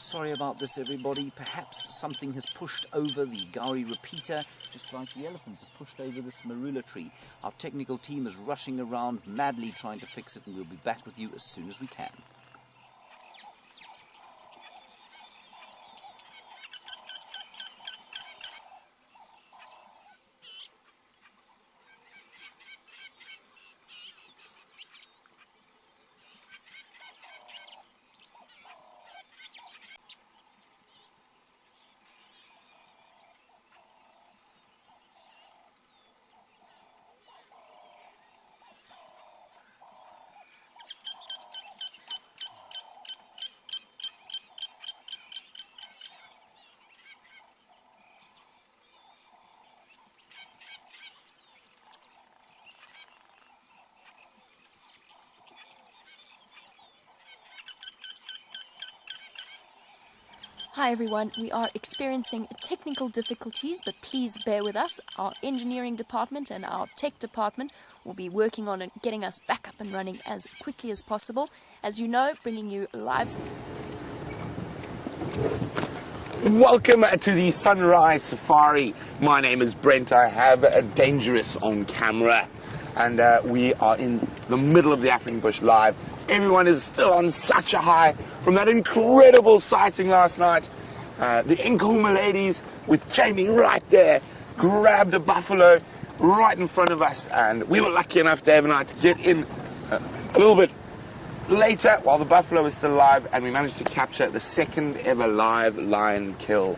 Sorry about this, everybody. Perhaps something has pushed over the Gauri repeater, just like the elephants have pushed over this marula tree. Our technical team is rushing around madly trying to fix it, and we'll be back with you as soon as we can. Hi everyone, we are experiencing technical difficulties, but please bear with us. Our engineering department and our tech department will be working on getting us back up and running as quickly as possible. As you know, bringing you live. Welcome to the Sunrise Safari. My name is Brent. I have a Dangerous on camera, and we are in the middle of the African bush live. Everyone is still on such a high from that incredible sighting last night. The Nkuhuma ladies with Jamie right there grabbed a buffalo right in front of us, and we were lucky enough, Dave and I, to get in a little bit later while the buffalo was still alive, and we managed to capture the second ever live lion kill.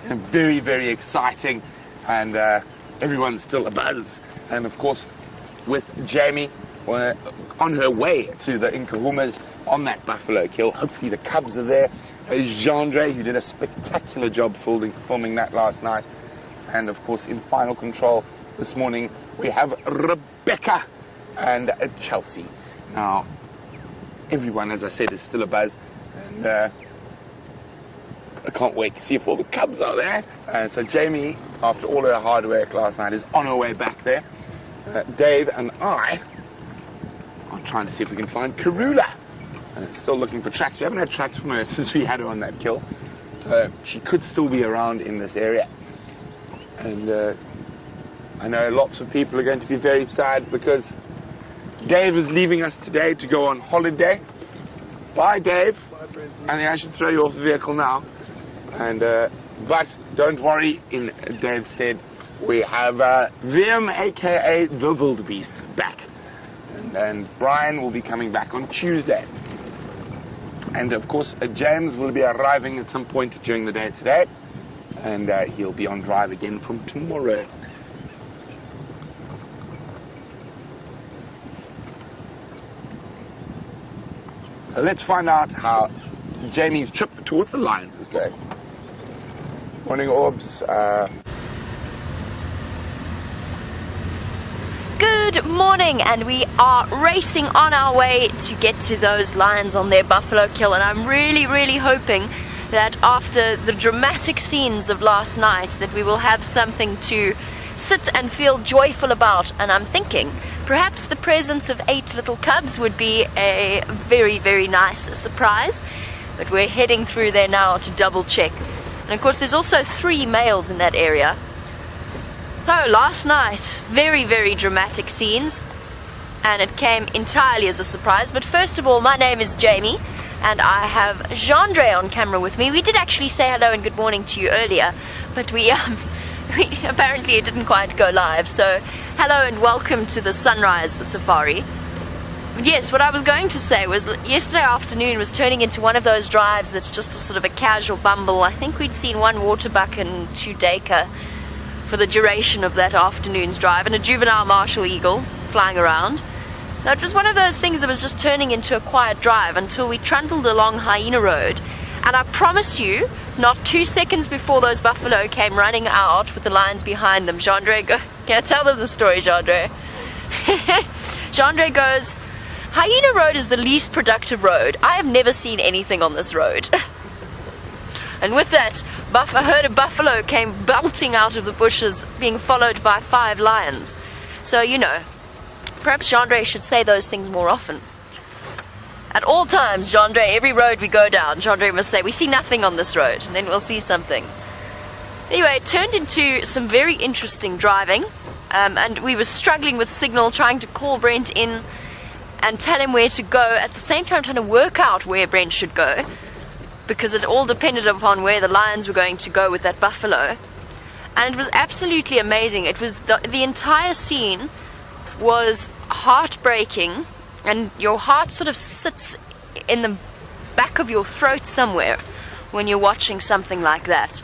And very, very exciting, and everyone's still abuzz. And of course, with Jamie on her way to the Nkuhumas on that buffalo kill. Hopefully the cubs are there. Gendre, who did a spectacular job filming that last night. And of course, in final control this morning, we have Rebecca and Chelsea. Now, everyone, as I said, is still abuzz, and I can't wait to see if all the cubs are there. And so Jamie, after all her hard work last night, is on her way back there. Dave and I are trying to see if we can find Karula, and it's still looking for tracks. We haven't had tracks from her since we had her on that kill. She could still be around in this area, and I know lots of people are going to be very sad because Dave is leaving us today to go on holiday. Bye, Dave. Bye, Brent. I think I should throw you off the vehicle now. And but don't worry, in Dave's stead, we have Wiem, aka the Wildebeest, back. And Brian will be coming back on Tuesday. And of course, James will be arriving at some point during the day today. And he'll be on drive again from tomorrow. So let's find out how Jamie's trip towards the Lions is going. Morning, Orbs. Good morning, and we are racing on our way to get to those lions on their buffalo kill, and I'm really hoping that after the dramatic scenes of last night that we will have something to sit and feel joyful about. And I'm thinking perhaps the presence of 8 little cubs would be a very nice surprise, but we're heading through there now to double check. And of course there's also 3 males in that area. So last night, very dramatic scenes, and it came entirely as a surprise. But first of all, my name is Jamie, and I have Gendre on camera with me. We did actually say hello and good morning to you earlier, but we apparently it didn't quite go live. So hello and welcome to the Sunrise Safari. Yes, what I was going to say was yesterday afternoon was turning into one of those drives that's just a sort of a casual bumble. I think we'd seen 1 waterbuck and 2 duiker for the duration of that afternoon's drive, and a juvenile martial eagle flying around. So it was one of those things that was just turning into a quiet drive until we trundled along Hyena Road, and I promise you, not 2 seconds before those buffalo came running out with the lions behind them, Gendre, can I tell them the story, Gendre? Gendre goes, Hyena Road is the least productive road. I have never seen anything on this road. And with that, a herd of buffalo came bolting out of the bushes, being followed by 5 lions. So, you know, perhaps Gendre should say those things more often. At all times, Jandre, every road we go down, Jandre must say, we see nothing on this road, and then we'll see something. Anyway, it turned into some very interesting driving, and we were struggling with signal, trying to call Brent in and tell him where to go, at the same time trying to work out where Brent should go, because it all depended upon where the lions were going to go with that buffalo. And it was absolutely amazing. It was the entire scene was heartbreaking, and your heart sort of sits in the back of your throat somewhere when you're watching something like that.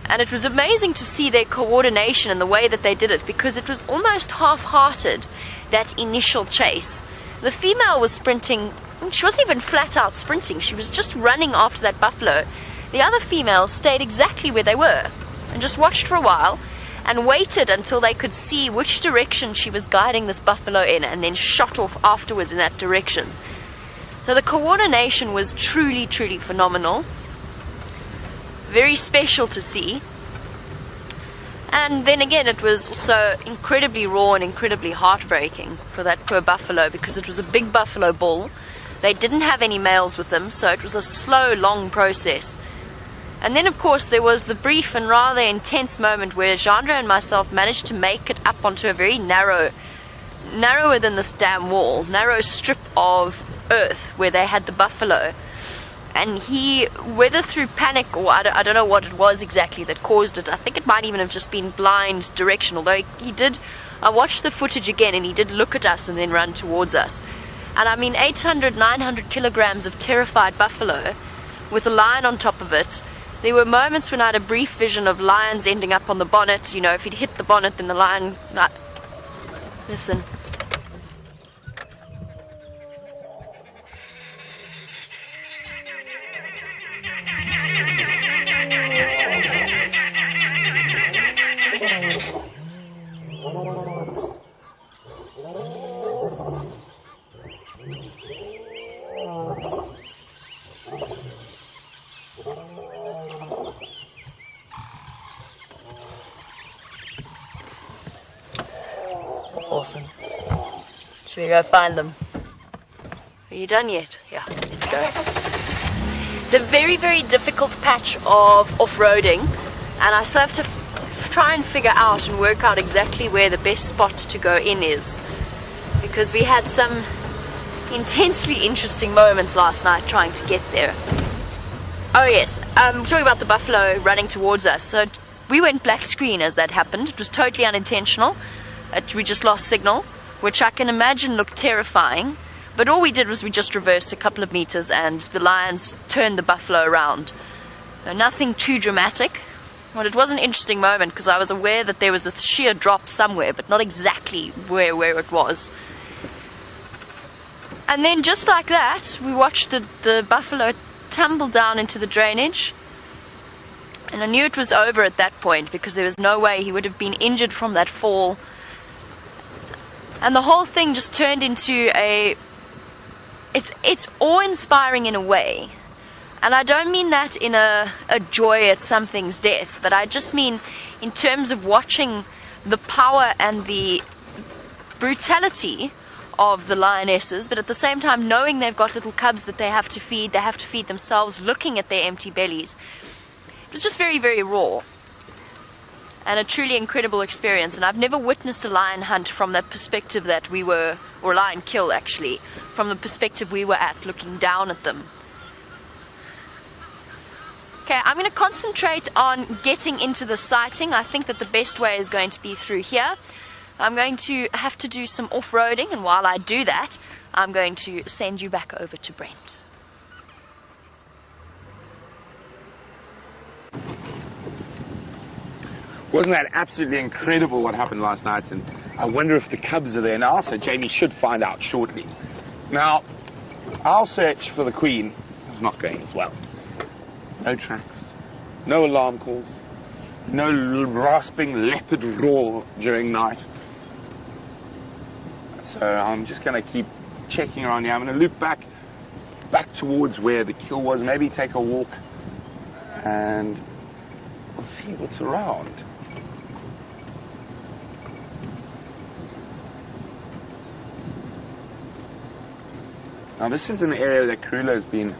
And it was amazing to see their coordination and the way that they did it, because it was almost half-hearted, that initial chase. The female was sprinting, she wasn't even flat out sprinting, she was just running after that buffalo. The other females stayed exactly where they were and just watched for a while and waited until they could see which direction she was guiding this buffalo in, and then shot off afterwards in that direction. So the coordination was truly, truly phenomenal. Very special to see. And then again, it was also incredibly raw and incredibly heartbreaking for that poor buffalo, because it was a big buffalo bull. They didn't have any males with them, so it was a slow, long process. And then, of course, there was the brief and rather intense moment where Jandre and myself managed to make it up onto a very narrower than this damn wall, narrow strip of earth where they had the buffalo. And he, whether through panic or I don't know what it was exactly that caused it, I think it might even have just been blind direction, although he did, I watched the footage again and he did look at us and then run towards us. And I mean 800, 900 kilograms of terrified buffalo with a lion on top of it. There were moments when I had a brief vision of lions ending up on the bonnet. You know, if he'd hit the bonnet, then the lion... Listen. Awesome. Should we go find them? Are you done yet? Yeah, let's go. It's a very, very difficult patch of off-roading, and I still have to try and figure out and work out exactly where the best spot to go in is, because we had some intensely interesting moments last night trying to get there. Oh yes, talking about the buffalo running towards us. So we went black screen as that happened. It was totally unintentional. We just lost signal, which I can imagine looked terrifying. But all we did was we just reversed a couple of meters and the lions turned the buffalo around. Nothing too dramatic. But it was an interesting moment because I was aware that there was a sheer drop somewhere, but not exactly where it was. And then just like that, we watched the buffalo tumble down into the drainage. And I knew it was over at that point because there was no way he would have been injured from that fall. And the whole thing just turned into it's awe-inspiring in a way. And I don't mean that in a joy at something's death, but I just mean in terms of watching the power and the brutality of the lionesses, but at the same time knowing they've got little cubs that they have to feed themselves, looking at their empty bellies. It was just very, very raw. And a truly incredible experience. And I've never witnessed a lion hunt from the perspective that we were, or a lion kill actually, from the perspective we were at, looking down at them. Okay, I'm going to concentrate on getting into the sighting. I think that the best way is going to be through here. I'm going to have to do some off-roading, and while I do that, I'm going to send you back over to Brent. Wasn't that absolutely incredible what happened last night? And I wonder if the cubs are there now, so Jamie should find out shortly. Now, our search for the Queen is not going as well. No tracks, no alarm calls, no rasping leopard roar during night. So I'm just going to keep checking around here. I'm going to loop back towards where the kill was, maybe take a walk, and we'll see what's around. Now this is an area that Karula has been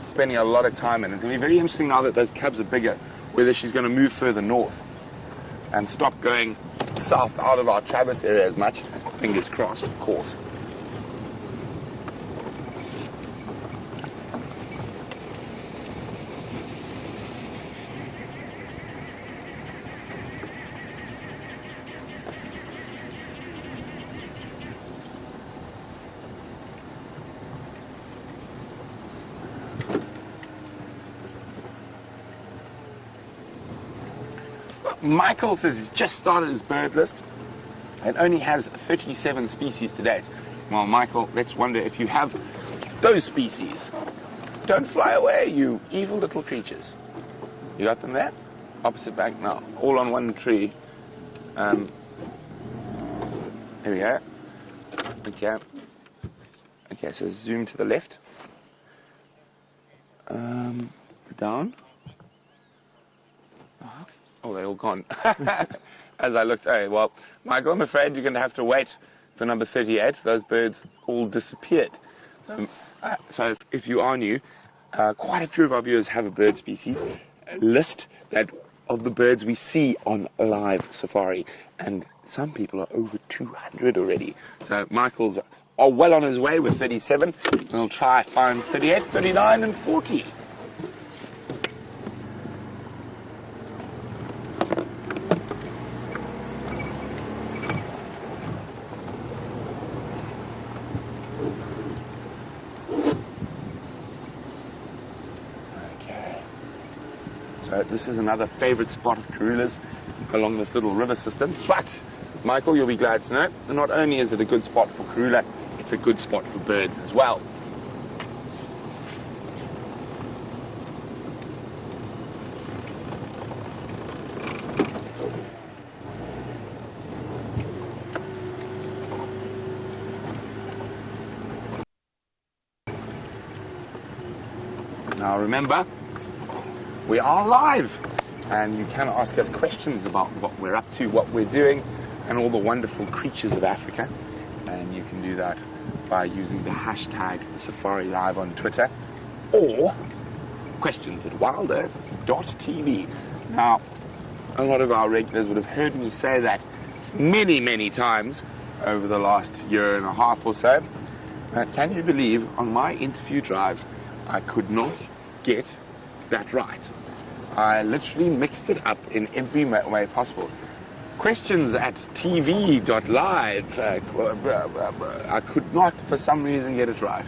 spending a lot of time in. It's going to be very interesting now that those cubs are bigger, whether she's going to move further north and stop going south out of our Travis area as much. Fingers crossed, of course. Michael says he's just started his bird list and only has 37 species to date. Well, Michael, let's wonder if you have those species. Don't fly away, you evil little creatures. You got them there? Opposite bank now. All on one tree. There we go. Okay. Okay, so zoom to the left. Down. Oh, they're all gone. As I looked, oh, well, Michael, I'm afraid you're going to have to wait for number 38. Those birds all disappeared. So if you are new, quite a few of our viewers have a bird species list that of the birds we see on LiveSafari, and some people are over 200 already. So Michael's well on his way with 37. We'll try find 38, 39, and 40. So this is another favorite spot of Karula's along this little river system. But, Michael, you'll be glad to know, not only is it a good spot for Karula, it's a good spot for birds as well. Now remember, we are live, and you can ask us questions about what we're up to, what we're doing, and all the wonderful creatures of Africa. And you can do that by using the hashtag Safari Live on Twitter, or questions at wildearth.tv. Now, a lot of our regulars would have heard me say that many, many times over the last year and a half or so. Can you believe on my interview drive, I could not get that right? I literally mixed it up in every way possible. Questions at tv.live. I could not, for some reason, get it right.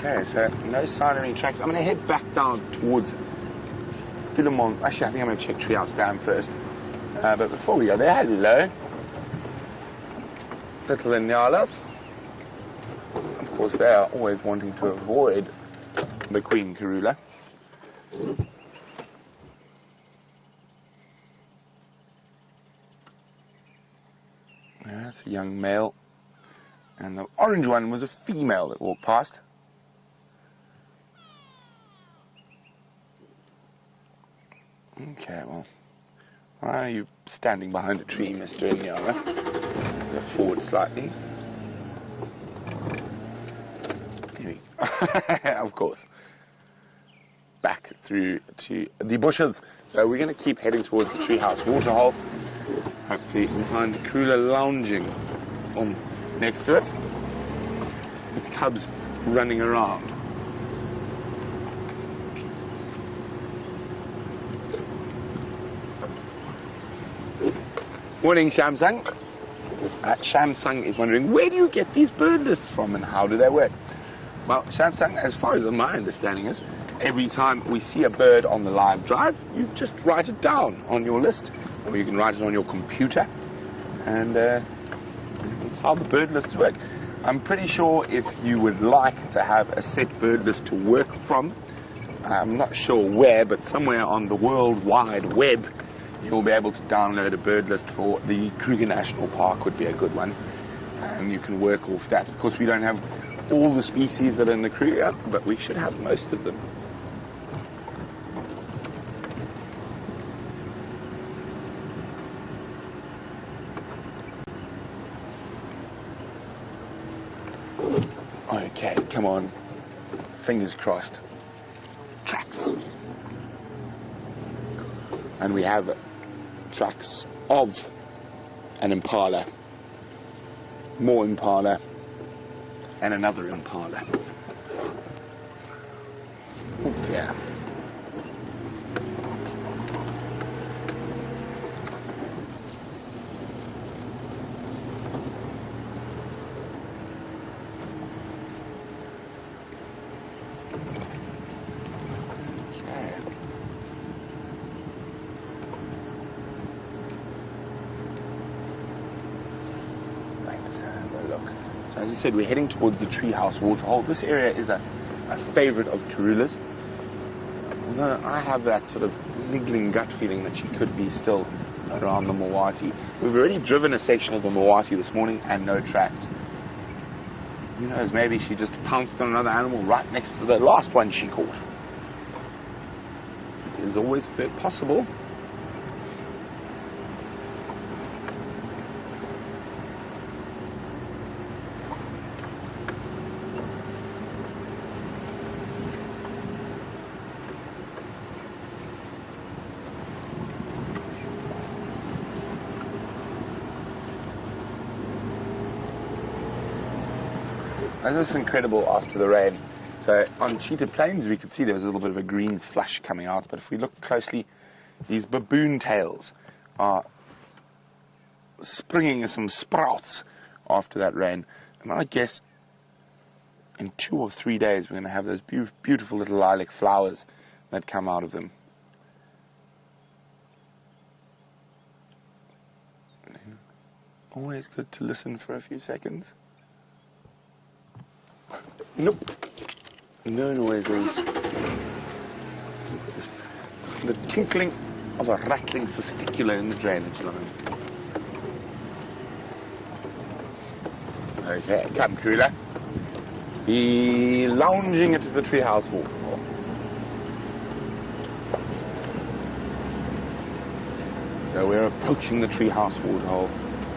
Okay, so no sign of any tracks. I'm going to head back down towards Philemon. Actually, I think I'm going to check Treehouse Dam first. But before we go there, hello. Little Inyalas. Of course, they are always wanting to avoid the Queen Karula. That's a young male. And the orange one was a female that walked past. Okay, well, why are you standing behind a tree, Mr. Inyala? Go forward slightly. Here we go. Of course. Back through to the bushes. So we're going to keep heading towards the treehouse waterhole. Hopefully we find Karula lounging on next to it, with cubs running around. Morning, Shamsung. Shamsung is wondering, where do you get these bird lists from and how do they work? Well, Shamsung, as far as my understanding is, every time we see a bird on the live drive, you just write it down on your list, or you can write it on your computer, and that's how the bird lists work. I'm pretty sure if you would like to have a set bird list to work from, I'm not sure where, but somewhere on the World Wide Web, you'll be able to download a bird list for the Kruger National Park would be a good one. And you can work off that. Of course, we don't have all the species that are in the Kruger, but we should have most of them. Okay, come on. Fingers crossed. Tracks. And we have tracks of an impala, more impala, and another impala. Oh dear. As I said, we're heading towards the treehouse waterhole. This area is a favourite of Karula's. Although I have that sort of niggling gut feeling that she could be still around the Mawati. We've already driven a section of the Mawati this morning and no tracks. Who knows, maybe she just pounced on another animal right next to the last one she caught. It is always possible. This is incredible after the rain. So on Cheetah Plains we could see there was a little bit of a green flush coming out, but if we look closely, these baboon tails are springing some sprouts after that rain. And I guess in 2 or 3 days we're going to have those beautiful little lilac flowers that come out of them. Always good to listen for a few seconds. Nope. No noises. Just the tinkling of a rattling testicular in the drainage line. Okay, come Kruger. Be lounging into the treehouse waterhole. So we're approaching the treehouse waterhole.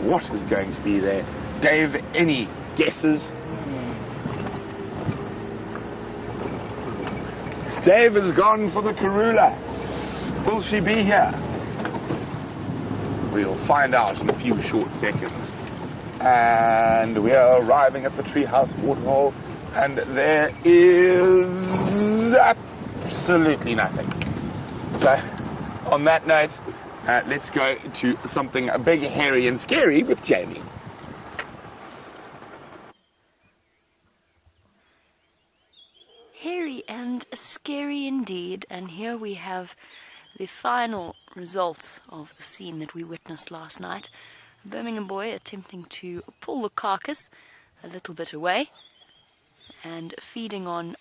What is going to be there? Dave, any guesses? Dave has gone for the Karula. Will she be here? We'll find out in a few short seconds. And we are arriving at the treehouse waterhole, and there is absolutely nothing. So, on that note, let's go to something big, hairy, and scary with Jamie. Hairy and scary indeed, and here we have the final result of the scene that we witnessed last night. A Birmingham boy attempting to pull the carcass a little bit away and feeding on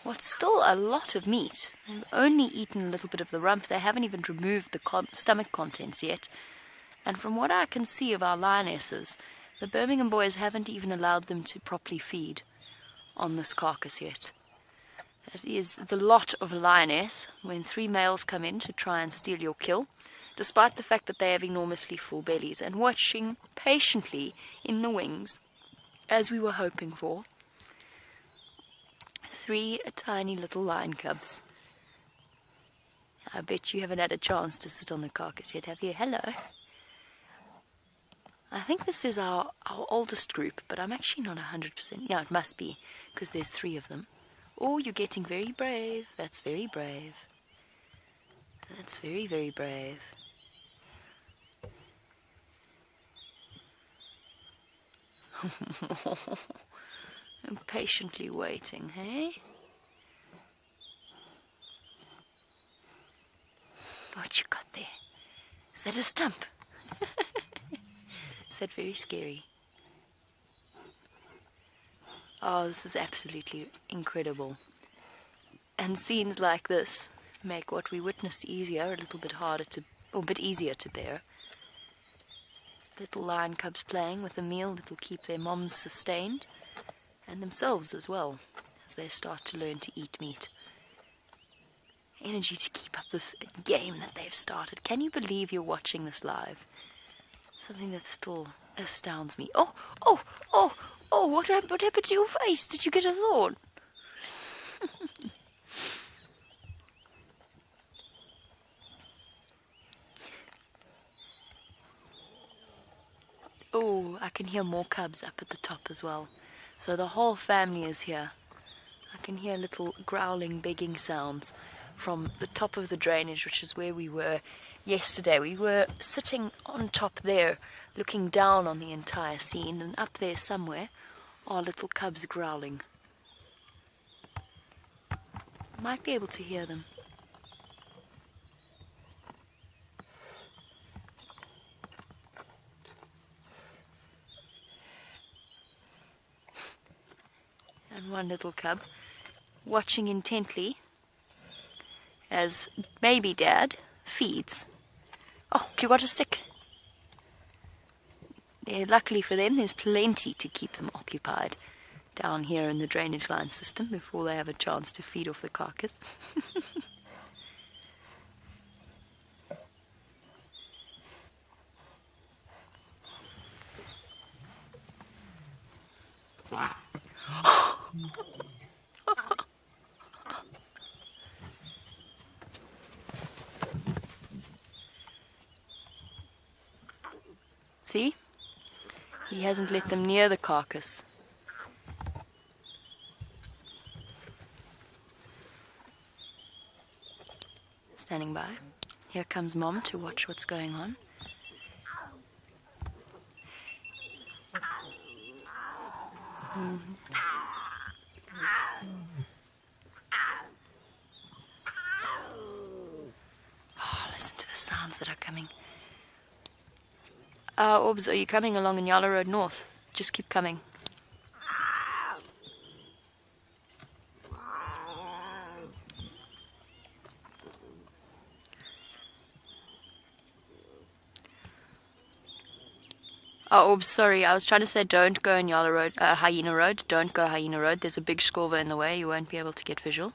what's still a lot of meat. They've only eaten a little bit of the rump. They haven't even removed the stomach contents yet. And from what I can see of our lionesses, the Birmingham boys haven't even allowed them to properly feed on this carcass yet. That is the lot of a lioness when 3 males come in to try and steal your kill, despite the fact that they have enormously full bellies, and watching patiently in the wings, as we were hoping for, 3 tiny little lion cubs. I bet you haven't had a chance to sit on the carcass yet, have you? Hello. I think this is our oldest group, but I'm actually not 100%. Yeah, it must be, because there's 3 of them. Oh, you're getting very brave. That's very brave. That's very, very brave. I'm patiently waiting, hey? What you got there? Is that a stump? Is that very scary? Oh, this is absolutely incredible. And scenes like this make what we witnessed easier, a little bit harder to, or a bit easier to bear. Little lion cubs playing with a meal that will keep their moms sustained, and themselves as well, as they start to learn to eat meat. Energy to keep up this game that they've started. Can you believe you're watching this live? Something that still astounds me. Oh, what happened to your face? Did you get a thorn? Oh, I can hear more cubs up at the top as well. So the whole family is here. I can hear little growling, begging sounds from the top of the drainage, which is where we were yesterday. We were sitting on top there, looking down on the entire scene, and up there somewhere are little cubs growling. Might be able to hear them. And one little cub watching intently as baby dad feeds. Oh, you got a stick. Luckily for them, there's plenty to keep them occupied down here in the drainage line system before they have a chance to feed off the carcass. See? He hasn't let them near the carcass. Standing by. Here comes Mom to watch what's going on. Oh, listen to the sounds that are coming. Orbs, are you coming along in Yellow Road North? Just keep coming. Oh, Orbs, sorry, I was trying to say don't go in Yellow Road, Hyena Road. Don't go Hyena Road. There's a big scorver in the way. You won't be able to get visual.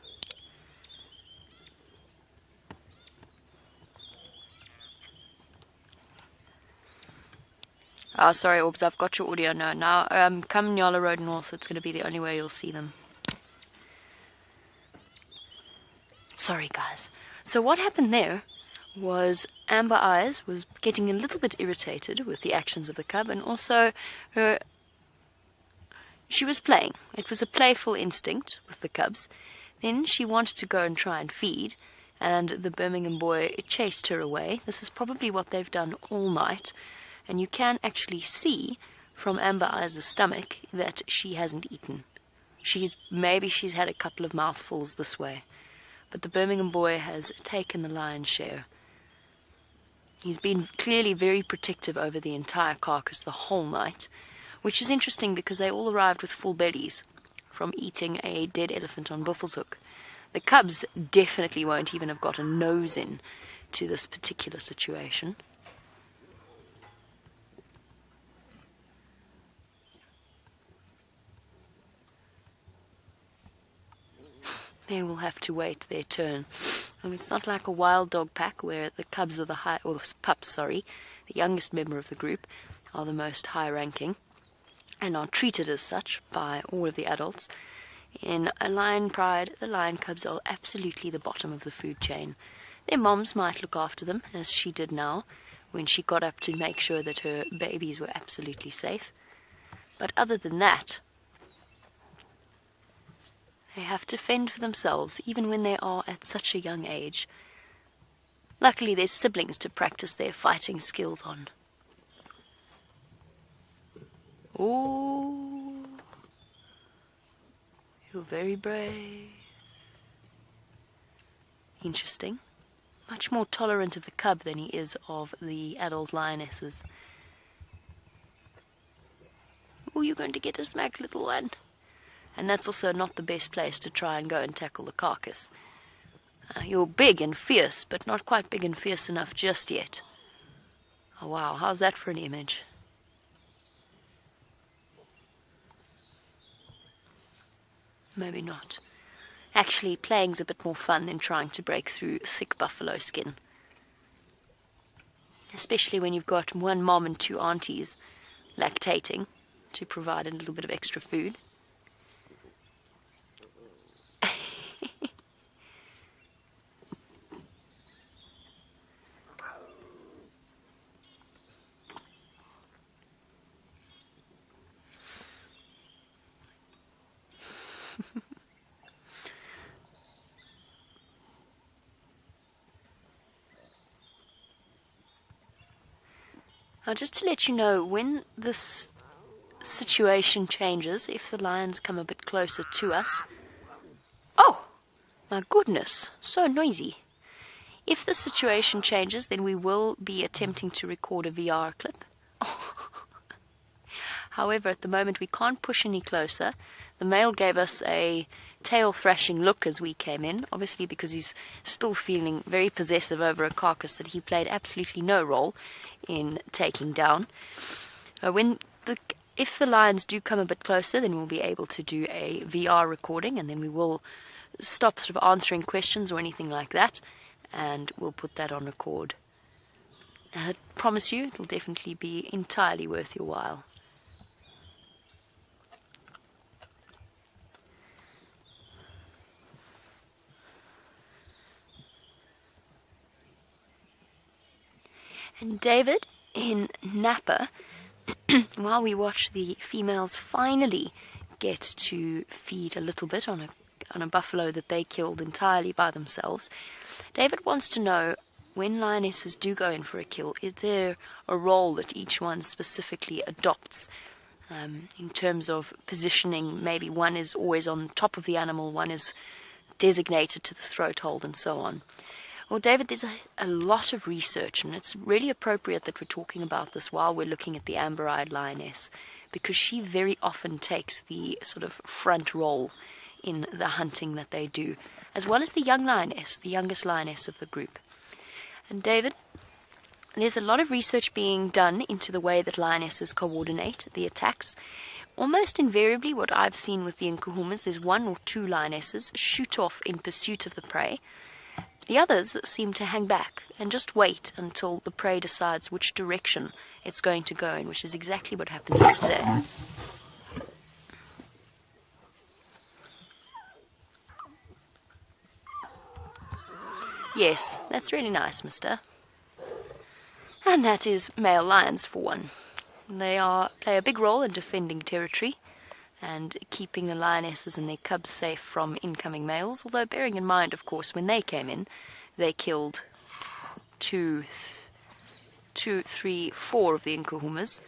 Oh, sorry, Orbs, I've got your audio now. Come Yellow Road North. It's going to be the only way you'll see them. Sorry, guys. So what happened there was Amber Eyes was getting a little bit irritated with the actions of the cub, and also she was playing. It was a playful instinct with the cubs. Then she wanted to go and try and feed, and the Birmingham boy chased her away. This is probably what they've done all night. And you can actually see from Amber Eyes' stomach that she hasn't eaten. Maybe she's had a couple of mouthfuls this way. But the Birmingham boy has taken the lion's share. He's been clearly very protective over the entire carcass the whole night, which is interesting because they all arrived with full bellies from eating a dead elephant on Buffelshoek. The cubs definitely won't even have got a nose in to this particular situation. They will have to wait their turn. And it's not like a wild dog pack where the cubs are the pups, the youngest member of the group, are the most high-ranking and are treated as such by all of the adults. In a lion pride, the lion cubs are absolutely the bottom of the food chain. Their moms might look after them, as she did now, when she got up to make sure that her babies were absolutely safe. But other than that, they have to fend for themselves, even when they are at such a young age. Luckily, there's siblings to practice their fighting skills on. Oh, you're very brave. Interesting. Much more tolerant of the cub than he is of the adult lionesses. Oh, you're going to get a smack, little one. And that's also not the best place to try and go and tackle the carcass. You're big and fierce, but not quite big and fierce enough just yet. Oh wow, how's that for an image? Maybe not. Actually, playing's a bit more fun than trying to break through thick buffalo skin. Especially when you've got one mom and two aunties lactating to provide a little bit of extra food. Now, just to let you know, when this situation changes, if the lions come a bit closer to us... Oh! My goodness, so noisy. If the situation changes, then we will be attempting to record a VR clip. However, at the moment we can't push any closer. The male gave us a tail thrashing look as we came in, obviously because he's still feeling very possessive over a carcass that he played absolutely no role in taking down. If the lions do come a bit closer, then we'll be able to do a VR recording, and then we will stop sort of answering questions or anything like that, and we'll put that on record. And I promise you, it'll definitely be entirely worth your while. And David, in Napa, while we watch the females finally get to feed a little bit on a buffalo that they killed entirely by themselves, David wants to know, when lionesses do go in for a kill, is there a role that each one specifically adopts in terms of positioning? Maybe one is always on top of the animal, one is designated to the throat hold, and so on. Well, David, there's a lot of research, and it's really appropriate that we're talking about this while we're looking at the amber-eyed lioness, because she very often takes the sort of front role in the hunting that they do, as well as the young lioness, the youngest lioness of the group. And David, there's a lot of research being done into the way that lionesses coordinate the attacks. Almost invariably, what I've seen with the Nkuhumas is one or two lionesses shoot off in pursuit of the prey. The others seem to hang back and just wait until the prey decides which direction it's going to go in, which is exactly what happened yesterday. Yes, that's really nice, mister. And that is male lions for one. They play a big role in defending territory and keeping the lionesses and their cubs safe from incoming males, although bearing in mind, of course, when they came in, they killed 4 of the Nkuhumas.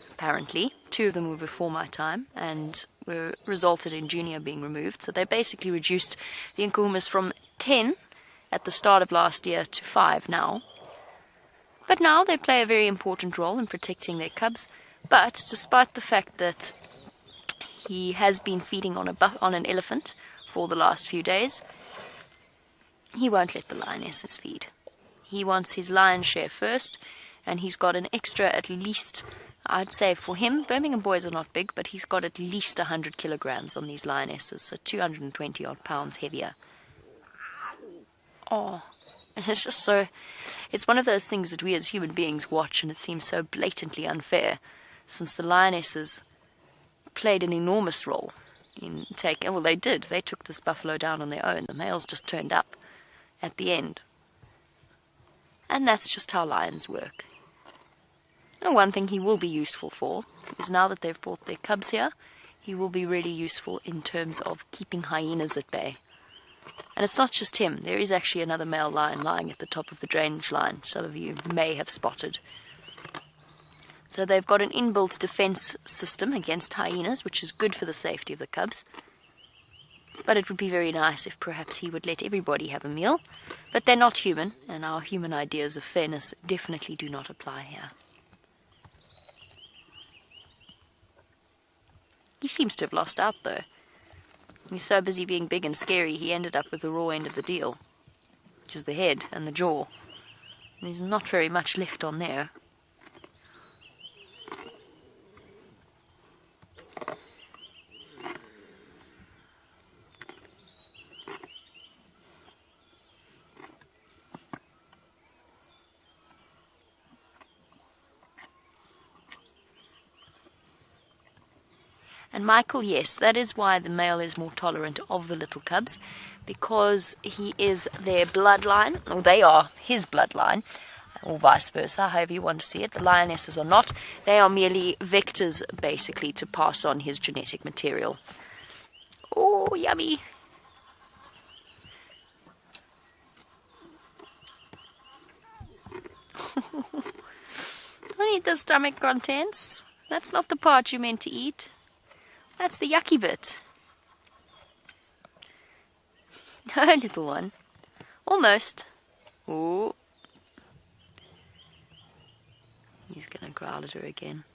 Apparently, 2 of them were before my time and resulted in Junior being removed. So they basically reduced the Nkuhumas from 10 at the start of last year to 5 now. But now they play a very important role in protecting their cubs. But despite the fact that he has been feeding on an elephant for the last few days, he won't let the lionesses feed. He wants his lion's share first, and he's got an extra, at least, I'd say for him, Birmingham boys are not big, but he's got at least 100 kilograms on these lionesses, so 220 odd pounds heavier. Oh, it's just so... It's one of those things that we as human beings watch, and it seems so blatantly unfair, since the lionesses played an enormous role in taking... Well, they did. They took this buffalo down on their own. The males just turned up at the end. And that's just how lions work. And one thing he will be useful for is, now that they've brought their cubs here, he will be really useful in terms of keeping hyenas at bay. And it's not just him. There is actually another male lion lying at the top of the drainage line, some of you may have spotted. So they've got an inbuilt defense system against hyenas, which is good for the safety of the cubs. But it would be very nice if perhaps he would let everybody have a meal. But they're not human, and our human ideas of fairness definitely do not apply here. He seems to have lost out, though. He's so busy being big and scary, he ended up with the raw end of the deal, which is the head and the jaw. And there's not very much left on there. And Michael, yes, that is why the male is more tolerant of the little cubs, because he is their bloodline, or they are his bloodline, or vice versa, however you want to see it. The lionesses are not. They are merely vectors, basically, to pass on his genetic material. Oh, yummy. Don't eat the stomach contents. That's not the part you meant to eat. That's the yucky bit. No, little one. Almost. Oh. He's going to growl at her again.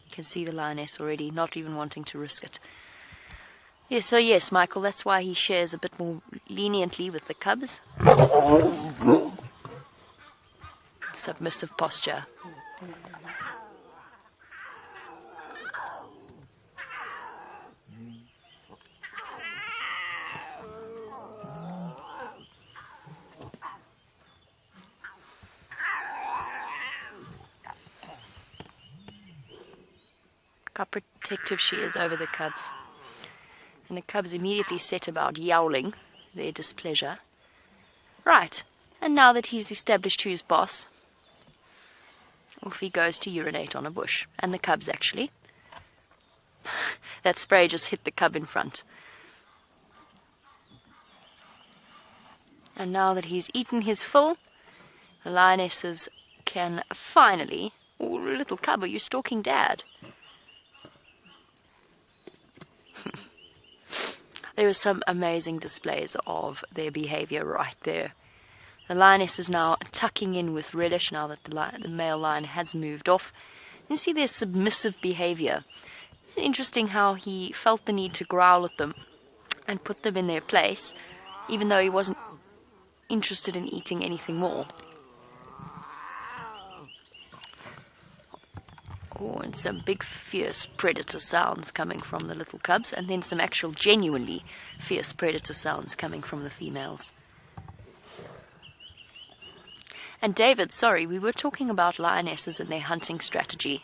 You can see the lioness already, not even wanting to risk it. Yes, so yes, Michael, that's why he shares a bit more leniently with the cubs. Submissive posture. How protective she is over the cubs. And the cubs immediately set about yowling their displeasure. Right, and now that he's established who's boss, off he goes to urinate on a bush. And the cubs, actually. That spray just hit the cub in front. And now that he's eaten his fill, the lionesses can finally... Oh, little cub, are you stalking Dad? There were some amazing displays of their behavior right there. The lioness is now tucking in with relish now that the male lion has moved off. You see their submissive behavior. Interesting how he felt the need to growl at them and put them in their place, even though he wasn't interested in eating anything more. Oh, and some big, fierce predator sounds coming from the little cubs, and then some actual genuinely fierce predator sounds coming from the females. And David, sorry, we were talking about lionesses and their hunting strategy.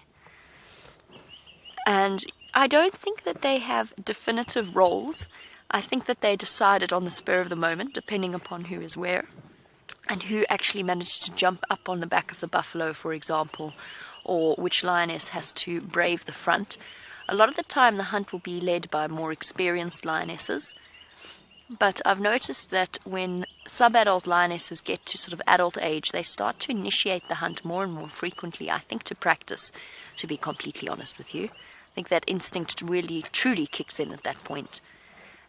And I don't think that they have definitive roles. I think that they decided on the spur of the moment, depending upon who is where, and who actually managed to jump up on the back of the buffalo, for example, or which lioness has to brave the front. A lot of the time the hunt will be led by more experienced lionesses, but I've noticed that when sub-adult lionesses get to sort of adult age, they start to initiate the hunt more and more frequently, I think to practice, to be completely honest with you. I think that instinct really, truly kicks in at that point.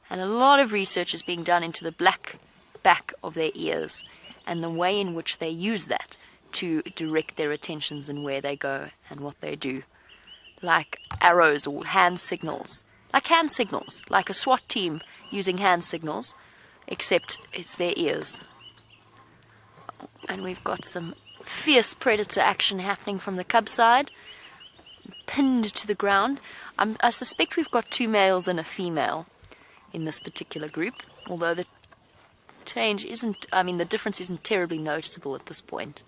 And a lot of research is being done into the black back of their ears and the way in which they use that to direct their attentions and where they go and what they do. Like arrows or hand signals. Like a SWAT team using hand signals, except it's their ears. And we've got some fierce predator action happening from the cub side. Pinned to the ground. I suspect we've got 2 males and a female in this particular group, although the difference isn't terribly noticeable at this point.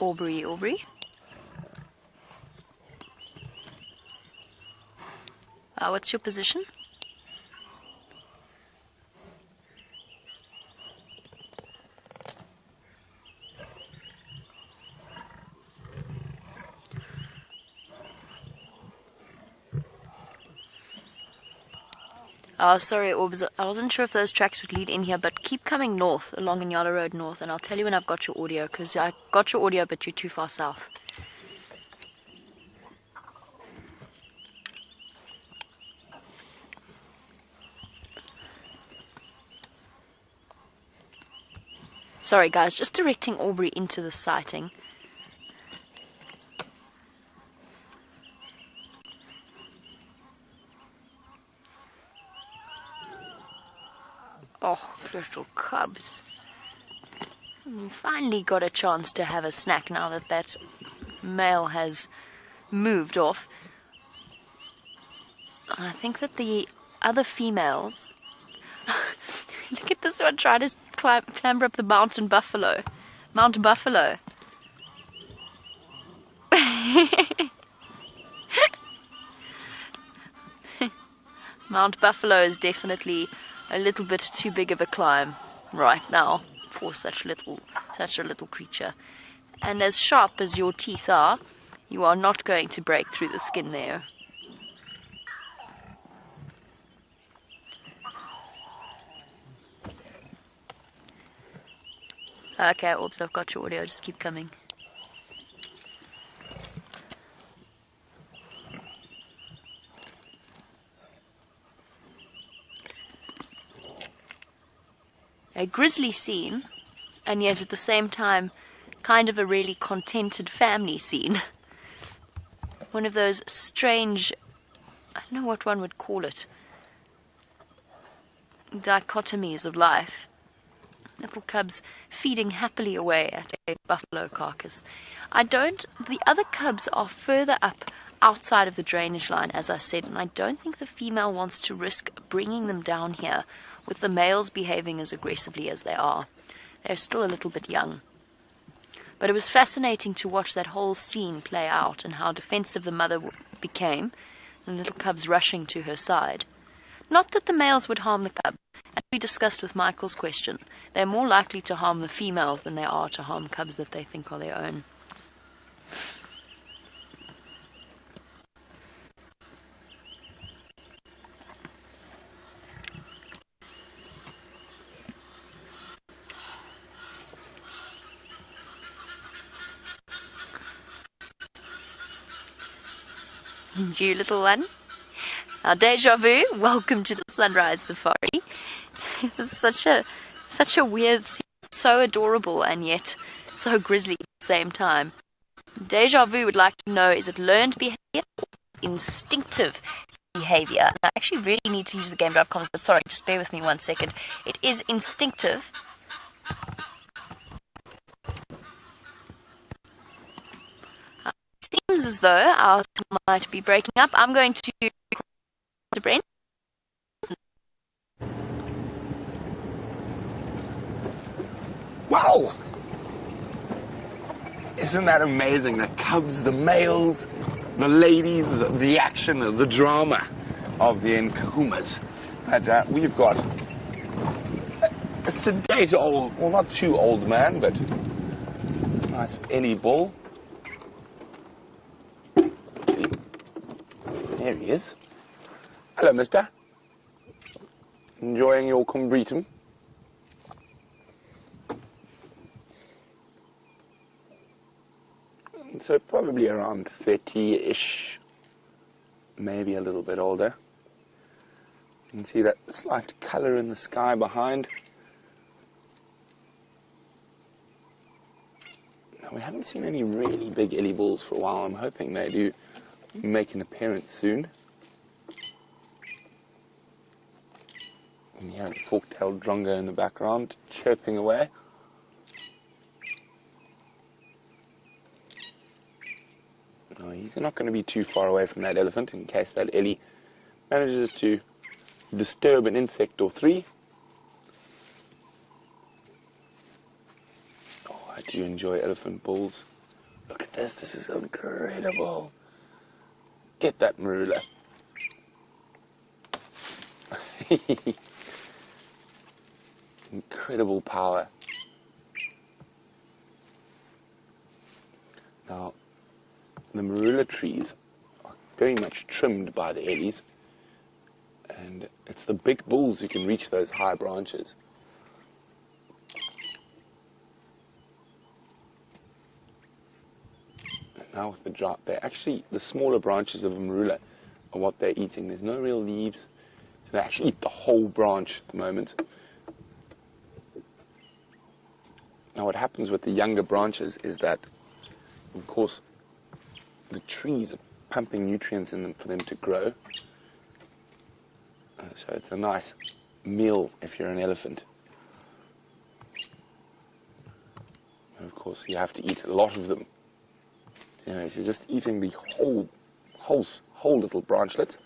Aubrey. What's your position? Oh, sorry, Orbs. I wasn't sure if those tracks would lead in here, but keep coming north, along Inyala Road north, and I'll tell you when I've got your audio, because I got your audio, but you're too far south. Sorry guys, just directing Aubrey into the sighting. Oh, little cubs. We finally got a chance to have a snack now that that male has moved off. And I think that the other females... Look at this one trying to clamber up the mountain buffalo. Mount Buffalo. Mount Buffalo is definitely a little bit too big of a climb right now for such a little creature. And as sharp as your teeth are, you are not going to break through the skin there. Okay, Orbs, I've got your audio, just keep coming. A grisly scene, and yet at the same time, kind of a really contented family scene. One of those strange, I don't know what one would call it, dichotomies of life. Little cubs feeding happily away at a buffalo carcass. The other cubs are further up outside of the drainage line, as I said, and I don't think the female wants to risk bringing them down here with the males behaving as aggressively as they are. They're still a little bit young. But it was fascinating to watch that whole scene play out and how defensive the mother became, and little cubs rushing to her side. Not that the males would harm the cub. As we discussed with Michael's question, they're more likely to harm the females than they are to harm cubs that they think are their own. You little one. Now, Deja Vu, welcome to the Sunrise Safari. This is such a weird scene, so adorable and yet so grisly at the same time. Deja Vu would like to know, is it learned behavior or instinctive behavior? I actually really need to use the game drive comms, but sorry, just bear with me 1 second. It is instinctive. It seems as though our signal might be breaking up. I'm going to Brent. Wow! Isn't that amazing? The cubs, the males, the ladies, the action, the drama of the Nkuhumas. But we've got a sedate old, well, not too old man, but nice Ellie bull. See? There he is. Hello, mister. Enjoying your combretum? So probably around 30-ish, maybe a little bit older. You can see that slight colour in the sky behind. Now, we haven't seen any really big ellie bulls for a while. I'm hoping they do make an appearance soon. And here, the fork-tailed drongo in the background, chirping away. No, he's not going to be too far away from that elephant in case that ellie manages to disturb an insect or three. Oh, I do enjoy elephant bulls. Look at this. This is incredible. Get that marula. Incredible power. Now, the marula trees are very much trimmed by the ellies, and it's the big bulls who can reach those high branches. And now with the drought, the smaller branches of the marula are what they're eating. There's no real leaves, so they actually eat the whole branch at the moment. Now what happens with the younger branches is that, of course, the trees are pumping nutrients in them for them to grow. So it's a nice meal if you're an elephant. And of course, you have to eat a lot of them. You know, if you're just eating the whole little branchlet,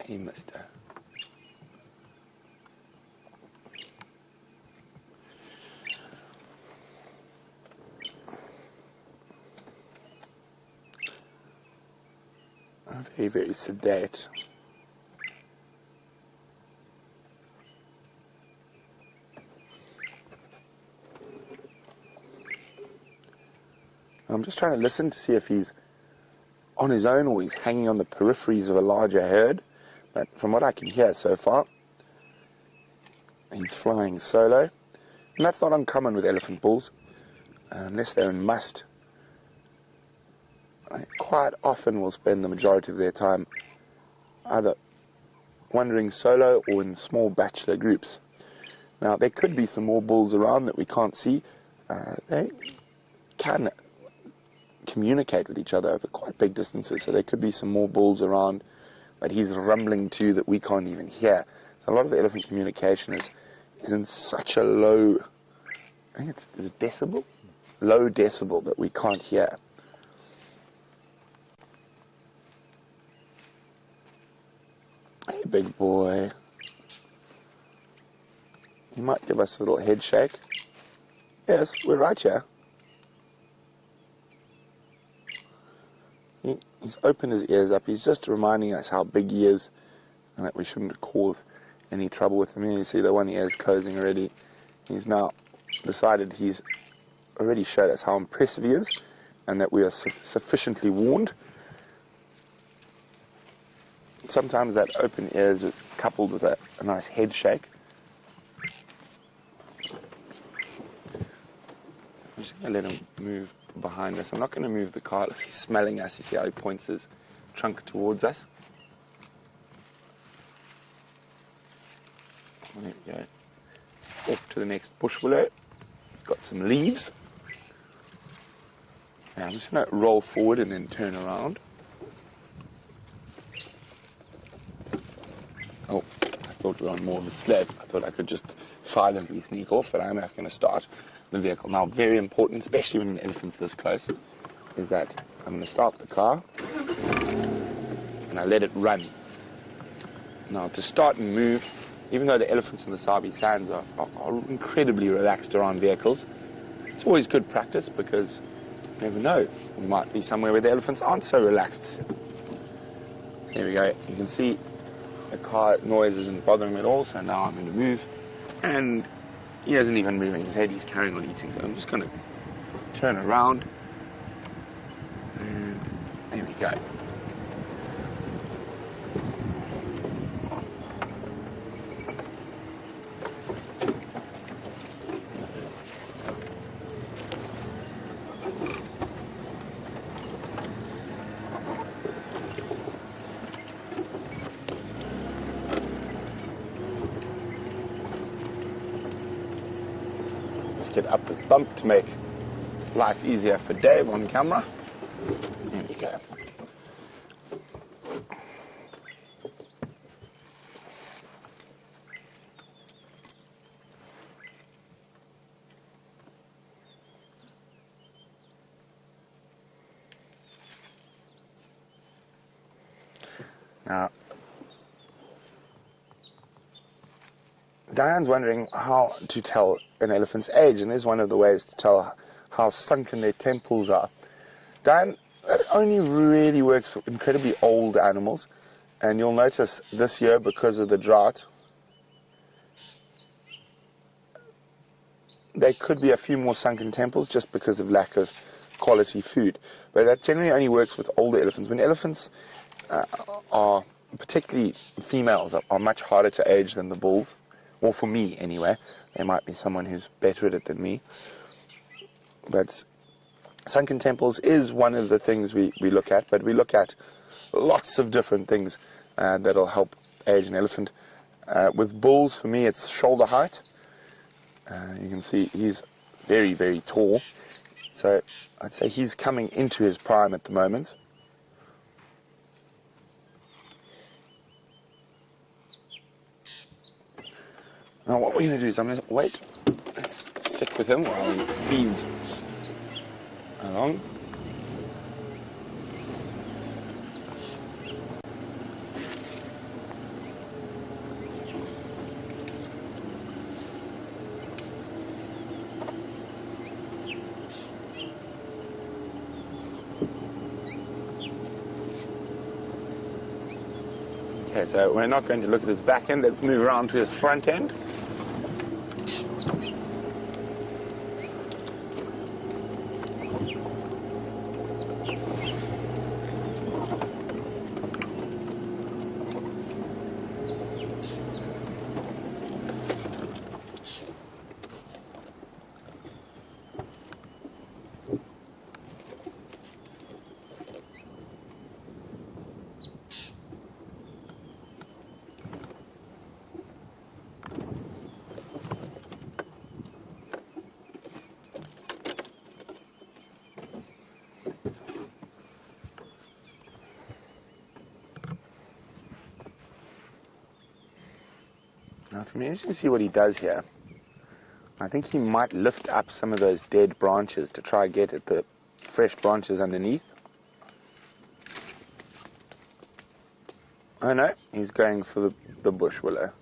hey, mister. Very, very sedate. I'm just trying to listen to see if he's on his own or he's hanging on the peripheries of a larger herd. But from what I can hear so far, he's flying solo. And that's not uncommon with elephant bulls, unless they're in must. They quite often will spend the majority of their time either wandering solo or in small bachelor groups. Now, there could be some more bulls around that we can't see. They can communicate with each other over quite big distances, so there could be some more bulls around, but he's rumbling too that we can't even hear. So a lot of the elephant communication is in such a low, I think is it decibel? Low decibel that we can't hear. Hey, big boy. He might give us a little head shake. Yes, we're right here. He's opened his ears up. He's just reminding us how big he is and that we shouldn't cause any trouble with him. You see the one ear is closing already. He's now decided he's already showed us how impressive he is and that we are sufficiently warned. Sometimes that open ear is coupled with a nice head shake. I'm just going to let him move behind us. I'm not going to move the car. He's smelling us. You see how he points his trunk towards us. There we go. Off to the next bush willow. It's got some leaves. Now I'm just going to roll forward and then turn around. Oh, I thought we were on more of a sled. I thought I could just silently sneak off, but I'm not going to start the vehicle. Now, very important, especially when an elephant's this close, is that I'm going to start the car and I let it run. Now, to start and move, even though the elephants in the Sabi Sands are incredibly relaxed around vehicles, it's always good practice because you never know. We might be somewhere where the elephants aren't so relaxed. There we go. You can see the car noise isn't bothering me at all, so now I'm going to move. And he isn't even moving his head, he's carrying on eating. So I'm just going to turn around. And there we go. Get up this bump to make life easier for Dave on camera. There we go. Now, Diane's wondering how to tell an elephant's age, and there's one of the ways to tell how sunken their temples are. Diane, that only really works for incredibly old animals, and you'll notice this year, because of the drought, there could be a few more sunken temples just because of lack of quality food. But that generally only works with older elephants. When elephants are, particularly females, are much harder to age than the bulls. Or for me, anyway. There might be someone who's better at it than me. But sunken temples is one of the things we look at. But we look at lots of different things that'll help age an elephant. With bulls, for me, it's shoulder height. You can see he's very, very tall. So I'd say he's coming into his prime at the moment. Now what we're going to do is I'm going to wait. Let's stick with him while he feeds along. Okay, so we're not going to look at his back end. Let's move around to his front end. Now it's interesting to see what he does here. I think he might lift up some of those dead branches to try and get at the fresh branches underneath. Oh no, he's going for the bush willow.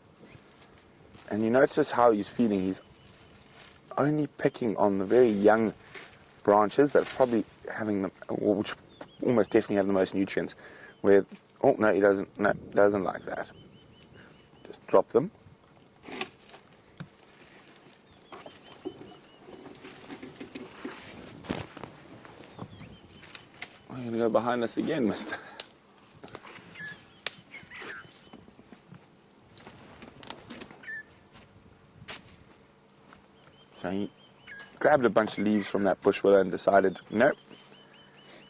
And you notice how he's feeding. He's only picking on the very young branches that are probably having them, which almost definitely have the most nutrients. Where, oh no, he doesn't. No, doesn't like that. Just drop them. You're going to go behind us again, mister. So he grabbed a bunch of leaves from that bush willow and decided, nope,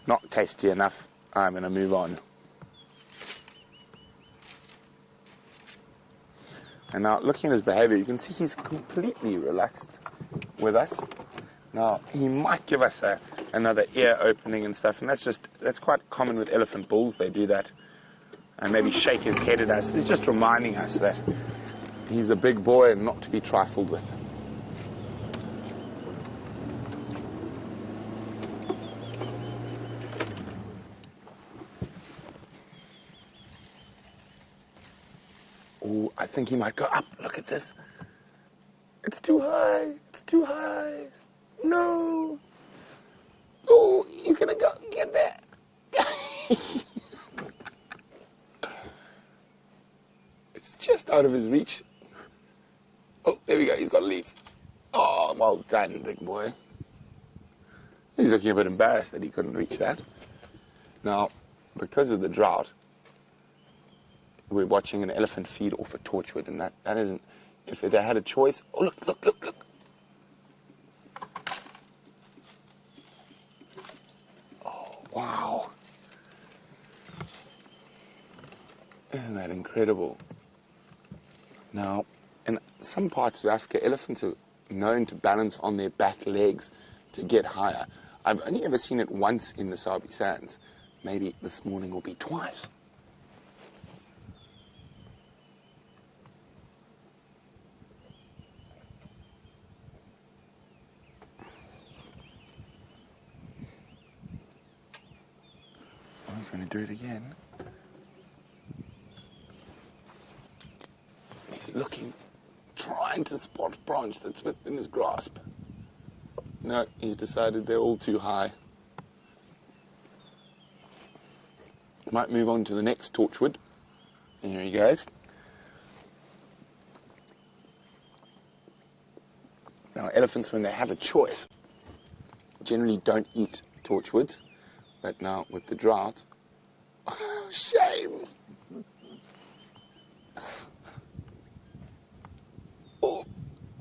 not tasty enough, I'm going to move on. And now, looking at his behavior, you can see he's completely relaxed with us. Now, he might give us another ear opening and stuff, and that's quite common with elephant bulls. They do that, and maybe shake his head at us. He's just reminding us that he's a big boy and not to be trifled with. Oh, I think he might go up. Look at this. It's too high. It's too high. No. Oh, he's going to go get that. It's just out of his reach. Oh, there we go. He's got a leaf. Oh, well done, big boy. He's looking a bit embarrassed that he couldn't reach that. Now, because of the drought, we're watching an elephant feed off a torchwood, and that isn't... If they had a choice... Oh, look, look, look, look. Oh, wow. Isn't that incredible? Now, in some parts of Africa, elephants are known to balance on their back legs to get higher. I've only ever seen it once in the Sabi Sands. Maybe this morning will be twice. He's going to do it again. He's looking, trying to spot a branch that's within his grasp. No, he's decided they're all too high. Might move on to the next torchwood. Here he goes. Now, elephants, when they have a choice, generally don't eat torchwoods. But now, with the drought, oh, shame. Oh,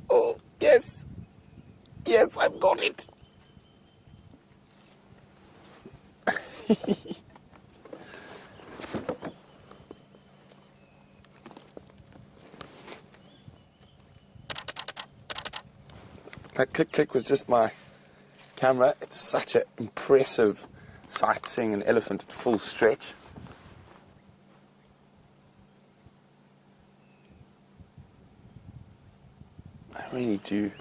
oh, yes. Yes, I've got it. That click was just my camera. It's such an impressive sight seeing an elephant at full stretch. I really do.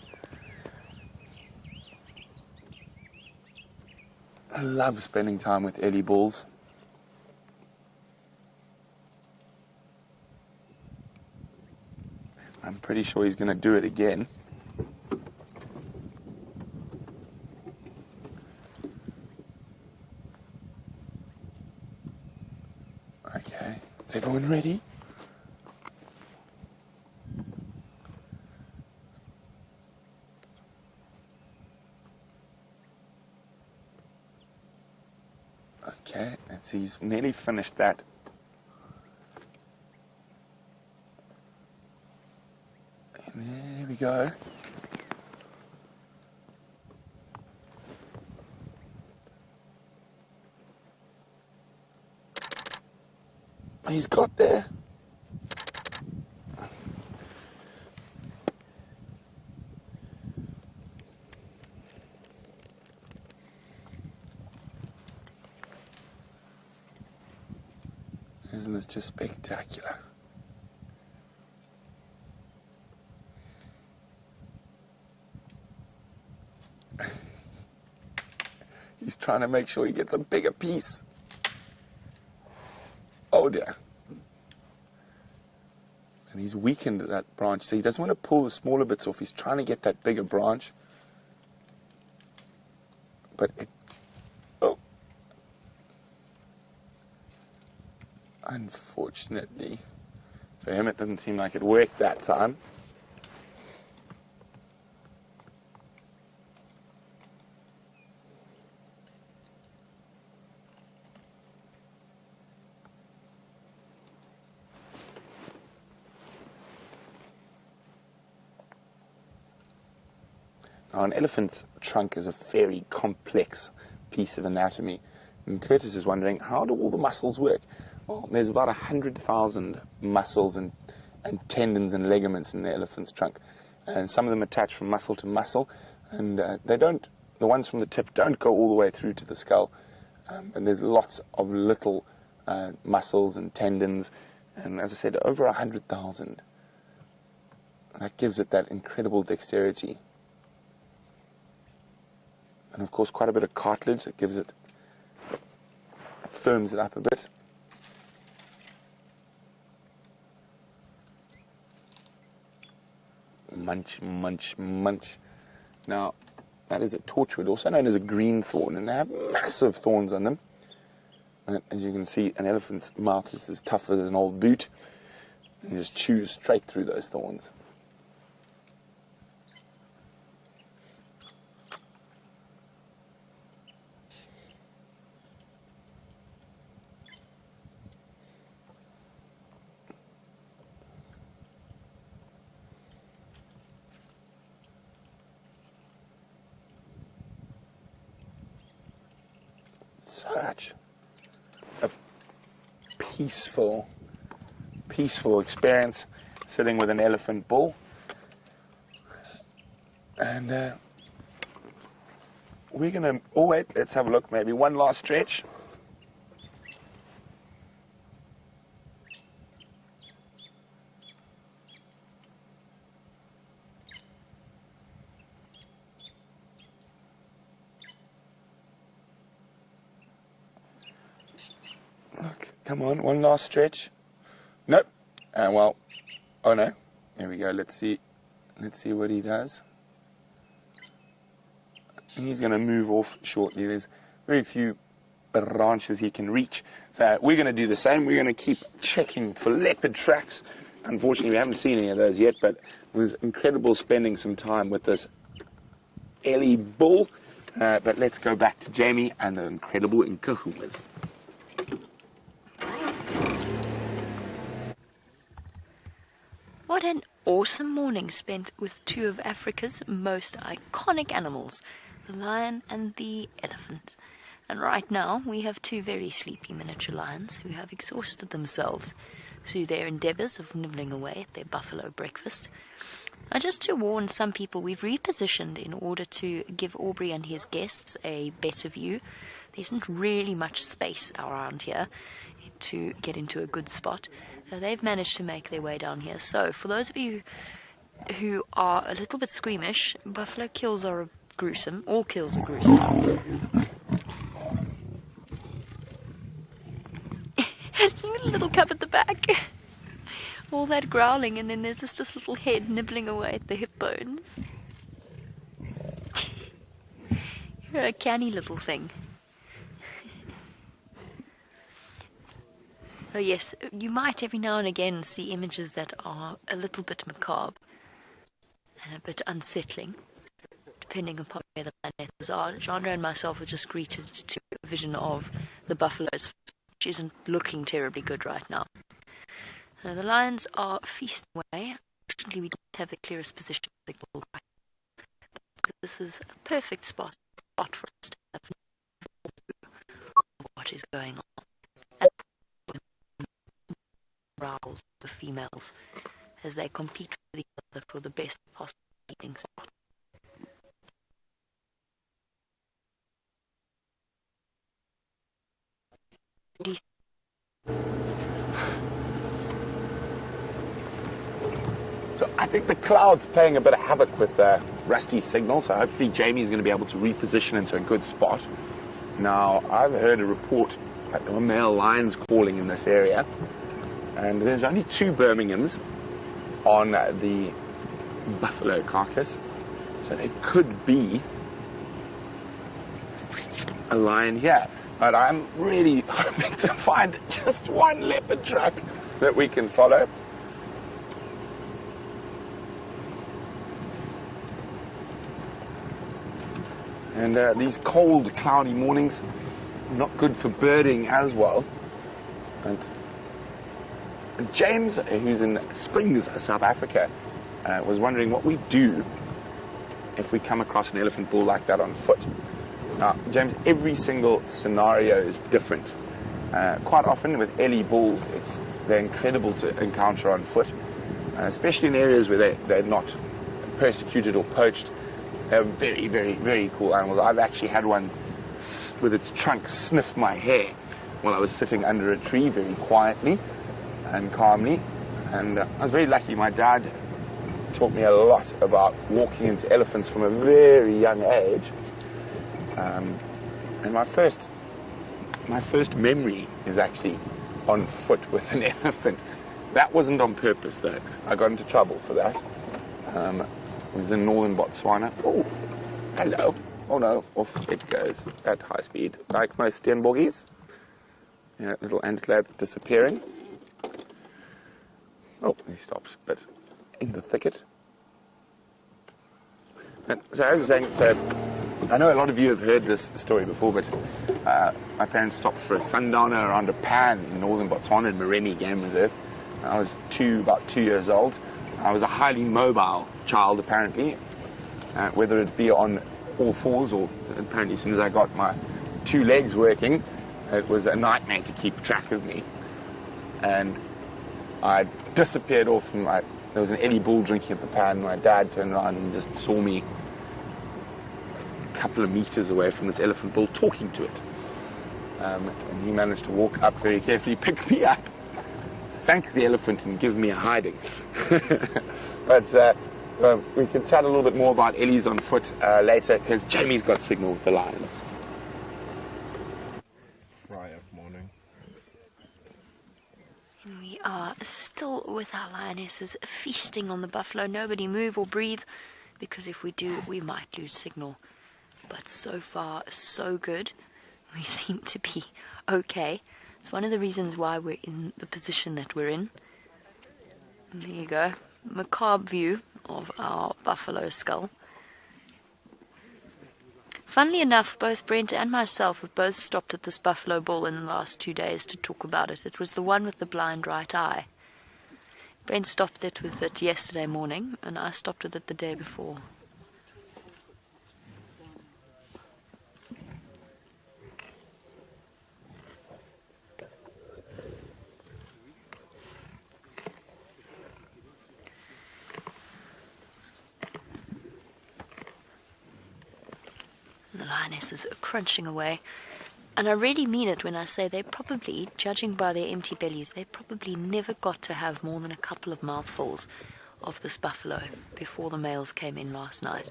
I love spending time with Ellie bulls. I'm pretty sure he's going to do it again. Okay, is everyone ready? Okay, he's nearly finished that. And there we go. He's got there. Isn't this just spectacular? He's trying to make sure he gets a bigger piece. Oh dear. And he's weakened that branch, so he doesn't want to pull the smaller bits off. He's trying to get that bigger branch. But it... Oh. Unfortunately, for him it didn't seem like it worked that time. Now, an elephant's trunk is a very complex piece of anatomy. And Curtis is wondering, how do all the muscles work? Well, there's about 100,000 muscles and tendons and ligaments in the elephant's trunk. And some of them attach from muscle to muscle. And the ones from the tip don't go all the way through to the skull. And there's lots of little muscles and tendons. And as I said, over 100,000. That gives it that incredible dexterity. And of course, quite a bit of cartilage that gives it, firms it up a bit. Munch, munch, munch. Now, that is a torchwood, also known as a green thorn, and they have massive thorns on them. And as you can see, an elephant's mouth is as tough as an old boot, and just chews straight through those thorns. Such a peaceful experience sitting with an elephant bull. And we're going to, oh wait, let's have a look, maybe one last stretch. Look, come on, one last stretch. Nope. Well, oh no. Here we go. Let's see what he does. He's going to move off shortly. There's very few branches he can reach. So we're going to do the same. We're going to keep checking for leopard tracks. Unfortunately, we haven't seen any of those yet, but it was incredible spending some time with this Ellie bull. But let's go back to Jamie and the incredible Nkuhumas. What an awesome morning spent with two of Africa's most iconic animals, the lion and the elephant. And right now we have two very sleepy miniature lions who have exhausted themselves through their endeavours of nibbling away at their buffalo breakfast. Just to warn some people, we've repositioned in order to give Aubrey and his guests a better view. There isn't really much space around here to get into a good spot. They've managed to make their way down here. So for those of you who are a little bit squeamish, buffalo kills are gruesome. All kills are gruesome. Even a little cub at the back. All that growling, and then there's this little head nibbling away at the hip bones. You're a canny little thing. Oh yes, you might every now and again see images that are a little bit macabre and a bit unsettling, depending upon where the lionesses are. Chandra and myself were just greeted to a vision of the buffaloes, which isn't looking terribly good right now. The lions are feasting away. Unfortunately, we don't have the clearest position of the signal right now. But this is a perfect spot for us to have what is going on. And growls the females as they compete with each other for the best possible eating spot. So I think the cloud's playing a bit of havoc with Rusty's signal, so hopefully Jamie's going to be able to reposition into a good spot. Now, I've heard a report that there were male lions calling in this area, and there's only 2 Birminghams on the buffalo carcass, so it could be a lion here. But I'm really hoping to find just one leopard track that we can follow. And these cold, cloudy mornings, not good for birding as well. And James, who's in Springs, South Africa, was wondering what we do if we come across an elephant bull like that on foot. Now, James, every single scenario is different. Quite often with ellie bulls, they're incredible to encounter on foot, especially in areas where they're not persecuted or poached. They're very, very, very cool animals. I've actually had one with its trunk sniff my hair while I was sitting under a tree very quietly and calmly. And I was very lucky. My dad taught me a lot about walking into elephants from a very young age. And my first memory is actually on foot with an elephant. That wasn't on purpose, though. I got into trouble for that. It was in northern Botswana. Oh, hello. Oh no, off it goes at high speed, like most steenbokkies. Yeah, little antler disappearing. Oh, he stops, but in the thicket. And so as I was saying, I know a lot of you have heard this story before, but my parents stopped for a sundowner around a pan in northern Botswana in Moremi Game Reserve. I was about 2 years old. I was a highly mobile child, apparently, whether it be on all fours or apparently as soon as I got my 2 legs working, it was a nightmare to keep track of me. And I disappeared off, and there was an ellie bull drinking at the pan. My dad turned around and just saw me a couple of meters away from this elephant bull talking to it. And he managed to walk up very carefully, pick me up, thank the elephant and give me a hiding. But we can chat a little bit more about ellies on foot later, because Jamie's got signal with the lions. Friday morning. We are still with our lionesses feasting on the buffalo. Nobody move or breathe, because if we do, we might lose signal. But so far, so good. We seem to be okay. It's one of the reasons why we're in the position that we're in. And there you go. Macabre view of our buffalo skull. Funnily enough, both Brent and myself have both stopped at this buffalo bull in the last 2 days to talk about it. It was the one with the blind right eye. Brent stopped with it yesterday morning, and I stopped with it the day before. lionesses are crunching away. And I really mean it when I say they probably, judging by their empty bellies, they probably never got to have more than a couple of mouthfuls of this buffalo before the males came in last night.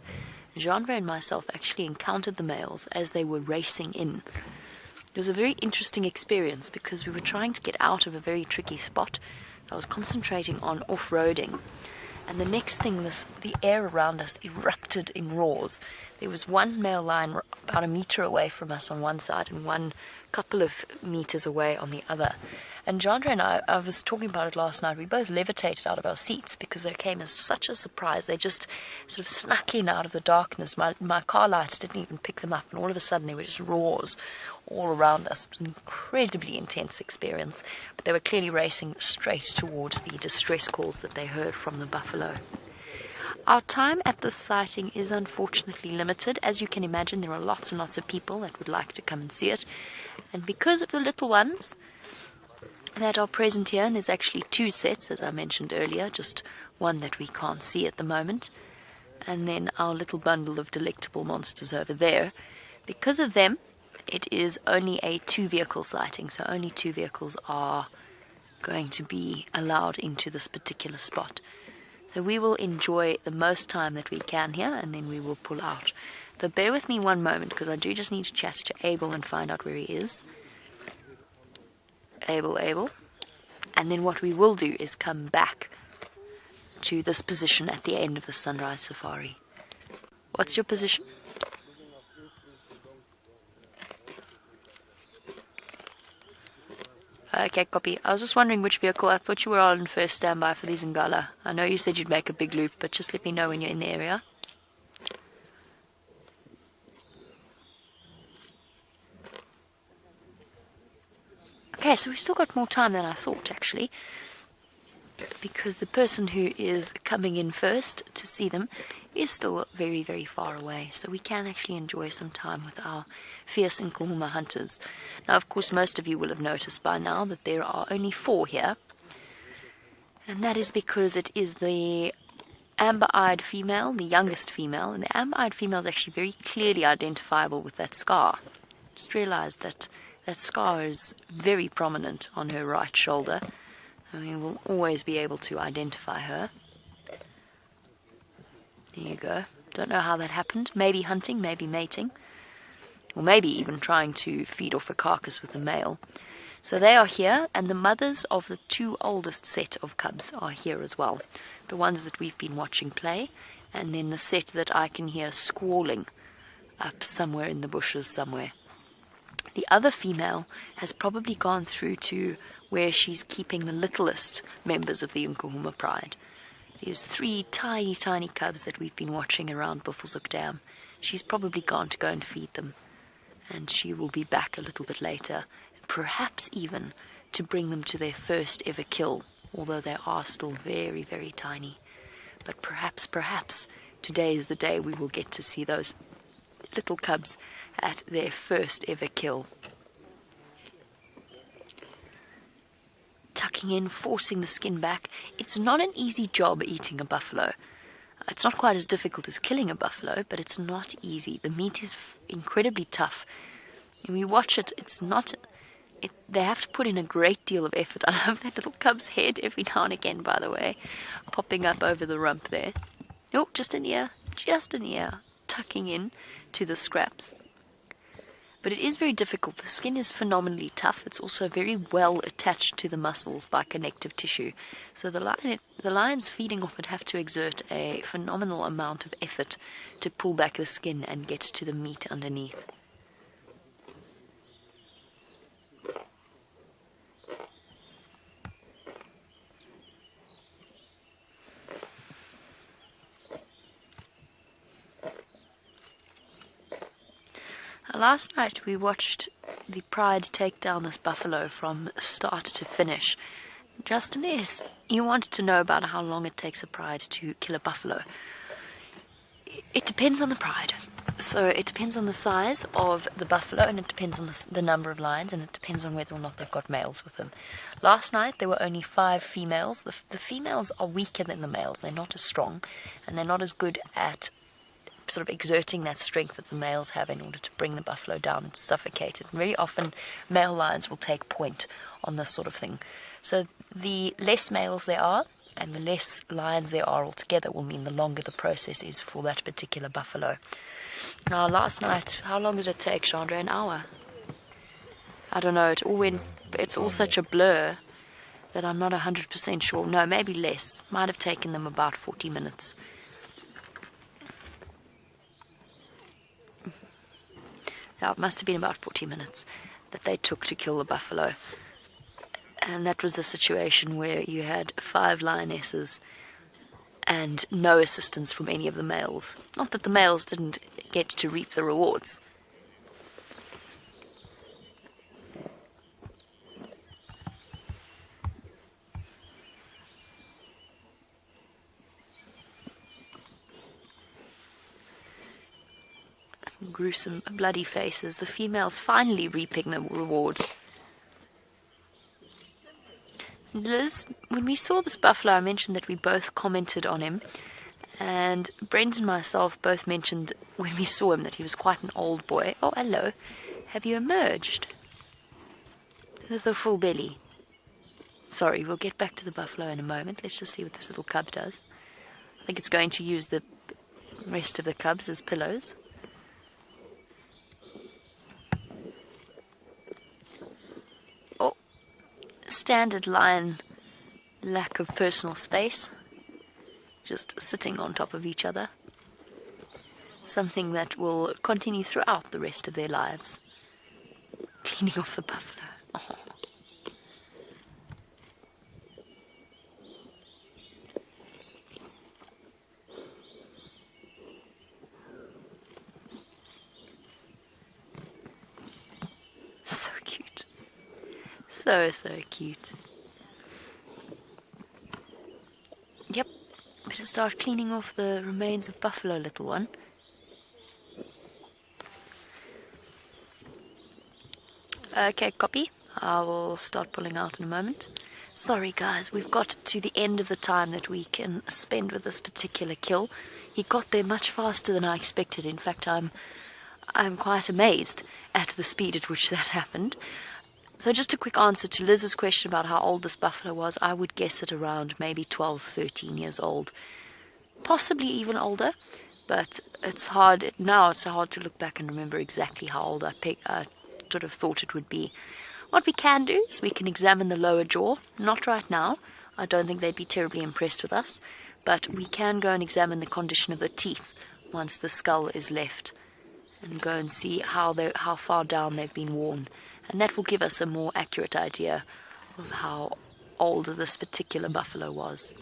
Jean-Ray and myself actually encountered the males as they were racing in. It was a very interesting experience because we were trying to get out of a very tricky spot. I was concentrating on off-roading. And the next thing, the air around us erupted in roars. There was one male lion about a meter away from us on one side and one couple of meters away on the other. And Jandra and I was talking about it last night, we both levitated out of our seats because they came as such a surprise. They just sort of snuck in out of the darkness. My car lights didn't even pick them up, and all of a sudden there were just roars all around us. It was an incredibly intense experience, but they were clearly racing straight towards the distress calls that they heard from the buffalo. Our time at this sighting is unfortunately limited. As you can imagine, there are lots and lots of people that would like to come and see it, and because of the little ones that are present here, and there's actually two sets, as I mentioned earlier, just one that we can't see at the moment, and then our little bundle of delectable monsters over there. Because of them, it is only a 2-vehicle sighting, so only 2 vehicles are going to be allowed into this particular spot. So we will enjoy the most time that we can here, and then we will pull out. So bear with me one moment, because I do just need to chat to Abel and find out where he is. Abel. And then what we will do is come back to this position at the end of the sunrise safari. What's your position? Okay, copy. I was just wondering which vehicle. I thought you were on first standby for these Ngala. I know you said you'd make a big loop, but just let me know when you're in the area. Okay, so we've still got more time than I thought, actually, because the person who is coming in first to see them is still very, very far away, so we can actually enjoy some time with our fierce Nkuhuma hunters. Now, of course, most of you will have noticed by now that there are only 4 here, and that is because it is the amber-eyed female, the youngest female, and the amber-eyed female is actually very clearly identifiable with that scar. Just realized that that scar is very prominent on her right shoulder, and we will always be able to identify her. There you go. Don't know how that happened. Maybe hunting, maybe mating, or maybe even trying to feed off a carcass with a male. So they are here, and the mothers of the 2 oldest set of cubs are here as well. The ones that we've been watching play, and then the set that I can hear squalling up somewhere in the bushes somewhere. The other female has probably gone through to where she's keeping the littlest members of the Nkuhuma pride. There's 3 tiny, tiny cubs that we've been watching around Buffelshoek Dam. She's probably gone to go and feed them, and she will be back a little bit later, perhaps even to bring them to their first ever kill, although they are still very, very tiny. But perhaps, today is the day we will get to see those little cubs at their first ever kill. Tucking in, forcing the skin back. It's not an easy job eating a buffalo. It's not quite as difficult as killing a buffalo, but it's not easy. The meat is incredibly tough. When we watch it, they have to put in a great deal of effort. I love that little cub's head every now and again, by the way, popping up over the rump there. Oh, just an ear, tucking in to the scraps. But it is very difficult. The skin is phenomenally tough. It's also very well attached to the muscles by connective tissue. So the lions feeding off it have to exert a phenomenal amount of effort to pull back the skin and get to the meat underneath. Last night we watched the pride take down this buffalo from start to finish. Justin S., you wanted to know about how long it takes a pride to kill a buffalo. It depends on the pride. So it depends on the size of the buffalo, and it depends on the number of lions, and it depends on whether or not they've got males with them. Last night there were only 5 females. The females are weaker than the males. They're not as strong, and they're not as good at sort of exerting that strength that the males have in order to bring the buffalo down and suffocate it. And very often male lions will take point on this sort of thing. So the less males there are and the less lions there are altogether will mean the longer the process is for that particular buffalo. Now, last night, how long did it take, Chandra? An hour? I don't know. It's all such a blur that I'm not 100% sure. No, maybe less. Might have taken them about 40 minutes. Yeah, it must have been about 40 minutes that they took to kill the buffalo. And that was a situation where you had 5 lionesses and no assistance from any of the males. Not that the males didn't get to reap the rewards. Gruesome, bloody faces. The females finally reaping the rewards. Liz, when we saw this buffalo, I mentioned that we both commented on him, and Brent and myself both mentioned when we saw him that he was quite an old boy. Oh, hello. Have you emerged? With a full belly. Sorry, we'll get back to the buffalo in a moment. Let's just see what this little cub does. I think it's going to use the rest of the cubs as pillows. Oh, standard lion lack of personal space. Just sitting on top of each other. Something that will continue throughout the rest of their lives. Cleaning off the buffalo. Oh. So cute. So cute. Yep. Better start cleaning off the remains of buffalo, little one. Okay, copy. I will start pulling out in a moment. Sorry guys, we've got to the end of the time that we can spend with this particular kill. He got there much faster than I expected. In fact, I'm quite amazed at the speed at which that happened. So just a quick answer to Liz's question about how old this buffalo was. I would guess it around maybe 12, 13 years old. Possibly even older, but it's hard now. It's hard to look back and remember exactly how old I sort of thought it would be. What we can do is we can examine the lower jaw. Not right now. I don't think they'd be terribly impressed with us, but we can go and examine the condition of the teeth once the skull is left, and go and see how far down they've been worn. And that will give us a more accurate idea of how old this particular buffalo was.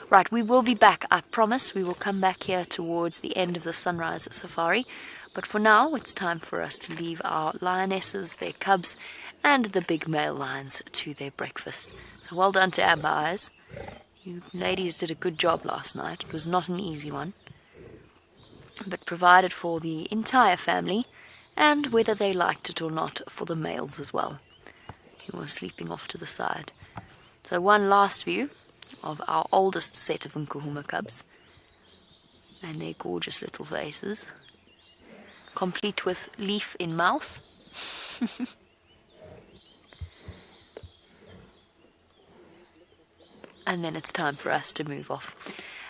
Right, we will be back, I promise. We will come back here towards the end of the sunrise safari. But for now, it's time for us to leave our lionesses, their cubs, and the big male lions to their breakfast. So well done to Amber Eyes. You ladies did a good job last night. It was not an easy one, but provided for the entire family, and whether they liked it or not, for the males as well, who were sleeping off to the side. So one last view of our oldest set of Nkuhuma cubs, and their gorgeous little faces, complete with leaf in mouth. And then it's time for us to move off.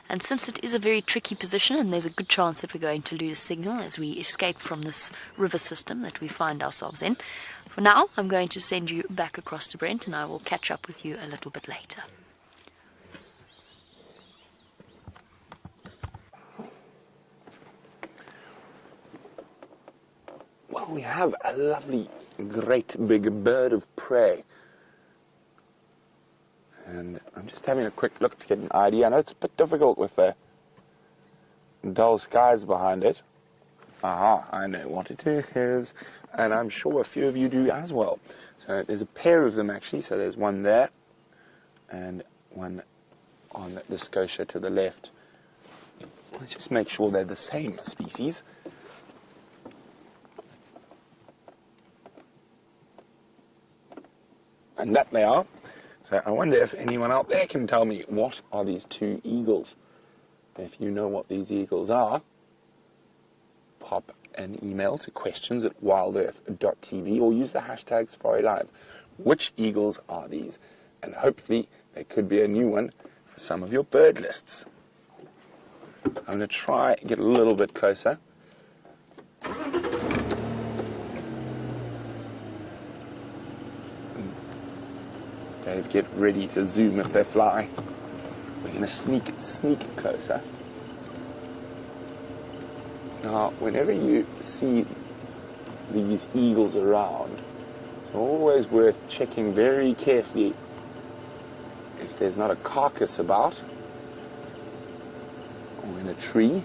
And since it is a very tricky position, and there's a good chance that we're going to lose signal as we escape from this river system that we find ourselves in, for now I'm going to send you back across to Brent, and I will catch up with you a little bit later. Well, we have a lovely, great big bird of prey. And I'm just having a quick look to get an idea. I know it's a bit difficult with the dull skies behind it. Aha, I know what it is. And I'm sure a few of you do as well. So there's a pair of them actually. So there's one there and one on the scotia to the left. Let's just make sure they're the same species. And that they are. So I wonder if anyone out there can tell me what are these two eagles. If you know what these eagles are, pop an email to questions@wildearth.tv or use the hashtag Safari Live. Which eagles are these? And hopefully there could be a new one for some of your bird lists. I'm going to try and get a little bit closer. Dave, get ready to zoom if they fly. We're going to sneak closer. Now, whenever you see these eagles around, it's always worth checking very carefully if there's not a carcass about or in a tree.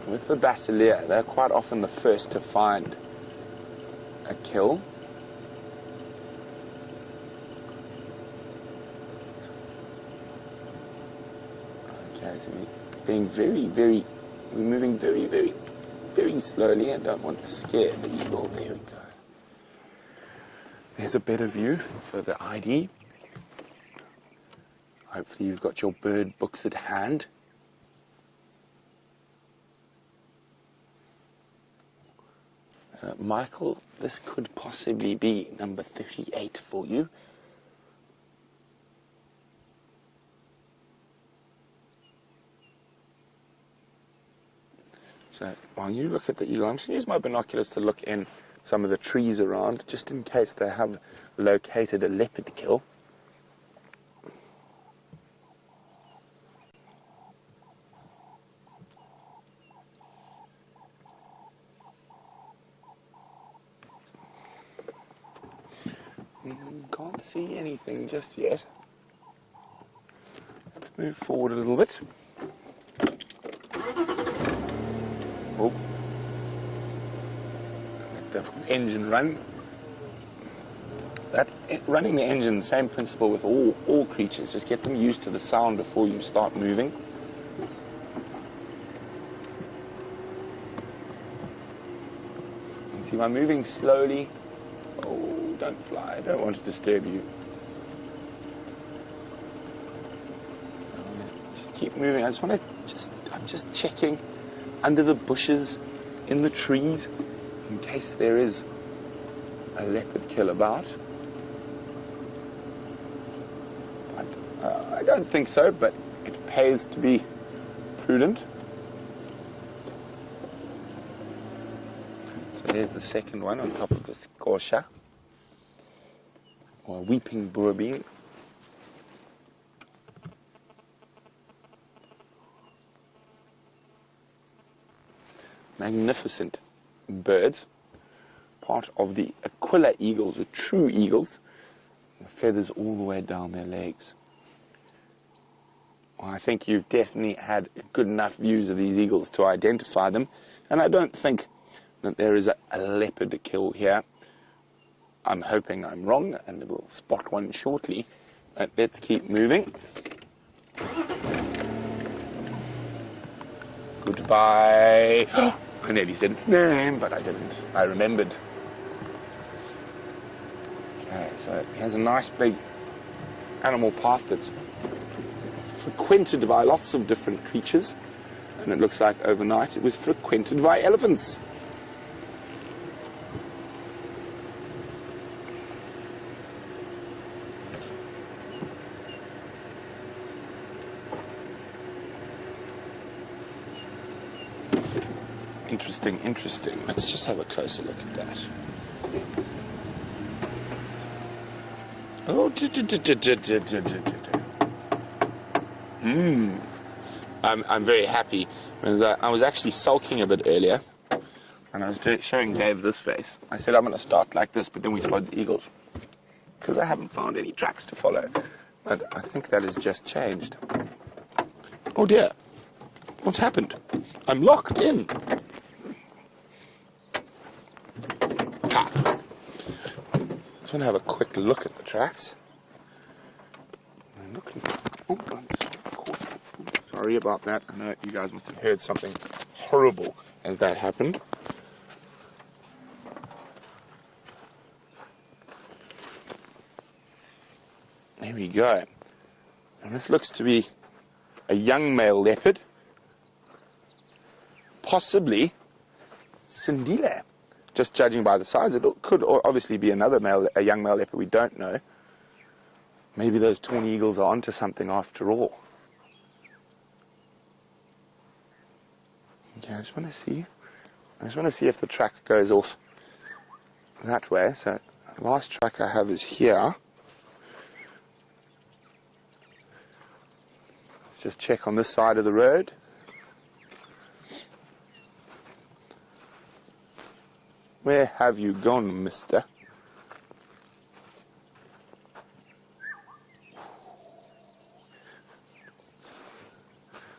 With the batelier, they're quite often the first to find a kill. Okay, so we're moving very slowly. I don't want to scare the eagle. There we go. There's a better view for the ID. Hopefully you've got your bird books at hand. So, Michael, this could possibly be number 38 for you. So while you look at the eagle, I'm just going to use my binoculars to look in some of the trees around, just in case they have located a leopard kill. Can't see anything just yet. Let's move forward a little bit. Oh. Let the engine run. Running the engine, same principle with all creatures. Just get them used to the sound before you start moving. And see, by moving slowly. Oh, don't fly. I don't want to disturb you. Just keep moving. I'm just checking under the bushes, in the trees, in case there is a leopard kill about. I don't think so, but it pays to be prudent. So there's the second one on top of this gorsha, or weeping boerbean. Magnificent birds, part of the aquila eagles, the true eagles, the feathers all the way down their legs. Well, I think you've definitely had good enough views of these eagles to identify them, and I don't think that there is a leopard kill here. I'm hoping I'm wrong, and we'll spot one shortly, but let's keep moving. Goodbye. I nearly said its name, but I didn't. I remembered. Okay, so it has a nice big animal path that's frequented by lots of different creatures, and it looks like overnight it was frequented by elephants. Interesting. Let's just have a closer look at that. Oh, I'm very happy. I was actually sulking a bit earlier, and I was showing Dave this face. I said I'm going to start like this, but then we spotted the eagles, because I haven't found any tracks to follow. But I think that has just changed. Oh dear. What's happened? I'm locked in. Just want to have a quick look at the tracks. Sorry about that. I know you guys must have heard something horrible as that happened. There we go. And this looks to be a young male leopard. possibly Sindile. Just judging by the size, it could obviously be a young male leopard, we don't know. Maybe those tawny eagles are onto something after all. Okay, I just want to see if the track goes off that way. So the last track I have is here. Let's just check on this side of the road. Where have you gone, mister?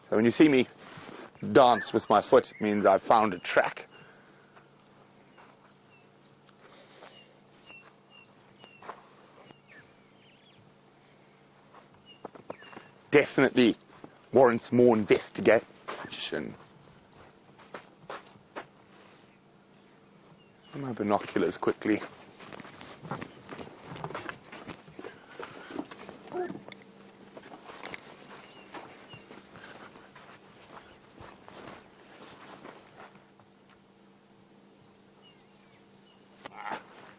So when you see me dance with my foot, it means I've found a track. Definitely warrants more investigation. My binoculars quickly.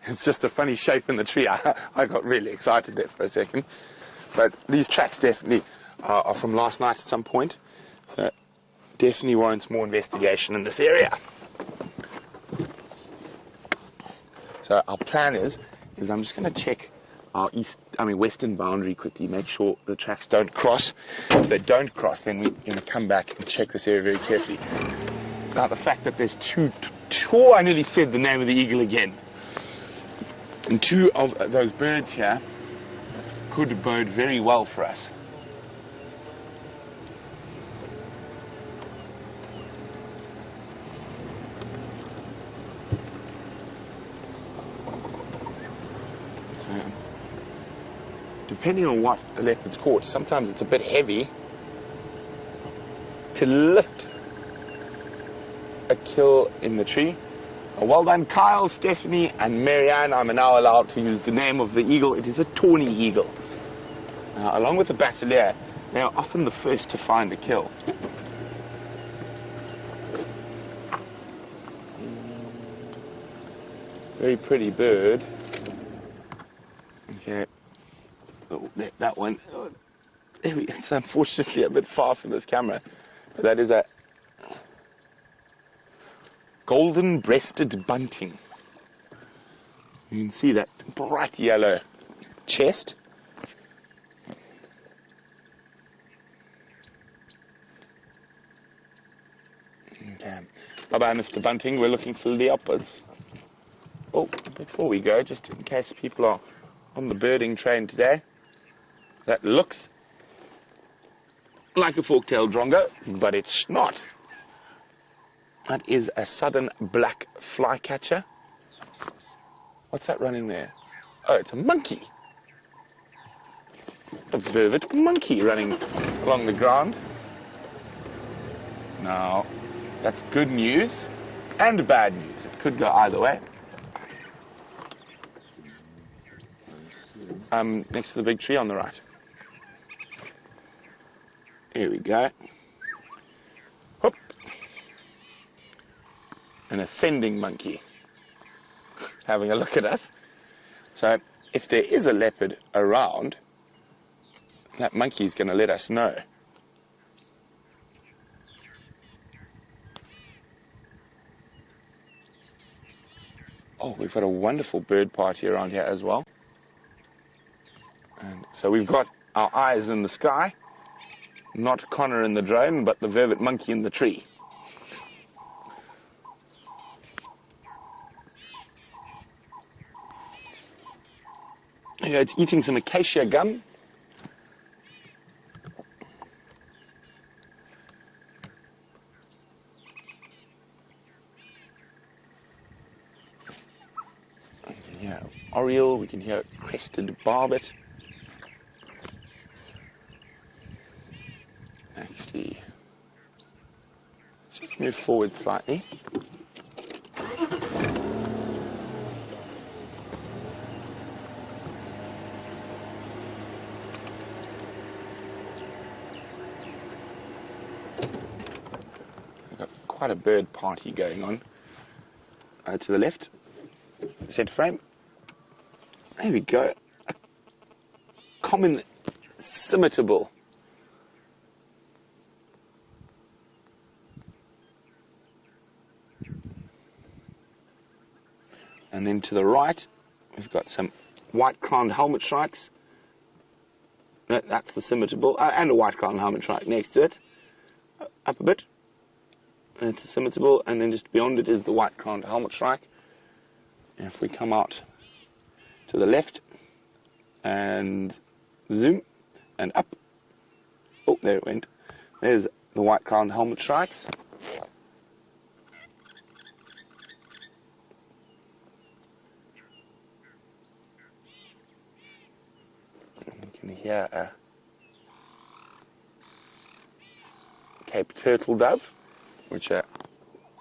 It's just a funny shape in the tree. I got really excited there for a second. But these tracks definitely are from last night at some point. So definitely warrants more investigation in this area. So our plan is I'm just going to check our western boundary quickly, make sure the tracks don't cross. If they don't cross, then we're going to come back and check this area very carefully. Now, the fact that there's two, I nearly said the name of the eagle again. And two of those birds here could bode very well for us. So, depending on what a leopard's caught, sometimes it's a bit heavy to lift a kill in the tree. Well done, Kyle, Stephanie, and Marianne. I'm now allowed to use the name of the eagle. It is a tawny eagle. Along with the bateleur, they are often the first to find a kill. Very pretty bird. Okay. Oh, that one. Oh, it's unfortunately a bit far from this camera. But that is a golden-breasted bunting. You can see that bright yellow chest. Okay. Bye-bye, Mr. Bunting. We're looking for leopards. Oh, before we go, just in case people are on the birding train today, that looks like a fork-tailed drongo, but it's not. That is a southern black flycatcher. What's that running there? Oh, it's a monkey. A vervet monkey running along the ground. Now, that's good news and bad news. It could go either way. Next to the big tree on the right. Here we go. Whoop. An ascending monkey having a look at us. So if there is a leopard around, that monkey is going to let us know. Oh, we've got a wonderful bird party around here as well. And so we've got our eyes in the sky, not Connor in the drone, but the vervet monkey in the tree. Yeah, it's eating some acacia gum. We can hear oriole, we can hear crested barbet. Actually, let's just move forward slightly. quite a bird party going on. To the left, center frame. There we go. A common scimitable. And then to the right, we've got some white-crowned helmet shrikes. No, that's the scimitable, and a white-crowned helmet shrike next to it. Up a bit. And it's a scimitable, and then just beyond it is the white-crowned helmet shrike. And if we come out to the left, and zoom, and up. Oh, there it went. There's the white-crowned helmet shrikes. You can hear a Cape turtle dove, which are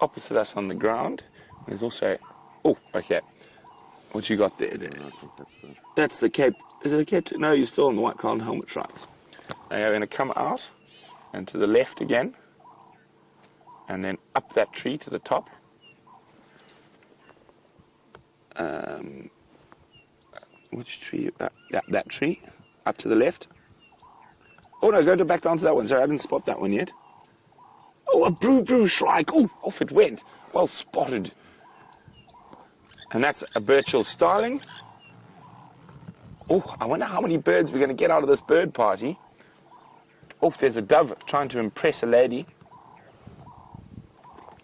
opposite us on the ground. There's also, oh, okay, what you got there? That's the Cape, is it a Cape? No, you're still on the white-crowned helmet shrikes. Now you're going to come out and to the left again, and then up that tree to the top. Which tree? That tree. Up to the left. Oh no, go back down to that one. Sorry, I didn't spot that one yet. Oh, a brew shrike. Oh, off it went. Well spotted. And that's a Birchall starling. Oh, I wonder how many birds we're going to get out of this bird party. Oh, there's a dove trying to impress a lady.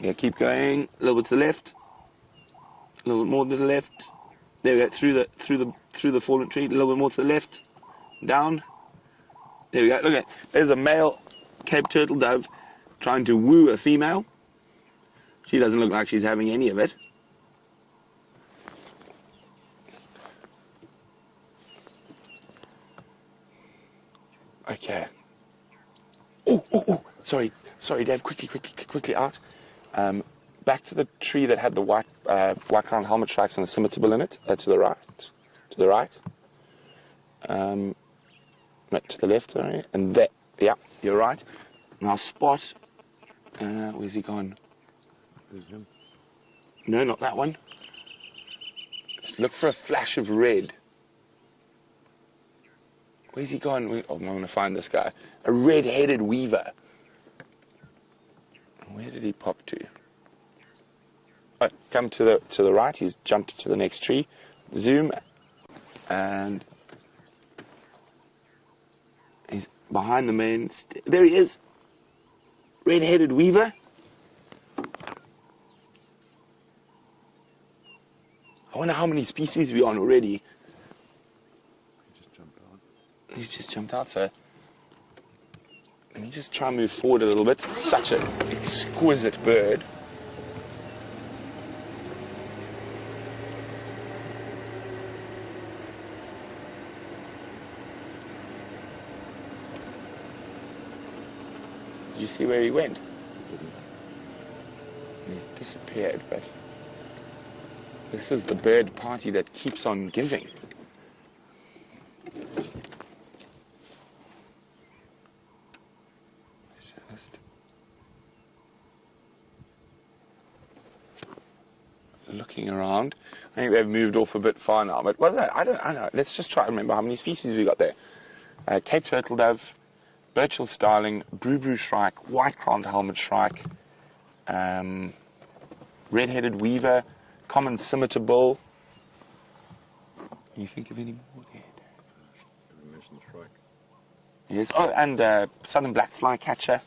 Yeah, keep going. A little bit to the left. A little bit more to the left. There we go. Through the fallen tree. A little bit more to the left. Down. There we go. Look at. There's a male Cape turtle dove trying to woo a female. She doesn't look like she's having any of it. Okay. Oh, sorry, Dave, quickly out. Back to the tree that had the white-crowned helmet shrikes and the scimitable in it, to the right. No, to the left, sorry, and that, yeah, you're right. Now spot, where's he gone? No, not that one. Just look for a flash of red. Where's he gone? Oh, I'm going to find this guy. A red-headed weaver. Where did he pop to? Oh, come to the right. He's jumped to the next tree. Zoom. And he's behind the main... There he is. Red-headed weaver. I wonder how many species we're on already. He's just jumped out, so let me just try and move forward a little bit. It's such an exquisite bird. Did you see where he went? He's disappeared, but this is the bird party that keeps on giving. Looking around, I think they've moved off a bit far now. But was that? I don't know. Let's just try to remember how many species we got there. Cape turtle dove, Birchall starling, brew shrike, white-crowned helmet shrike, red-headed weaver, common scimitable. Can you think of any more there? You mentioned the shrike. Yes. Oh, and southern black flycatcher.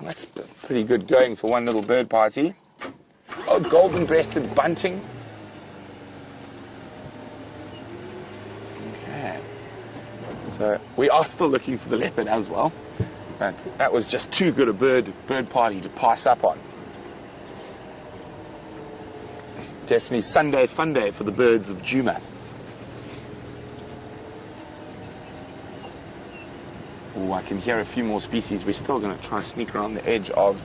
That's pretty good going for one little bird party. Oh, golden-breasted bunting. Okay. So we are still looking for the leopard as well. But that was just too good a bird party to pass up on. Definitely Sunday fun day for the birds of Juma. Oh, I can hear a few more species. We're still going to try and sneak around the edge of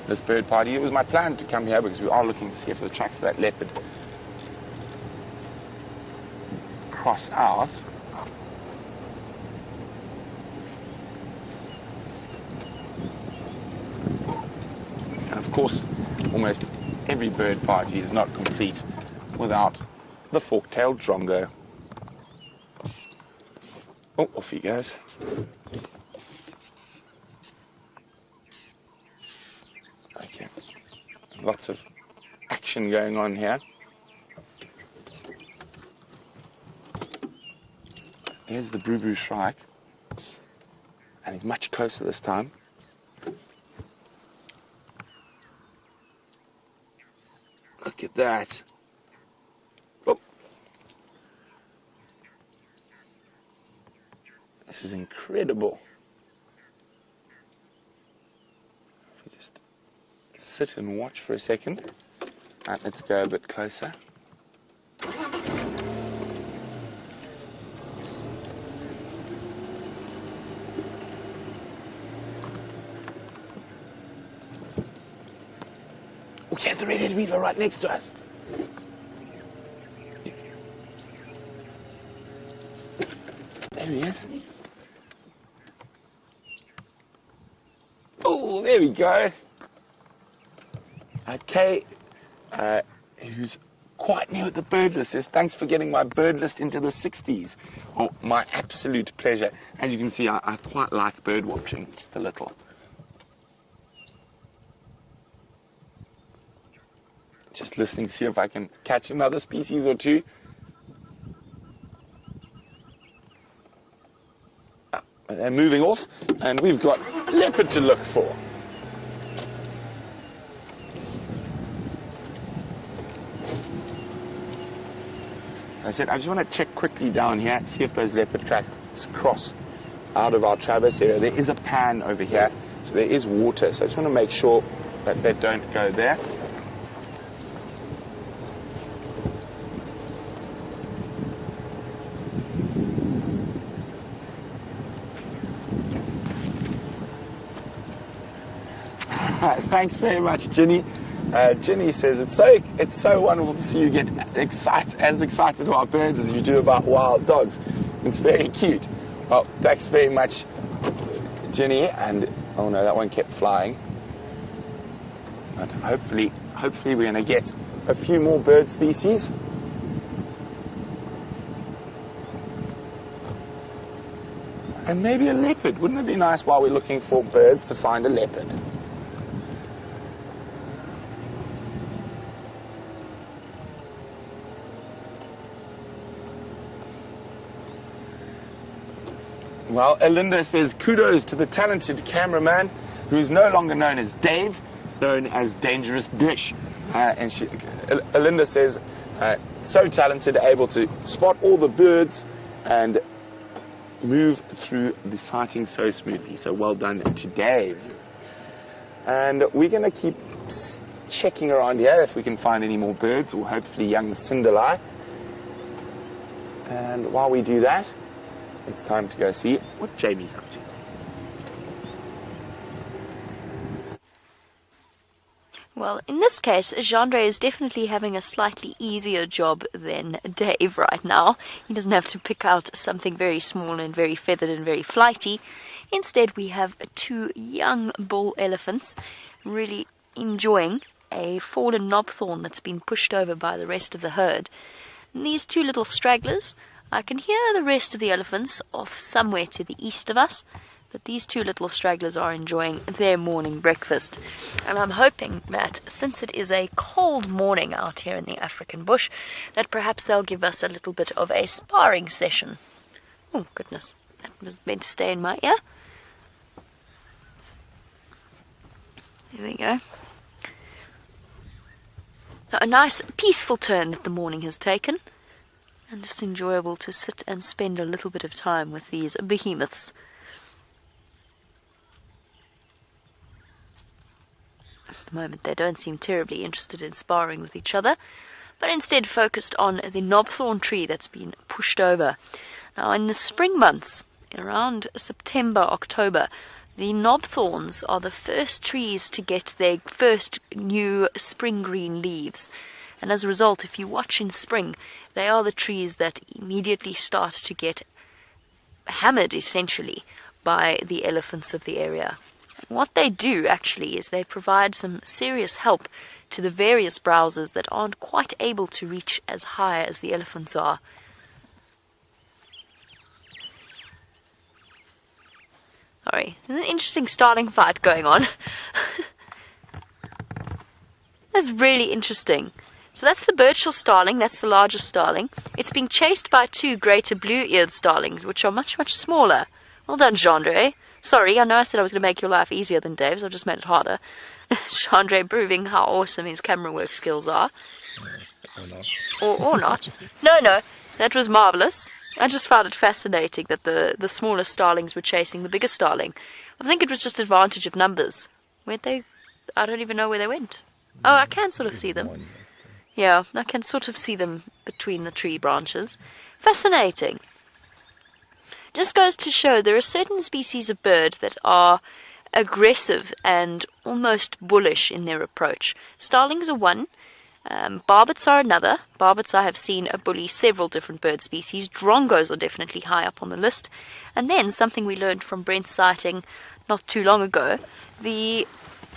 this bird party. It was my plan to come here because we are looking to see if the tracks of that leopard cross out. course, almost every bird party is not complete without the fork-tailed drongo. Oh, off he goes. Okay, lots of action going on here. Here's the Boo Shrike, and he's much closer this time. Look at that. Oh. This is incredible. If we just sit and watch for a second. Right, let's go a bit closer. Oh, here's the red-headed weaver right next to us. There he is. Oh, there we go. Okay, who's quite new at the bird list says, thanks for getting my bird list into the 60s. Oh, my absolute pleasure. As you can see, I quite like bird watching, just a little. Just listening to see if I can catch another species or two. They're moving off, and we've got leopard to look for. I said, I just want to check quickly down here, see if those leopard tracks cross out of our traverse area. There is a pan over here, so there is water, so I just want to make sure that they don't go there. Thanks very much, Ginny. Ginny says, it's so wonderful to see you get as excited about birds as you do about wild dogs. It's very cute. Well, thanks very much, Ginny. And, oh no, that one kept flying. But hopefully we're going to get a few more bird species. And maybe a leopard. Wouldn't it be nice while we're looking for birds to find a leopard? Well, Elinda says, kudos to the talented cameraman who's no longer known as Dave, known as Dangerous Dish. And Elinda says, so talented, able to spot all the birds and move through the sighting so smoothly. So well done to Dave. And we're going to keep checking around here if we can find any more birds, or hopefully young cinderli. And while we do that, it's time to go see what Jamie's up to. Well, in this case, Jeandre is definitely having a slightly easier job than Dave right now. He doesn't have to pick out something very small and very feathered and very flighty. Instead, we have two young bull elephants really enjoying a fallen knobthorn that's been pushed over by the rest of the herd. And these two little stragglers, I can hear the rest of the elephants off somewhere to the east of us, but these two little stragglers are enjoying their morning breakfast. And I'm hoping that since it is a cold morning out here in the African bush, that perhaps they'll give us a little bit of a sparring session. Oh, goodness, that was meant to stay in my ear. There we go. A nice, peaceful turn that the morning has taken. And just enjoyable to sit and spend a little bit of time with these behemoths. At the moment they don't seem terribly interested in sparring with each other, but instead focused on the knobthorn tree that's been pushed over. Now in the spring months, around September, October, the knobthorns are the first trees to get their first new spring green leaves. And as a result, if you watch in spring, they are the trees that immediately start to get hammered, essentially, by the elephants of the area. What they do actually is they provide some serious help to the various browsers that aren't quite able to reach as high as the elephants are. Sorry, there's an interesting starling fight going on. That's really interesting. So that's the Birchall starling, that's the largest starling. It's being chased by two greater blue-eared starlings, which are much, much smaller. Well done, Chandre. Sorry, I know I said I was going to make your life easier than Dave's, I've just made it harder. Chandre proving how awesome his camera work skills are. Or not. Or not. No, that was marvellous. I just found it fascinating that the smaller starlings were chasing the bigger starling. I think it was just advantage of numbers. Where'd they... I don't even know where they went. Oh, I can sort of see them. Yeah, I can sort of see them between the tree branches. Fascinating. Just goes to show there are certain species of bird that are aggressive and almost bullish in their approach. Starlings are one. Barbets are another. Barbets I have seen bully several different bird species. Drongos are definitely high up on the list. And then something we learned from Brent's sighting not too long ago, the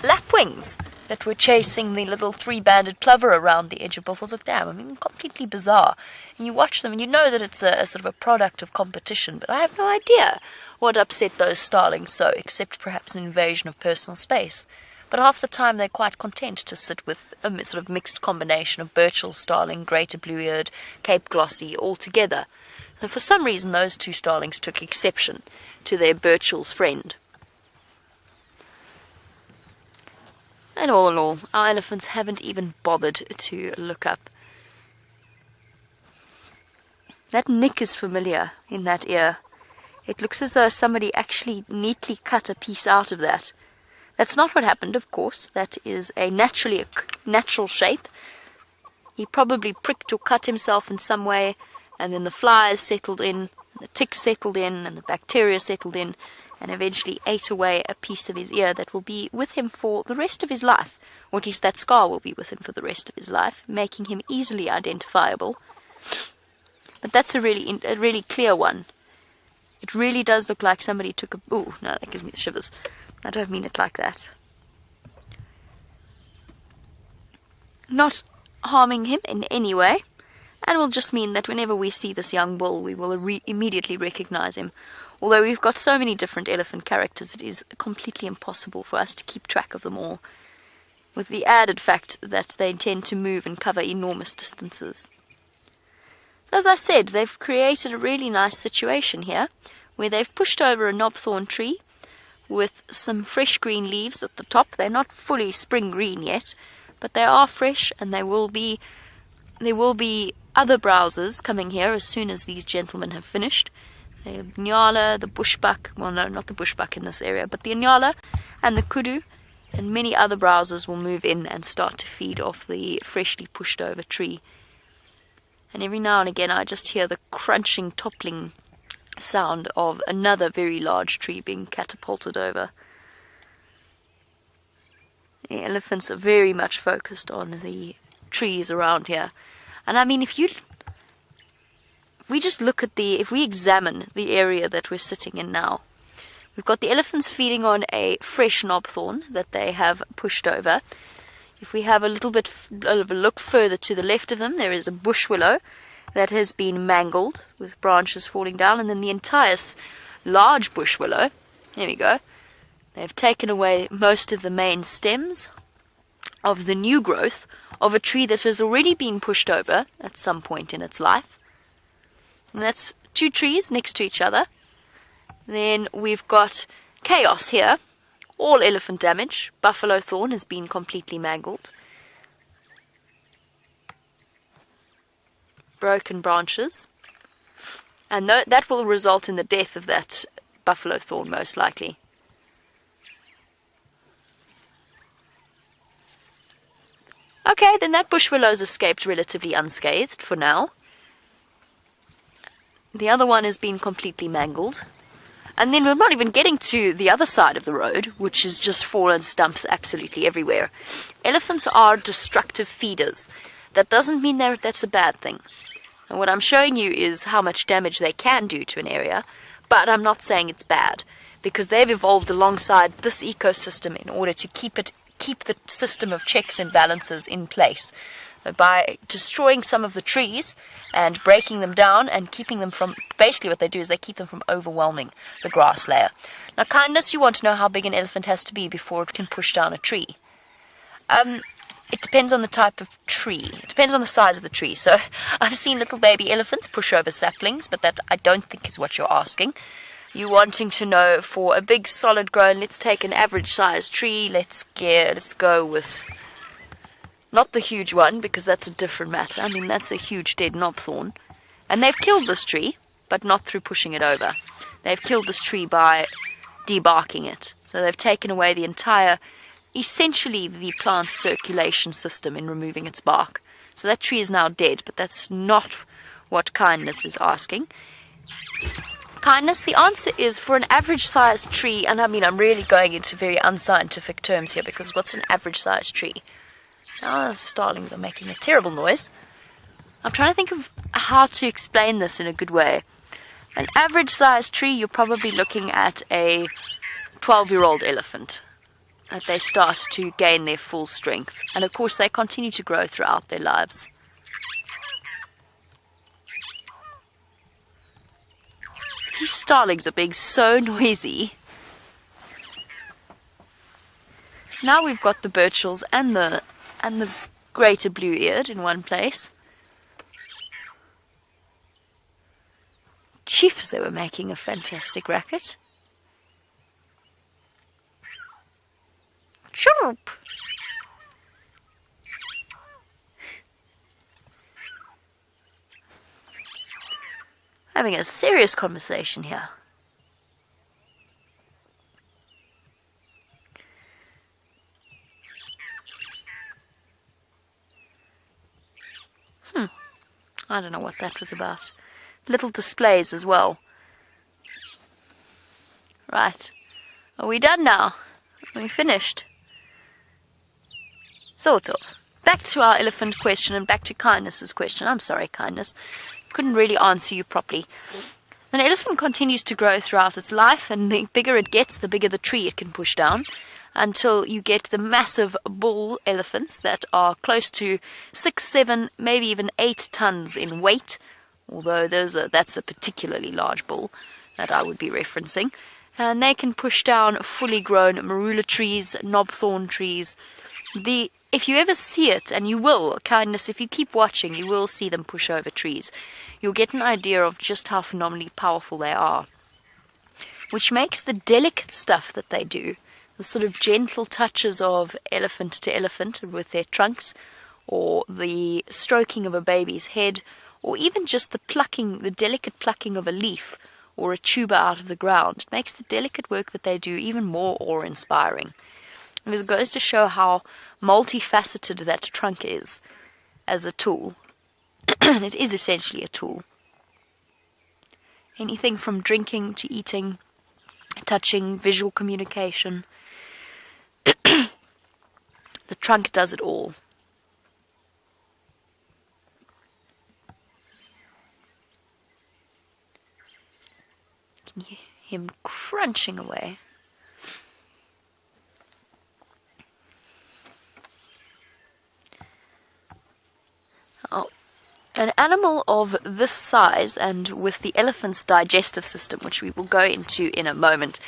lapwings that were chasing the little three-banded plover around the edge of Buffelshoek Dam. I mean, completely bizarre. And you watch them and you know that it's a sort of a product of competition, but I have no idea what upset those starlings so, except perhaps an invasion of personal space. But half the time they're quite content to sit with a sort of mixed combination of Birchall starling, greater blue-eared, Cape glossy, all together. And for some reason those two starlings took exception to their Birchall's friend. And all in all, our elephants haven't even bothered to look up. That nick is familiar in that ear. It looks as though somebody actually neatly cut a piece out of that. That's not what happened, of course. That is a natural shape. He probably pricked or cut himself in some way, and then the flies settled in, the ticks settled in, and the bacteria settled in, and eventually ate away a piece of his ear that will be with him for the rest of his life, or at least that scar will be with him for the rest of his life, making him easily identifiable. But that's a really clear one. It really does look like somebody took a... Ooh, no, that gives me the shivers. I don't mean it like that. Not harming him in any way, and will just mean that whenever we see this young bull, we will immediately recognize him. Although we've got so many different elephant characters, it is completely impossible for us to keep track of them all, with the added fact that they tend to move and cover enormous distances. As I said, they've created a really nice situation here, where they've pushed over a knobthorn tree with some fresh green leaves at the top. They're not fully spring green yet, but they are fresh, and there will be other browsers coming here as soon as these gentlemen have finished. The Nyala, the bushbuck, well no, not the bushbuck in this area, but the Nyala and the kudu, and many other browsers will move in and start to feed off the freshly pushed over tree. And every now and again I just hear the crunching, toppling sound of another very large tree being catapulted over. The elephants are very much focused on the trees around here. And I mean, if we examine the area that we're sitting in now, we've got the elephants feeding on a fresh knobthorn that they have pushed over. If we have a little bit of a look further to the left of them, there is a bush willow that has been mangled with branches falling down, and then the entire large bush willow, there we go, they've taken away most of the main stems of the new growth of a tree that has already been pushed over at some point in its life. And that's two trees next to each other. Then we've got chaos here. All elephant damage. Buffalo thorn has been completely mangled. Broken branches. And that will result in the death of that buffalo thorn most likely. Okay, then that bush willow's escaped relatively unscathed for now. The other one has been completely mangled. And then we're not even getting to the other side of the road, which is just fallen stumps absolutely everywhere. Elephants are destructive feeders. That doesn't mean that's a bad thing. And what I'm showing you is how much damage they can do to an area, but I'm not saying it's bad. because they've evolved alongside this ecosystem in order to keep the system of checks and balances in place. By destroying some of the trees and breaking them down and keeping them from, basically what they do is they keep them from overwhelming the grass layer. Now, kindness, you want to know how big an elephant has to be before it can push down a tree. It depends on the type of tree. It depends on the size of the tree. So I've seen little baby elephants push over saplings, but that I don't think is what you're asking. You're wanting to know for a big solid grown, let's take an average sized tree, let's go with not the huge one, because that's a different matter. I mean, that's a huge dead knobthorn. And they've killed this tree, but not through pushing it over. They've killed this tree by debarking it. So they've taken away the entire, essentially the plant's circulation system in removing its bark. So that tree is now dead, but that's not what kindness is asking. Kindness, the answer is for an average sized tree, and I mean, I'm really going into very unscientific terms here, because what's an average sized tree? Oh, starlings are making a terrible noise. I'm trying to think of how to explain this in a good way. An average sized tree, you're probably looking at a 12-year-old elephant. That they start to gain their full strength. And of course, they continue to grow throughout their lives. These starlings are being so noisy. Now we've got the birchals and the greater blue-eared in one place. Jeepers, they were making a fantastic racket. Chirp! Having a serious conversation here. I don't know what that was about. Little displays as well. Right. Are we done now? Are we finished? Sort of. Back to our elephant question and back to kindness's question. I'm sorry, kindness. Couldn't really answer you properly. An elephant continues to grow throughout its life, and the bigger it gets, the bigger the tree it can push down, until you get the massive bull elephants that are close to 6, 7, maybe even 8 tons in weight, although that's a particularly large bull that I would be referencing. And they can push down fully grown marula trees, knobthorn trees. If you ever see it, and you will, kindness, if you keep watching, you will see them push over trees. You'll get an idea of just how phenomenally powerful they are. Which makes the delicate stuff that they do, the sort of gentle touches of elephant to elephant with their trunks, or the stroking of a baby's head, or even just the delicate plucking of a leaf or a tuber out of the ground. It makes the delicate work that they do even more awe-inspiring. And it goes to show how multifaceted that trunk is as a tool. And it is essentially a tool. Anything from drinking to eating, touching, visual communication. The trunk does it all. Can you hear him crunching away? Oh, an animal of this size, and with the elephant's digestive system, which we will go into in a moment,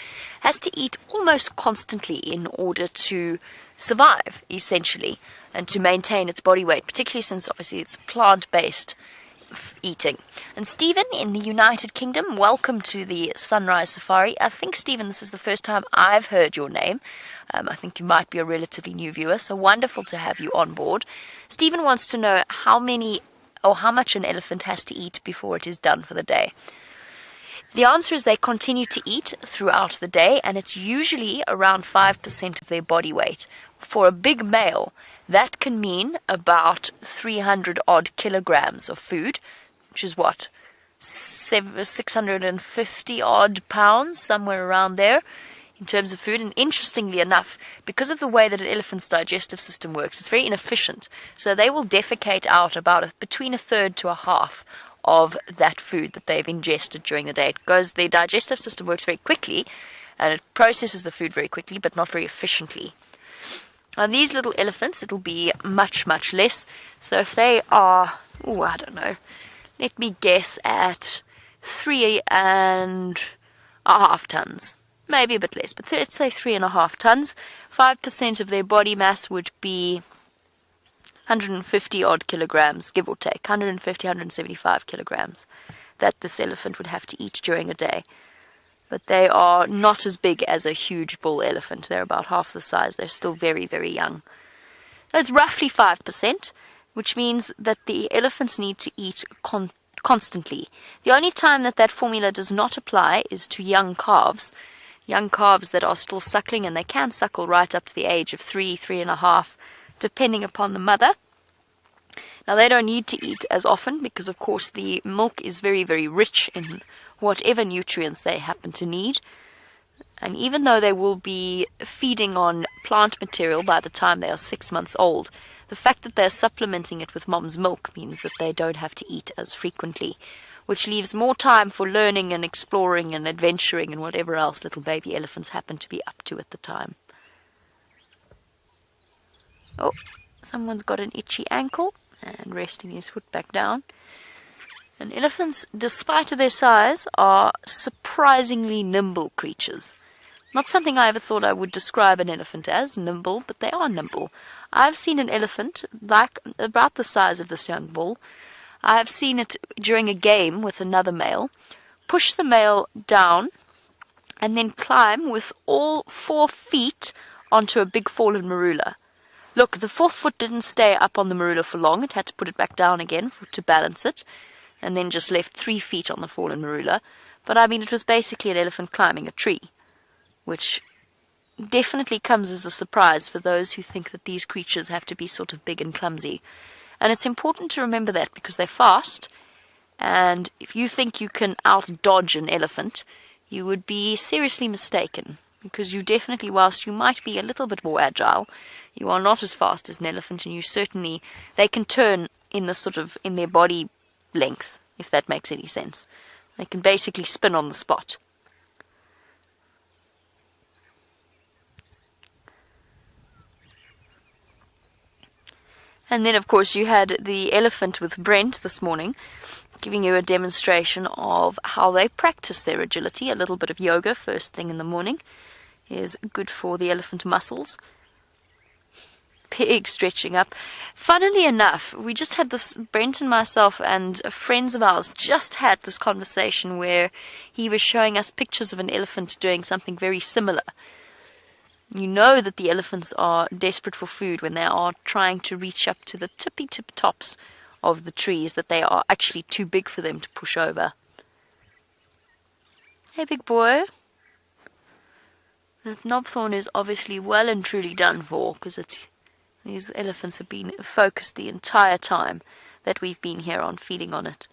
has to eat almost constantly in order to survive, essentially, and to maintain its body weight, particularly since obviously it's plant-based eating. And Stephen in the United Kingdom, welcome to the Sunrise Safari. I think, Stephen, this is the first time I've heard your name. I think you might be a relatively new viewer, so wonderful to have you on board. Stephen wants to know how much an elephant has to eat before it is done for the day. The answer is they continue to eat throughout the day, and it's usually around 5% of their body weight. For a big male, that can mean about 300 odd kilograms of food, which is what, 650 odd pounds, somewhere around there, in terms of food. And interestingly enough, because of the way that an elephant's digestive system works, it's very inefficient. So they will defecate out about between a third to a half of that food that they've ingested during the day. Their digestive system works very quickly, and it processes the food very quickly, but not very efficiently. On these little elephants, it'll be much, much less. So if they are, I don't know, let me guess at 3.5 tons, maybe a bit less, but let's say 3.5 tons. 5% of their body mass would be 150 odd kilograms, give or take, 150, 175 kilograms that this elephant would have to eat during a day. But they are not as big as a huge bull elephant. They're about half the size. They're still very, very young. It's roughly 5%, which means that the elephants need to eat constantly. The only time that formula does not apply is to young calves that are still suckling, and they can suckle right up to the age of 3.5, depending upon the mother. Now, they don't need to eat as often because, of course, the milk is very, very rich in whatever nutrients they happen to need. And even though they will be feeding on plant material by the time they are 6 months old, the fact that they're supplementing it with mom's milk means that they don't have to eat as frequently, which leaves more time for learning and exploring and adventuring and whatever else little baby elephants happen to be up to at the time. Oh, someone's got an itchy ankle and resting his foot back down. And elephants, despite their size, are surprisingly nimble creatures. Not something I ever thought I would describe an elephant as, nimble, but they are nimble. I've seen an elephant, like about the size of this young bull. I have seen it during a game with another male, push the male down, and then climb with all 4 feet onto a big fallen marula. Look, the 4th foot didn't stay up on the marula for long. It had to put it back down again to balance it, and then just left 3 feet on the fallen marula. But I mean, it was basically an elephant climbing a tree, which definitely comes as a surprise for those who think that these creatures have to be sort of big and clumsy. And it's important to remember that because they're fast, and if you think you can out-dodge an elephant, you would be seriously mistaken, because you definitely, whilst you might be a little bit more agile, you are not as fast as an elephant, and they can turn in their body length, if that makes any sense. They can basically spin on the spot. And then, of course, you had the elephant with Brent this morning, giving you a demonstration of how they practice their agility. A little bit of yoga first thing in the morning is good for the elephant muscles. Big stretching up. Funnily enough, we just had this, Brent and myself and friends of ours just had this conversation where he was showing us pictures of an elephant doing something very similar. You know that the elephants are desperate for food when they are trying to reach up to the tippy-tip tops of the trees, that they are actually too big for them to push over. Hey, big boy. That knobthorn is obviously well and truly done for, because these elephants have been focused the entire time that we've been here on feeding on it.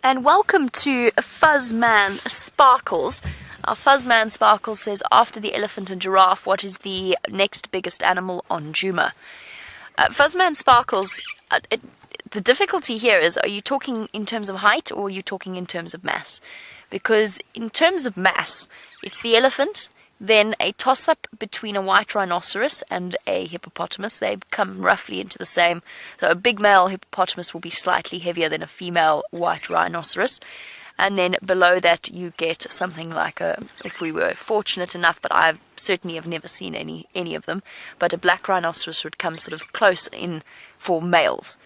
And welcome to Fuzzman Sparkles. Our Fuzzman Sparkles says, after the elephant and giraffe, what is the next biggest animal on Nkuhuma? Fuzzman Sparkles, the difficulty here is, are you talking in terms of height or are you talking in terms of mass? Because in terms of mass, it's the elephant, then a toss-up between a white rhinoceros and a hippopotamus. They come roughly into the same. So a big male hippopotamus will be slightly heavier than a female white rhinoceros. And then below that you get something like if we were fortunate enough, but I certainly have never seen any of them, but a black rhinoceros would come sort of close in for males.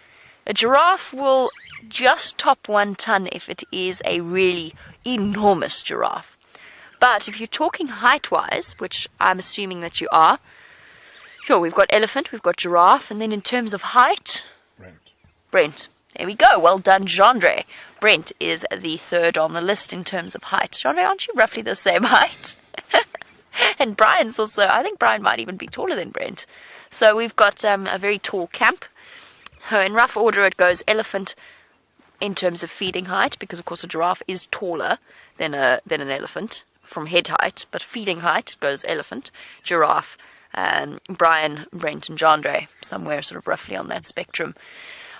A giraffe will just top 1 ton if it is a really enormous giraffe. But if you're talking height-wise, which I'm assuming that you are, sure, we've got elephant, we've got giraffe, and then in terms of height, Brent. There we go. Well done, Gendre. Brent is the 3rd on the list in terms of height. Gendre, aren't you roughly the same height? And Brian's also, I think Brian might even be taller than Brent. So we've got a very tall camp. In rough order, it goes elephant in terms of feeding height, because of course a giraffe is taller than an elephant from head height, but feeding height goes elephant, giraffe, Brian, Brent and Jandre, somewhere sort of roughly on that spectrum.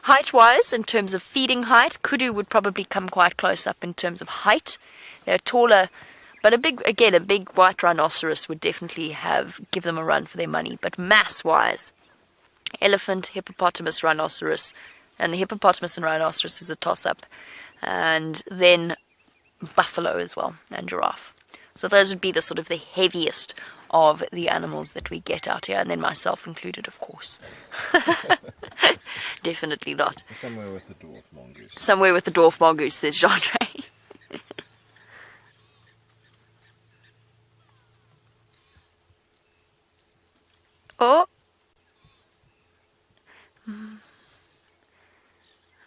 Height-wise, in terms of feeding height, Kudu would probably come quite close up in terms of height. They're taller, but a big white rhinoceros would definitely give them a run for their money. But mass-wise, elephant, hippopotamus, rhinoceros, and the hippopotamus and rhinoceros is a toss-up. And then buffalo as well, and giraffe. So those would be the sort of the heaviest of the animals that we get out here, and then myself included, of course. Definitely not. Somewhere with the dwarf mongoose. Somewhere with the dwarf mongoose, says Jandre. Oh.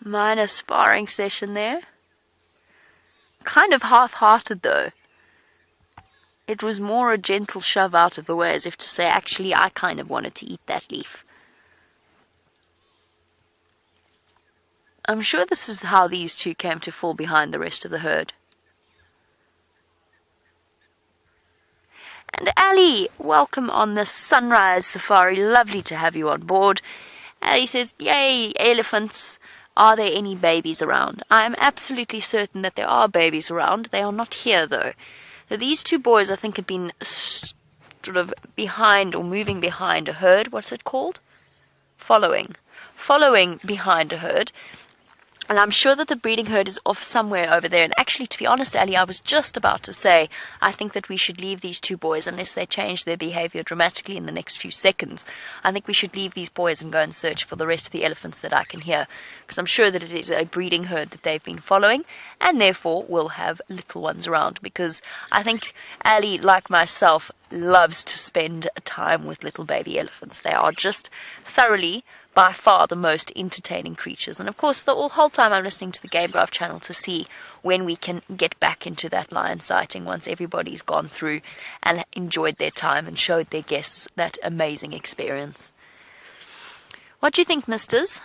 Minor sparring session there. Kind of half-hearted though. It was more a gentle shove out of the way, as if to say, actually, I kind of wanted to eat that leaf. I'm sure this is how these two came to fall behind the rest of the herd. And Ellie, welcome on the Sunrise Safari. Lovely to have you on board. Ellie says, yay, elephants. Are there any babies around? I am absolutely certain that there are babies around. They are not here, though. So these two boys, I think, have been sort of behind or moving behind a herd. What's it called? Following behind a herd. And I'm sure that the breeding herd is off somewhere over there. And actually, to be honest, Ali, I was just about to say, I think that we should leave these two boys, unless they change their behavior dramatically in the next few seconds. I think we should leave these boys and go and search for the rest of the elephants that I can hear. Because I'm sure that it is a breeding herd that they've been following, and therefore will have little ones around. Because I think Ali, like myself, loves to spend time with little baby elephants. They are just thoroughly, by far, the most entertaining creatures. And of course, the whole time I'm listening to the Game Drive channel to see when we can get back into that lion sighting once everybody's gone through and enjoyed their time and showed their guests that amazing experience. What do you think, misters?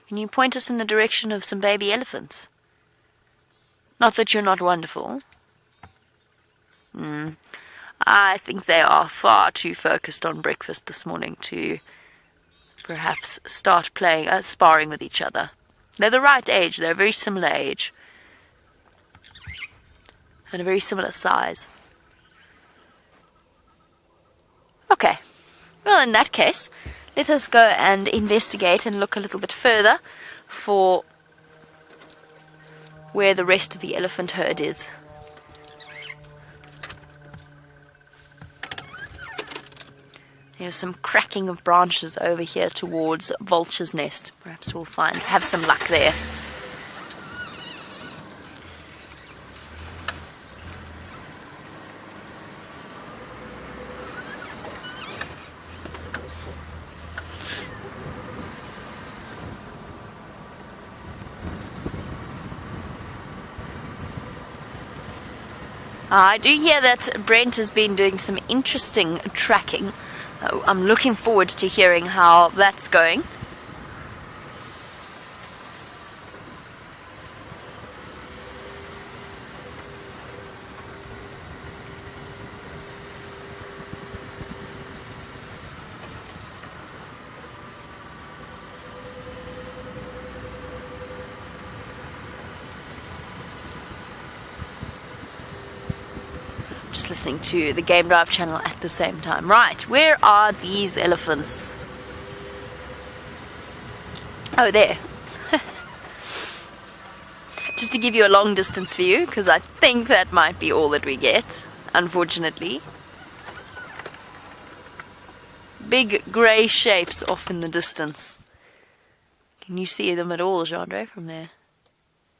Can you point us in the direction of some baby elephants? Not that you're not wonderful. I think they are far too focused on breakfast this morning to perhaps start sparring with each other. They're the right age. They're a very similar age. And a very similar size. Okay. Well, in that case, let us go and investigate and look a little bit further for where the rest of the elephant herd is. There's some cracking of branches over here towards Vulture's Nest. Perhaps we'll have some luck there. I do hear that Brent has been doing some interesting tracking. I'm looking forward to hearing how that's going. Just listening to the Game Drive channel at the same time. Right, where are these elephants? Oh, there. Just to give you a long distance view, because I think that might be all that we get, unfortunately. Big grey shapes off in the distance. Can you see them at all, Jandre, from there?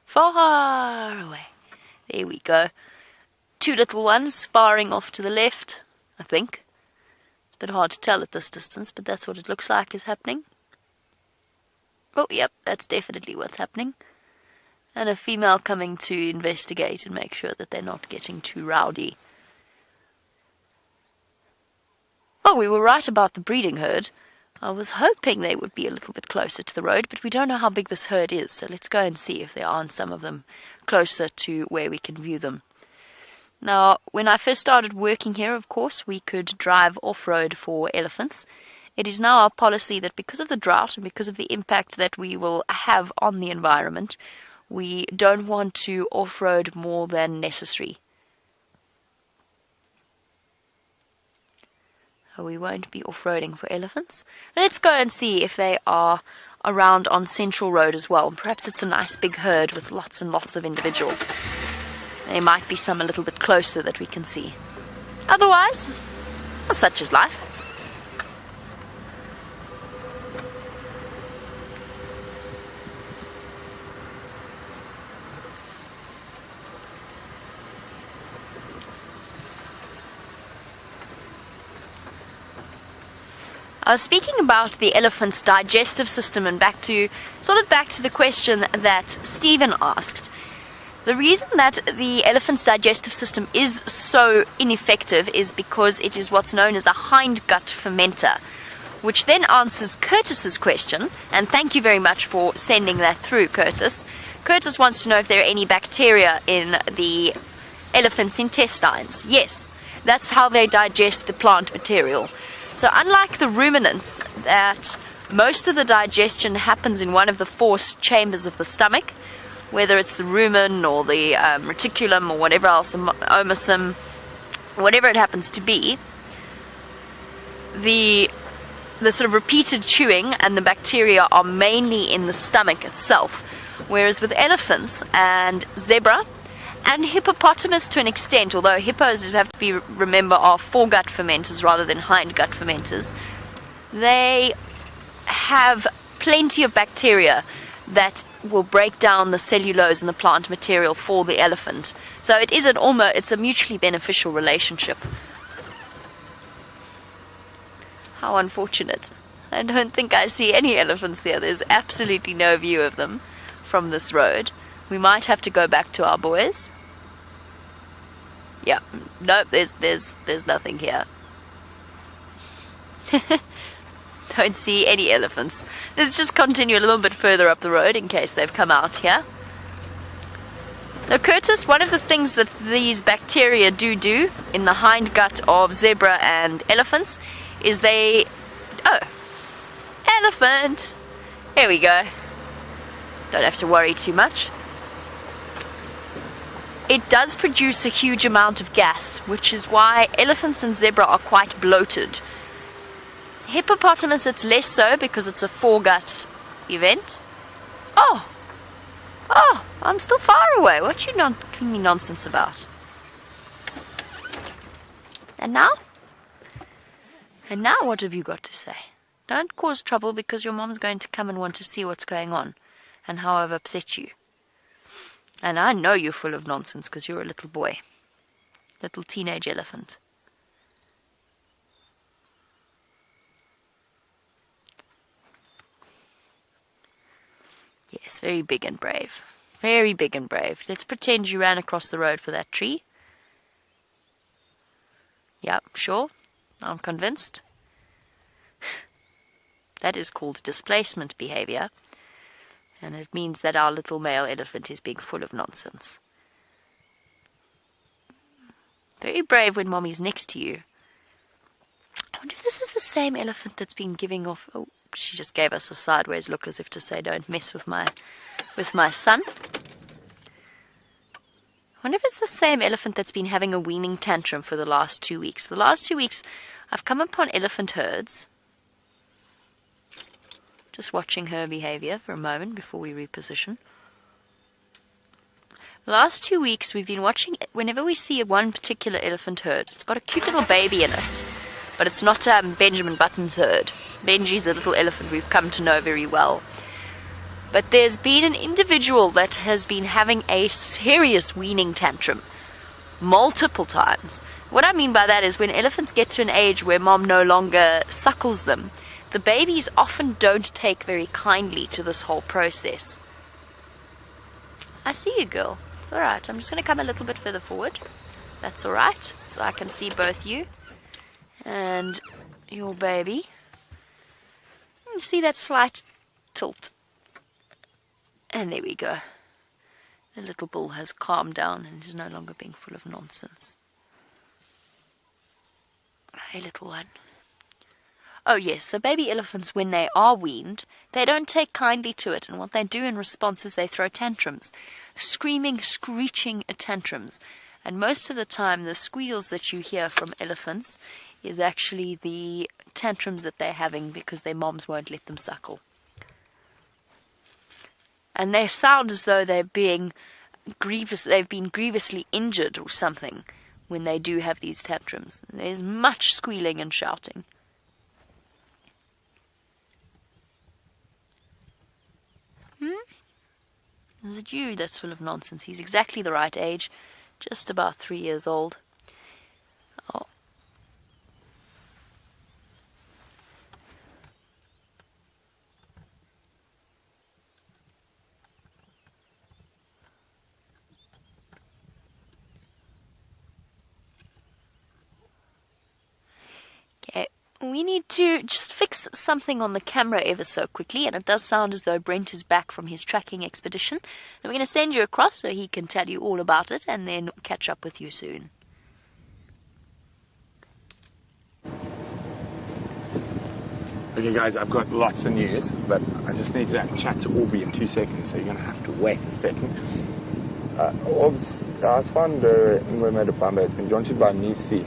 Far away. There we go. Two little ones sparring off to the left, I think. It's a bit hard to tell at this distance, but that's what it looks like is happening. Oh, yep, that's definitely what's happening. And a female coming to investigate and make sure that they're not getting too rowdy. Oh, we were right about the breeding herd. I was hoping they would be a little bit closer to the road, but we don't know how big this herd is, so let's go and see if there aren't some of them closer to where we can view them. Now, when I first started working here, of course, we could drive off-road for elephants. It is now our policy that because of the drought and because of the impact that we will have on the environment, we don't want to off-road more than necessary. So we won't be off-roading for elephants. Let's go and see if they are around on Central Road as well. Perhaps it's a nice big herd with lots and lots of individuals. There might be some a little bit closer that we can see. Otherwise, such is life. I was speaking about the elephant's digestive system and back to the question that Stephen asked. The reason that the elephant's digestive system is so ineffective is because it is what's known as a hindgut fermenter, which then answers Curtis's question, and thank you very much for sending that through, Curtis. Curtis wants to know if there are any bacteria in the elephant's intestines. Yes, that's how they digest the plant material. So unlike the ruminants, that most of the digestion happens in one of the four chambers of the stomach, whether it's the rumen or the reticulum or whatever else, omosum, whatever it happens to be, the sort of repeated chewing and the bacteria are mainly in the stomach itself, whereas with elephants and zebra and hippopotamus to an extent, although hippos, you have to be remember, are foregut fermenters rather than hindgut fermenters, they have plenty of bacteria that will break down the cellulose and the plant material for the elephant. So it is it's a mutually beneficial relationship. How unfortunate. I don't think I see any elephants here. There's absolutely no view of them from this road. We might have to go back to our boys. Yeah, nope, there's nothing here. Don't see any elephants. Let's just continue a little bit further up the road in case they've come out here. Now, Curtis, one of the things that these bacteria do in the hindgut of zebra and elephants is they... Oh, elephant! Here we go. Don't have to worry too much. It does produce a huge amount of gas, which is why elephants and zebra are quite bloated. Hippopotamus, it's less so because it's a foregut event. Oh, I'm still far away. What you giving me nonsense about? And now? And now what have you got to say? Don't cause trouble because your mom's going to come and want to see what's going on and how I've upset you. And I know you're full of nonsense because you're a little boy. Little teenage elephant. Yes, very big and brave. Very big and brave. Let's pretend you ran across the road for that tree. Yep, sure. I'm convinced. That is called displacement behavior. And it means that our little male elephant is being full of nonsense. Very brave when mommy's next to you. I wonder if this is the same elephant that's been giving off... Oh, she just gave us a sideways look as if to say, don't mess with my son. I wonder if it's the same elephant that's been having a weaning tantrum for the last 2 weeks. For the last 2 weeks, I've come upon elephant herds. Just watching her behavior for a moment before we reposition. The last 2 weeks we've been watching, whenever we see one particular elephant herd, it's got a cute little baby in it, but it's not Benjamin Button's herd. Benji's a little elephant we've come to know very well. But there's been an individual that has been having a serious weaning tantrum multiple times. What I mean by that is when elephants get to an age where mom no longer suckles them, the babies often don't take very kindly to this whole process. I see you, girl. It's alright. I'm just going to come a little bit further forward. That's alright. So I can see both you and your baby. You see that slight tilt. And there we go. The little bull has calmed down and is no longer being full of nonsense. Hey, little one. Oh yes, so baby elephants, when they are weaned, they don't take kindly to it, and what they do in response is they throw tantrums. Screaming, screeching tantrums. And most of the time, the squeals that you hear from elephants is actually the tantrums that they're having because their moms won't let them suckle. And they sound as though they've been grievously injured or something when they do have these tantrums. There's much squealing and shouting. Is it you that's full of nonsense? He's exactly the right age, just about 3 years old. Oh. Okay, we need to just fix something on the camera ever so quickly, and it does sound as though Brent is back from his tracking expedition. And we're going to send you across so he can tell you all about it and then catch up with you soon. Okay guys, I've got lots of news, but I just need to chat to Aubrey in 2 seconds, so you're going to have to wait a second. Orbs, I found Nkuhuma. It's been jointed by Nisi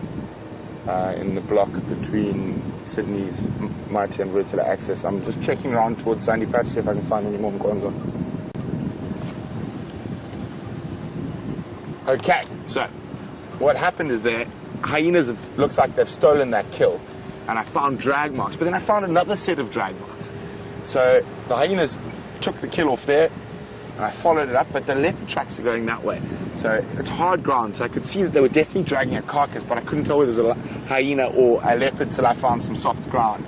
in the block between Sydney's Mighty and Rotula access. I'm just checking around towards Sandy Patch, see if I can find any more Nkuhuma. Okay, so what happened is there, hyenas looks like they've stolen that kill. And I found drag marks, but then I found another set of drag marks. So the hyenas took the kill off there, and I followed it up, but the leopard tracks are going that way. So it's hard ground, so I could see that they were definitely dragging a carcass, but I couldn't tell whether it was a hyena or a leopard till I found some soft ground.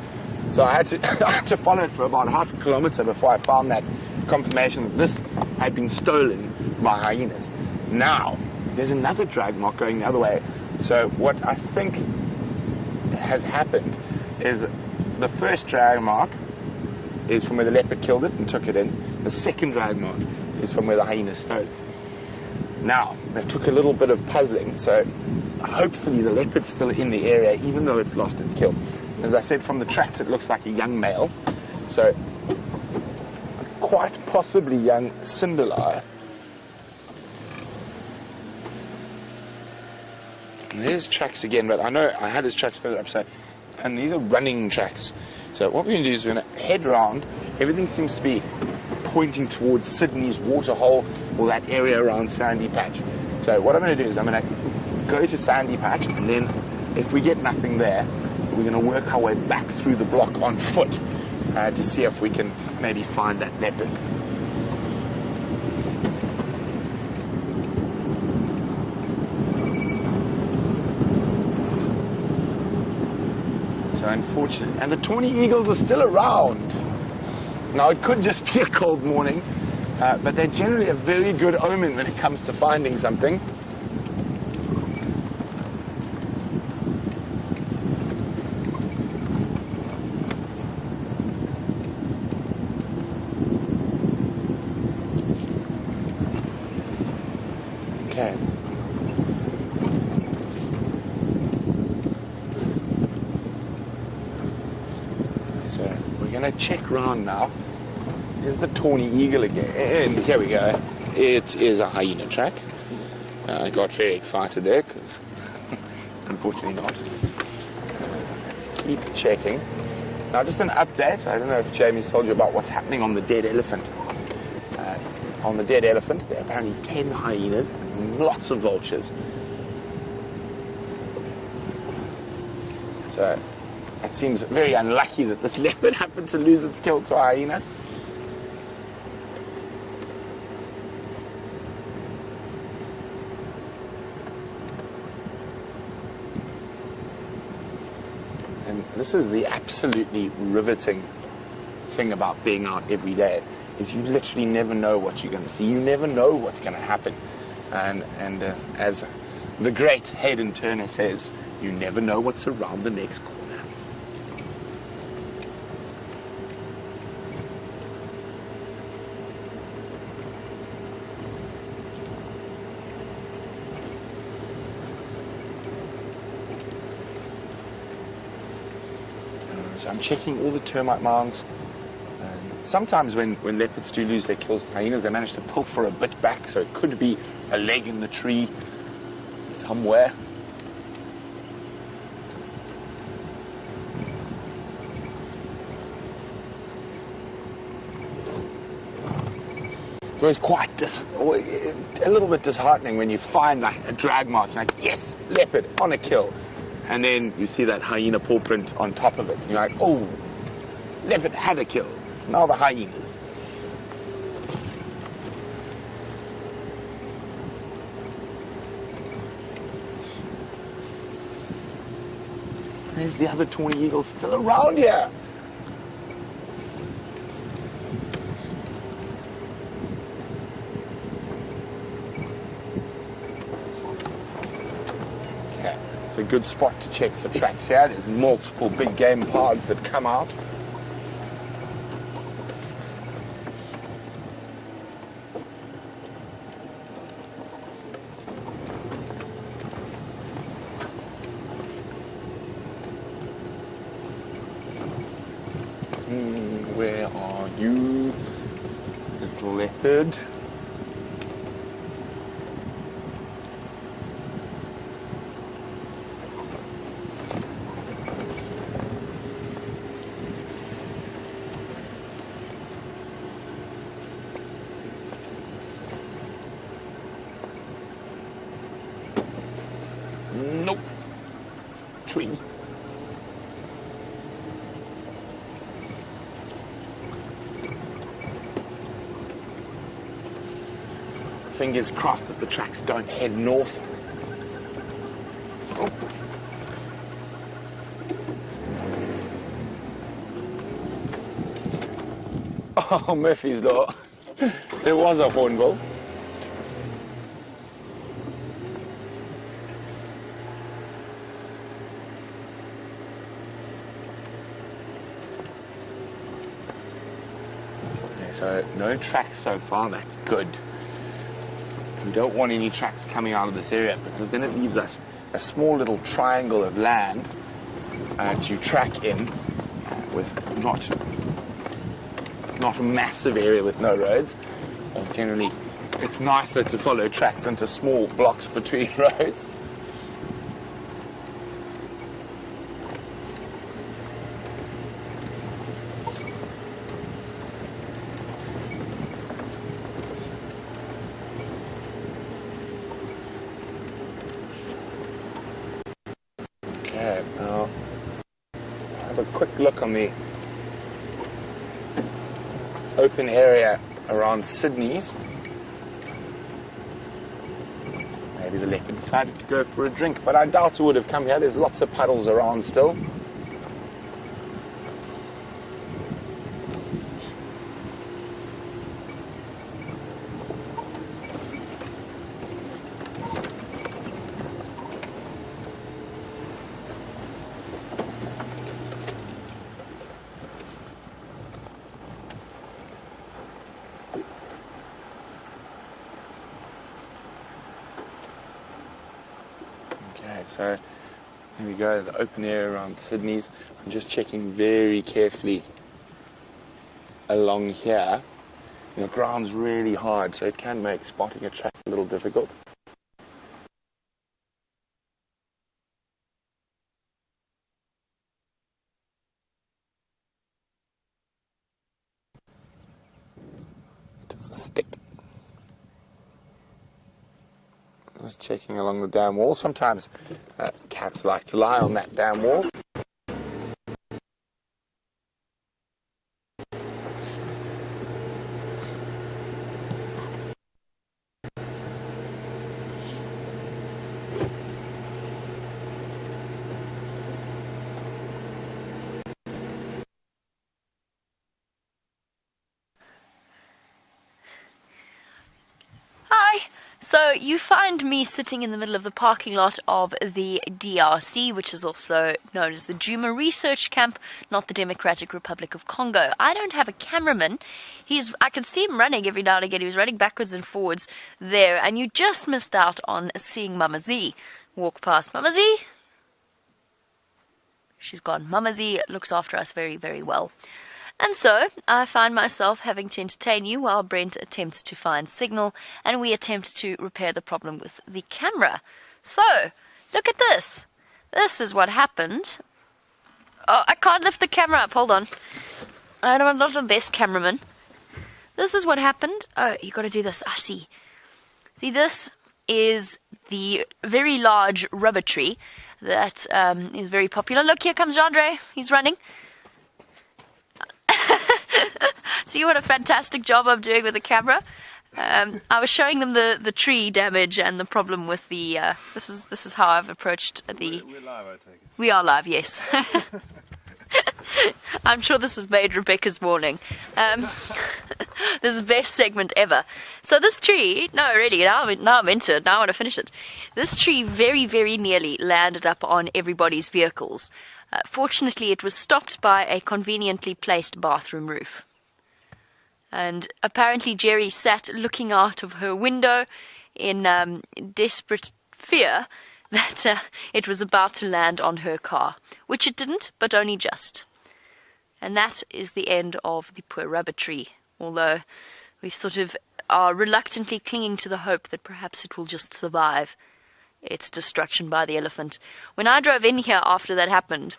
So I had to follow it for about half a kilometer before I found that confirmation that this had been stolen by hyenas. Now, there's another drag mark going the other way. So what I think has happened is the first drag mark is from where the leopard killed it and took it in. The second drag mark is from where the hyena stole it. Now, that took a little bit of puzzling, so hopefully the leopard's still in the area even though it's lost its kill. As I said, from the tracks it looks like a young male, so quite possibly young Cinderella. And there's tracks again, but I know I had his tracks further up, so, and these are running tracks. So what we're going to do is we're going to head round. Everything seems to be pointing towards Sydney's waterhole or that area around Sandy Patch. So what I'm going to do is I'm going to go to Sandy Patch, and then if we get nothing there, we're going to work our way back through the block on foot to see if we can maybe find that leopard. So unfortunately, and the tawny eagles are still around. Now it could just be a cold morning, but they're generally a very good omen when it comes to finding something. Okay. So we're going to check round now. Here's the tawny eagle again. And here we go. It is a hyena track. I got very excited there because unfortunately not. Let's keep checking. Now just an update. I don't know if Jamie's told you about what's happening on the dead elephant. On the dead elephant, there are apparently 10 hyenas and lots of vultures. So it seems very unlucky that this leopard happened to lose its kill to a hyena. And this is the absolutely riveting thing about being out every day, is you literally never know what you're going to see. You never know what's going to happen. And as the great Hayden Turner says, you never know what's around the next corner. So I'm checking all the termite mounds. Sometimes when leopards do lose their kills to hyenas, they manage to pilfer a bit back, so it could be a leg in the tree somewhere. It's always quite a little bit disheartening when you find like a drag mark, you're like, yes, leopard on a kill. And then you see that hyena paw print on top of it. And you're like, oh, leopard had a kill. It's now the hyenas. There's the other tawny eagles still around here. Okay, it's a good spot to check for tracks here. There's multiple big game paths that come out. Where are you, little leopard? Nope. Tree. Fingers crossed that the tracks don't head north. Oh, Murphy's Law. There was a hornbill. Okay, so no tracks so far, that's good. We don't want any tracks coming out of this area because then it leaves us a small little triangle of land to track in with not a massive area with no roads. So generally, it's nicer to follow tracks into small blocks between roads. Now, have a quick look on the open area around Sydney's. Maybe the leopard decided to go for a drink, but I doubt it would have come here. There's lots of puddles around still. Okay, so here we go, the open area around Sydney's. I'm just checking very carefully along here. The ground's really hard, so it can make spotting a track a little difficult. Just a stick. Just checking along the dam wall. Sometimes cats like to lie on that dam wall. So you find me sitting in the middle of the parking lot of the DRC, which is also known as the Juma Research Camp, not the Democratic Republic of Congo. I don't have a cameraman. I can see him running every now and again. He was running backwards and forwards there, and you just missed out on seeing Mama Z walk past. Mama Z? She's gone. Mamazie looks after us very, very well. And so, I find myself having to entertain you while Brent attempts to find signal, and we attempt to repair the problem with the camera. So, look at this. This is what happened. Oh, I can't lift the camera up. Hold on. I'm not the best cameraman. This is what happened. Oh, you got to do this. I see. See, this is the very large rubber tree that is very popular. Look, here comes Jandre. He's running. See what a fantastic job I'm doing with the camera. I was showing them the tree damage and the problem with the. This is how I've approached the. We're live, I take it. We are live, yes. I'm sure this has made Rebecca's morning. This is the best segment ever. So this tree, no, really, now I'm into it. Now I want to finish it. This tree very, very nearly landed up on everybody's vehicles. Fortunately, it was stopped by a conveniently placed bathroom roof. And apparently Jerry sat looking out of her window in desperate fear that it was about to land on her car, which it didn't, but only just. And that is the end of the poor rubber tree, although we sort of are reluctantly clinging to the hope that perhaps it will just survive its destruction by the elephant. When I drove in here after that happened,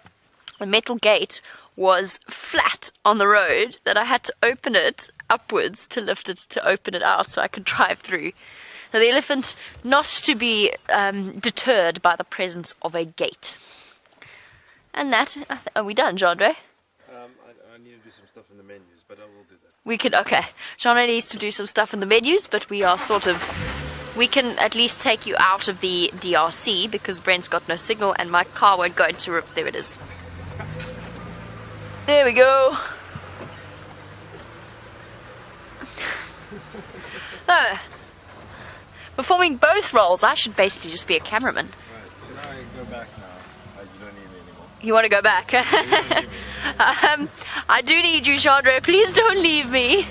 a metal gate was flat on the road that I had to open it upwards to lift it to open it out so I could drive through. So the elephant not to be deterred by the presence of a gate. And that, are we done, Jandre? I need to do some stuff in the menus, but I will do that. We can, okay. Jandre needs to do some stuff in the menus, but we are sort of, we can at least take you out of the DRC because Brent's got no signal and my car won't go into, there it is. There we go. So, performing both roles, I should basically just be a cameraman. Right, should I go back now? You don't need me anymore. You want to go back? You don't need me anymore. I do need you, Chandra. Please don't leave me.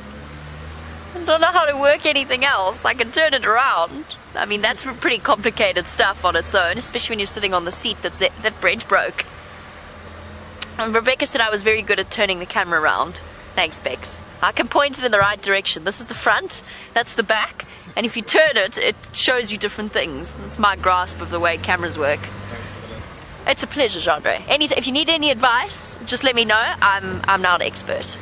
I don't know how to work anything else. I can turn it around. I mean, that's pretty complicated stuff on its own, especially when you're sitting on the seat that Brent broke. And Rebecca said I was very good at turning the camera around. Thanks, Bex. I can point it in the right direction. This is the front, that's the back, and if you turn it, it shows you different things. That's my grasp of the way cameras work. It's a pleasure, Jandre. If you need any advice, just let me know. I'm now an expert.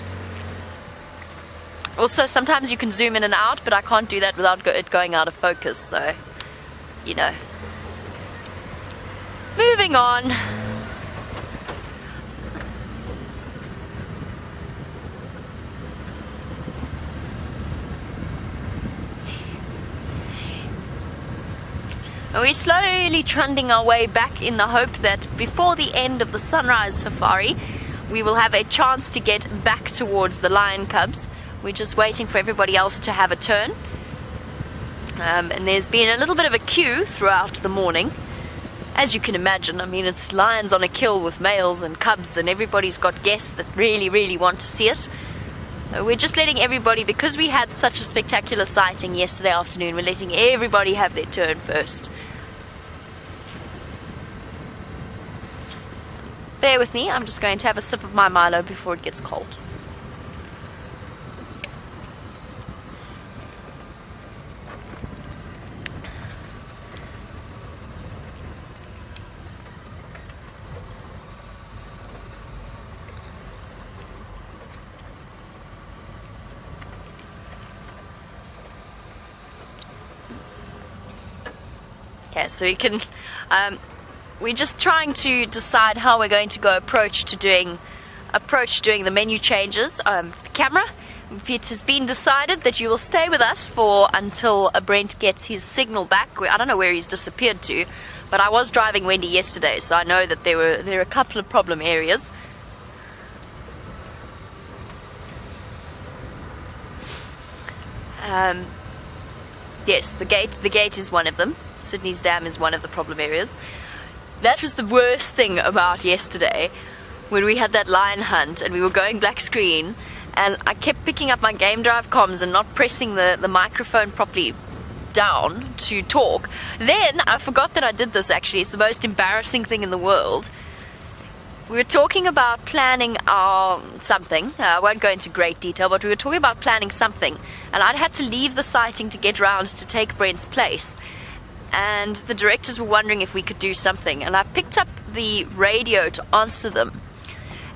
Also, sometimes you can zoom in and out, but I can't do that without it going out of focus, so, you know. Moving on. We're slowly trundling our way back in the hope that before the end of the sunrise safari, we will have a chance to get back towards the lion cubs. We're just waiting for everybody else to have a turn. And there's been a little bit of a queue throughout the morning. As you can imagine, I mean, it's lions on a kill with males and cubs, and everybody's got guests that really, really want to see it. We're just letting everybody, because we had such a spectacular sighting yesterday afternoon, we're letting everybody have their turn first. Bear with me, I'm just going to have a sip of my Milo before it gets cold. Okay, so you can, we're just trying to decide how we're going to go approach doing the menu changes. The camera, it has been decided that you will stay with us until Brent gets his signal back. I don't know where he's disappeared to, but I was driving Wendy yesterday, so I know that there are a couple of problem areas. Yes, the gate is one of them. Sydney's Dam is one of the problem areas. That was the worst thing about yesterday, when we had that lion hunt and we were going black screen, and I kept picking up my game drive comms and not pressing the microphone properly down to talk. Then I forgot that I did this. Actually, it's the most embarrassing thing in the world. we were talking about planning our something. I won't go into great detail, but we were talking about planning something. And I'd had to leave the sighting to get round to take Brent's place. And the directors were wondering if we could do something. And I picked up the radio to answer them.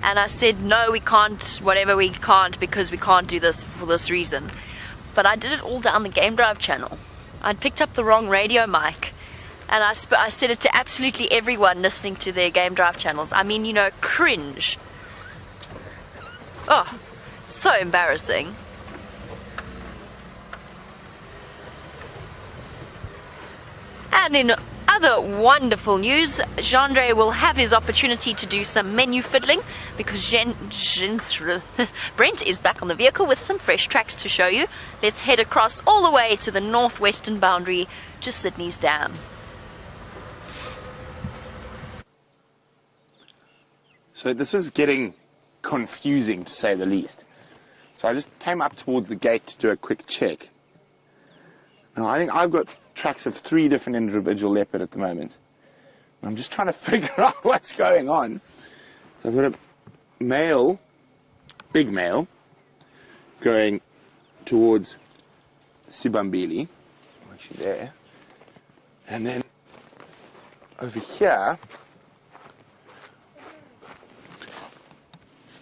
And I said, no, we can't, whatever, we can't, because we can't do this for this reason. But I did it all down the Game Drive channel. I'd picked up the wrong radio mic. And I said it to absolutely everyone listening to their Game Drive channels. I mean, you know, cringe. Oh, so embarrassing. And in other wonderful news, Gendre will have his opportunity to do some menu fiddling because Brent is back on the vehicle with some fresh tracks to show you. Let's head across all the way to the northwestern boundary to Sydney's Dam. So this is getting confusing, to say the least. So I just came up towards the gate to do a quick check. Now I think I've got tracks of 3 different individual leopard at the moment. I'm just trying to figure out what's going on. So I've got a male, big male, going towards Sibambili, actually there. And then over here,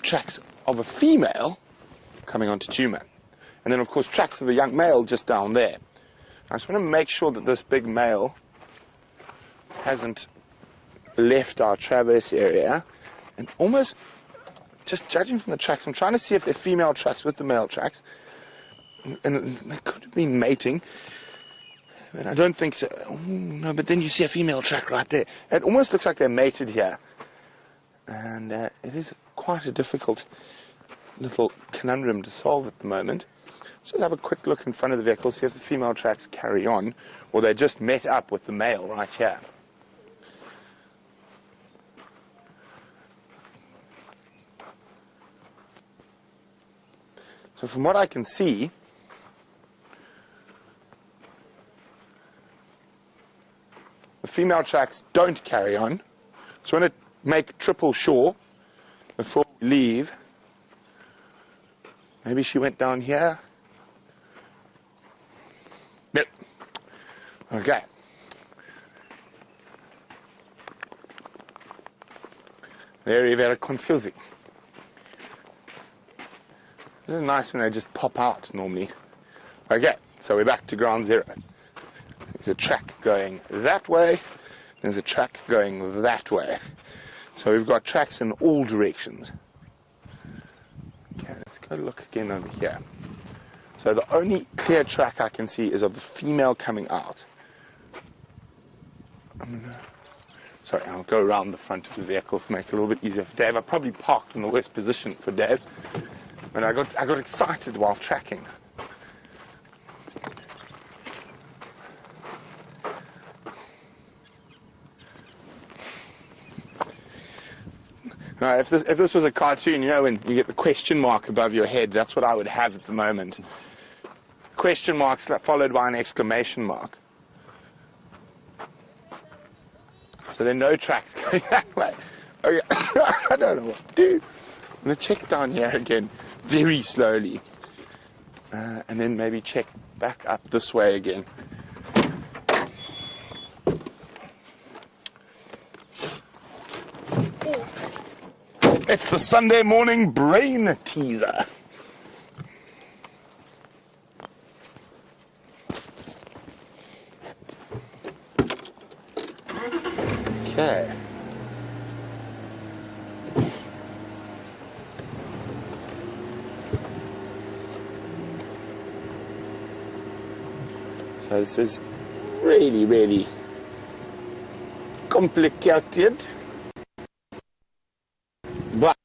tracks of a female coming onto Nkuhuma. And then, of course, tracks of a young male just down there. I just want to make sure that this big male hasn't left our traverse area. And almost, just judging from the tracks, I'm trying to see if they're female tracks with the male tracks. And they could have been mating. But I don't think so. Oh, no, but then you see a female track right there. It almost looks like they're mated here. And it is quite a difficult little conundrum to solve at the moment. So let's have a quick look in front of the vehicle, see if the female tracks carry on, or they just met up with the male right here. So from what I can see, the female tracks don't carry on. So I want to make triple sure before we leave. Maybe she went down here. Nope. Okay. Very, very confusing. This is nice when they just pop out normally. Okay, so we're back to ground zero. There's a track going that way. There's a track going that way. So we've got tracks in all directions. Okay, let's go look again over here. So the only clear track I can see is of the female coming out. Sorry, I'll go around the front of the vehicle to make it a little bit easier for Dave. I probably parked in the worst position for Dave, but I got excited while tracking. Now, if this was a cartoon, you know, when you get the question mark above your head, that's what I would have at the moment. Question marks followed by an exclamation mark. So there are no tracks going that way. Okay. I don't know what to do. I'm going to check down here again very slowly. And then maybe check back up this way again. It's the Sunday morning brain teaser. Okay. So this is really, really complicated. But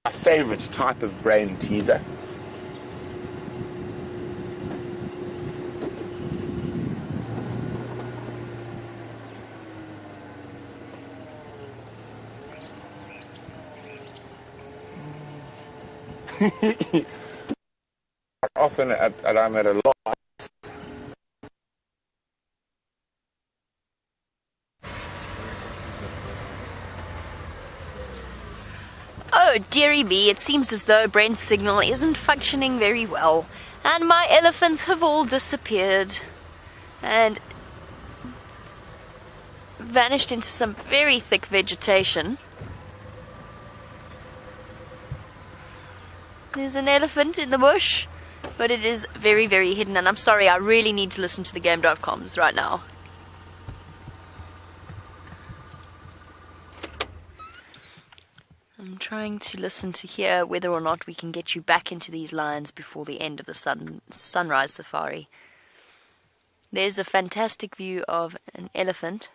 my favorite type of brain teaser. Often I'm at a loss dearie me, it seems as though Brent's signal isn't functioning very well, and my elephants have all disappeared and vanished into some very thick vegetation. There's an elephant in the bush, but it is very, very hidden, and I'm sorry, I really need to listen to the game.coms right now. I'm trying to listen to hear whether or not we can get you back into these lines before the end of the sunrise safari. There's a fantastic view of an elephant.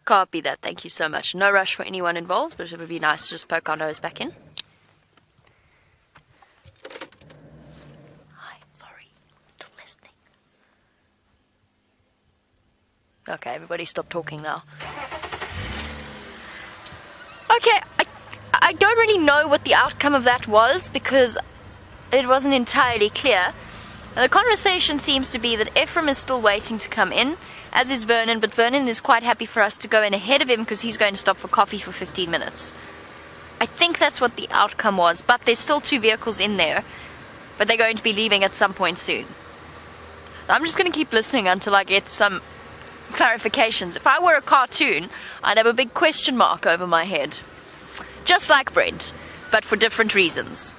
Copy that, thank you so much. No rush for anyone involved, but it would be nice to just poke our nose back in. Hi, sorry, still listening. Okay, everybody stop talking now. Okay, I don't really know what the outcome of that was because it wasn't entirely clear. And the conversation seems to be that Ephraim is still waiting to come in, as is Vernon, but Vernon is quite happy for us to go in ahead of him because he's going to stop for coffee for 15 minutes. I think that's what the outcome was, but there's still 2 vehicles in there, but they're going to be leaving at some point soon. I'm just going to keep listening until I get some clarifications. If I were a cartoon, I'd have a big question mark over my head. Just like Brent, but for different reasons.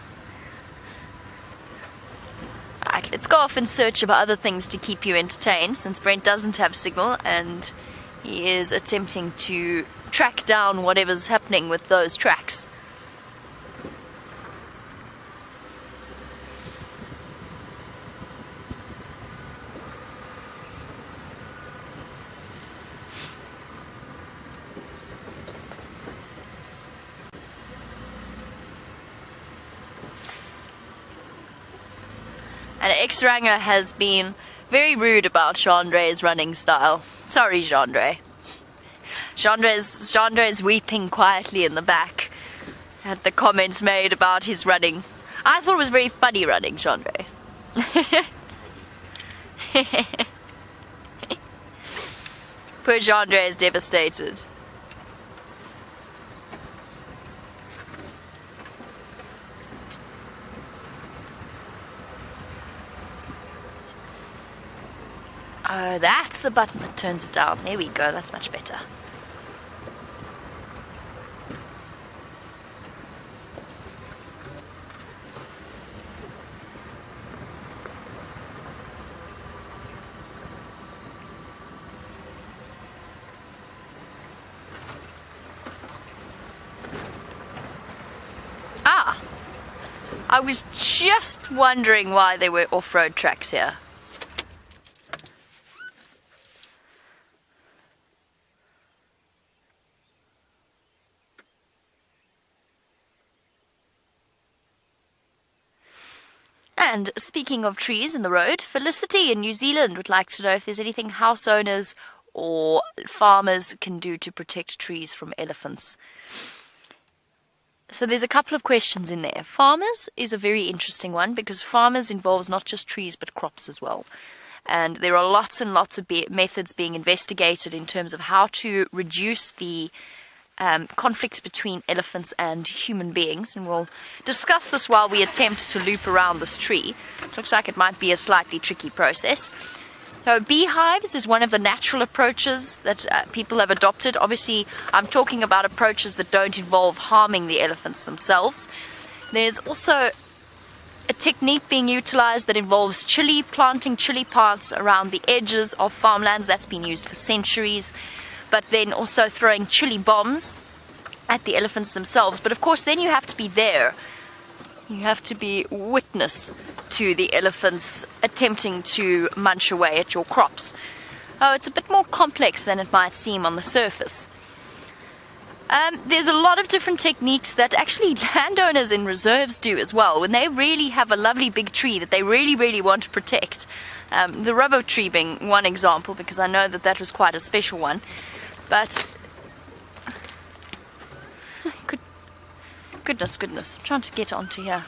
Alright, let's go off in search of other things to keep you entertained, since Brent doesn't have signal and he is attempting to track down whatever's happening with those tracks. And X-Ranger has been very rude about Chandre's running style. Sorry, Chandre. Chandre is weeping quietly in the back at the comments made about his running. I thought it was very funny running, Chandre. Poor Chandre is devastated. Oh, that's the button that turns it down. There we go, that's much better. Ah! I was just wondering why there were off-road tracks here. And speaking of trees in the road, Felicity in New Zealand would like to know if there's anything house owners or farmers can do to protect trees from elephants. So there's a couple of questions in there. Farmers is a very interesting one because farmers involves not just trees but crops as well. And there are lots and lots of methods being investigated in terms of how to reduce the conflicts between elephants and human beings, and we'll discuss this while we attempt to loop around this tree. It looks like it might be a slightly tricky process. So beehives is one of the natural approaches that people have adopted. Obviously, I'm talking about approaches that don't involve harming the elephants themselves. There's also a technique being utilized that involves planting chili plants around the edges of farmlands. That's been used for centuries. But then also throwing chili bombs at the elephants themselves. But of course, then you have to be there. You have to be witness to the elephants attempting to munch away at your crops. Oh, it's a bit more complex than it might seem on the surface. There's a lot of different techniques that actually landowners in reserves do as well. When they really have a lovely big tree that they really, really want to protect. The rubber tree being one example, because I know that that was quite a special one. But goodness, I'm trying to get onto here.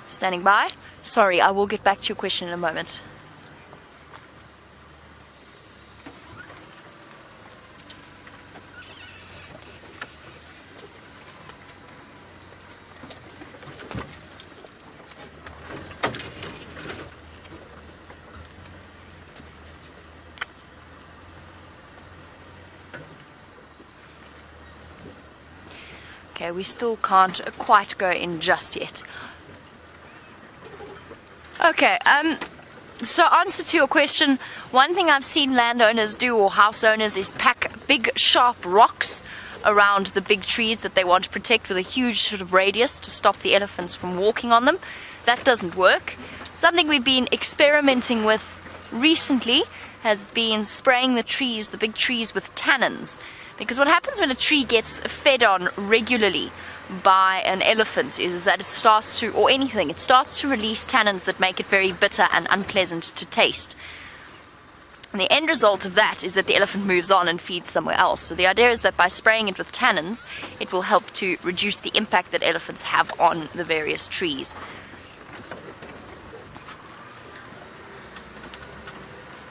Standing by. Sorry, I will get back to your question in a moment. Okay, we still can't quite go in just yet. Okay, so answer to your question, one thing I've seen landowners do, or house owners, is pack big sharp rocks around the big trees that they want to protect with a huge sort of radius to stop the elephants from walking on them. That doesn't work. Something we've been experimenting with recently has been spraying the big trees with tannins. Because what happens when a tree gets fed on regularly by an elephant is that it starts to release tannins that make it very bitter and unpleasant to taste. And the end result of that is that the elephant moves on and feeds somewhere else. So the idea is that by spraying it with tannins, it will help to reduce the impact that elephants have on the various trees.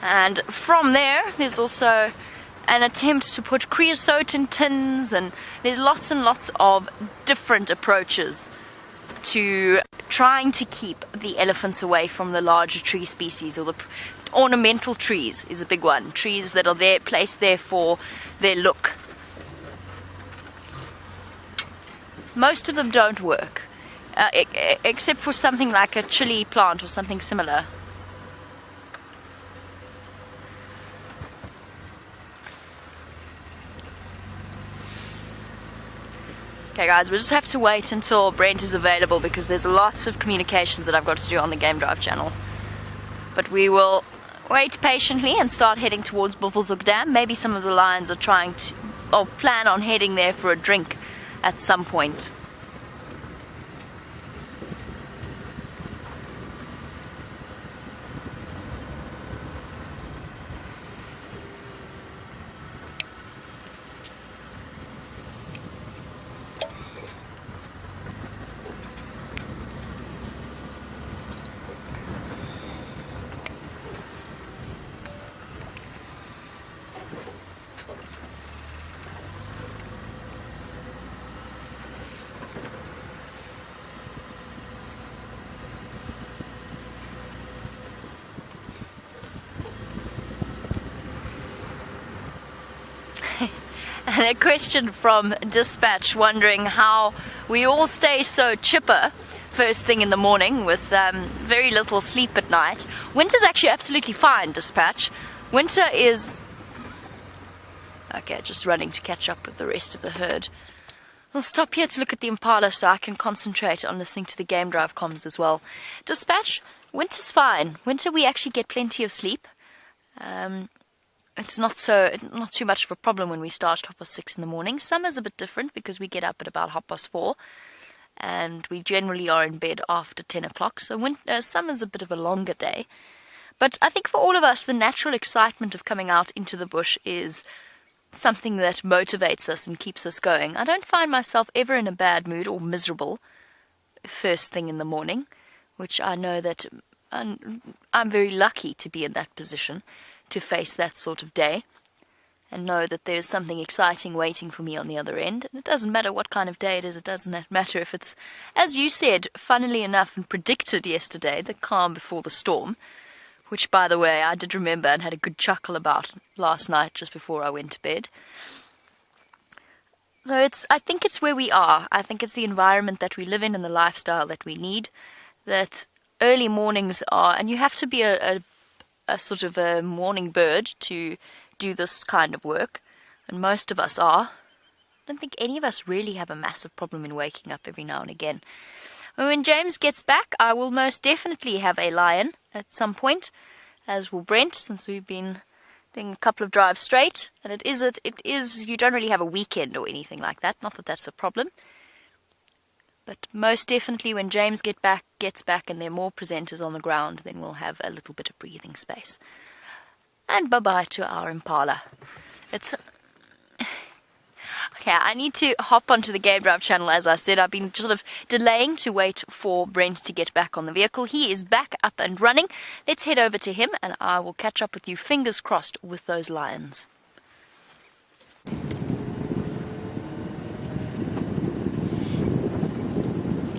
And from there's also an attempt to put creosote in tins, and there's lots and lots of different approaches to trying to keep the elephants away from the larger tree species, or the ornamental trees is a big one. Trees that are placed there for their look. Most of them don't work, except for something like a chili plant or something similar. Okay guys, we'll just have to wait until Brent is available because there's lots of communications that I've got to do on the Game Drive channel. But we will wait patiently and start heading towards Buffelshoek Dam. Maybe some of the lions are plan on heading there for a drink at some point. And a question from Dispatch wondering how we all stay so chipper first thing in the morning with very little sleep at night. Winter's actually absolutely fine, Dispatch. Winter is... Okay, just running to catch up with the rest of the herd. We'll stop here to look at the impala so I can concentrate on listening to the Game Drive comms as well. Dispatch, winter's fine. Winter we actually get plenty of sleep. It's not too much of a problem when we start at 6:30 in the morning. Summer's a bit different because we get up at about 4:30, and we generally are in bed after 10 o'clock. So summer's a bit of a longer day. But I think for all of us, the natural excitement of coming out into the bush is something that motivates us and keeps us going. I don't find myself ever in a bad mood or miserable first thing in the morning, which I know that I'm very lucky to be in that position, to face that sort of day and know that there's something exciting waiting for me on the other end. And it doesn't matter what kind of day it is. It doesn't matter if it's, as you said, funnily enough and predicted yesterday, the calm before the storm, which, by the way, I did remember and had a good chuckle about last night just before I went to bed. So I think it's where we are. I think it's the environment that we live in and the lifestyle that we need, that early mornings are, and you have to be a sort of a morning bird to do this kind of work, and most of us are. I don't think any of us really have a massive problem in waking up every now and again. When James gets back, I will most definitely have a lion at some point, as will Brent, since we've been doing a couple of drives straight, and it is you don't really have a weekend or anything like that, not that that's a problem. But most definitely when James gets back and there are more presenters on the ground, then we'll have a little bit of breathing space. And bye-bye to our impala. Okay, I need to hop onto the Game Drive channel, as I said. I've been sort of delaying to wait for Brent to get back on the vehicle. He is back up and running. Let's head over to him, and I will catch up with you, fingers crossed, with those lions.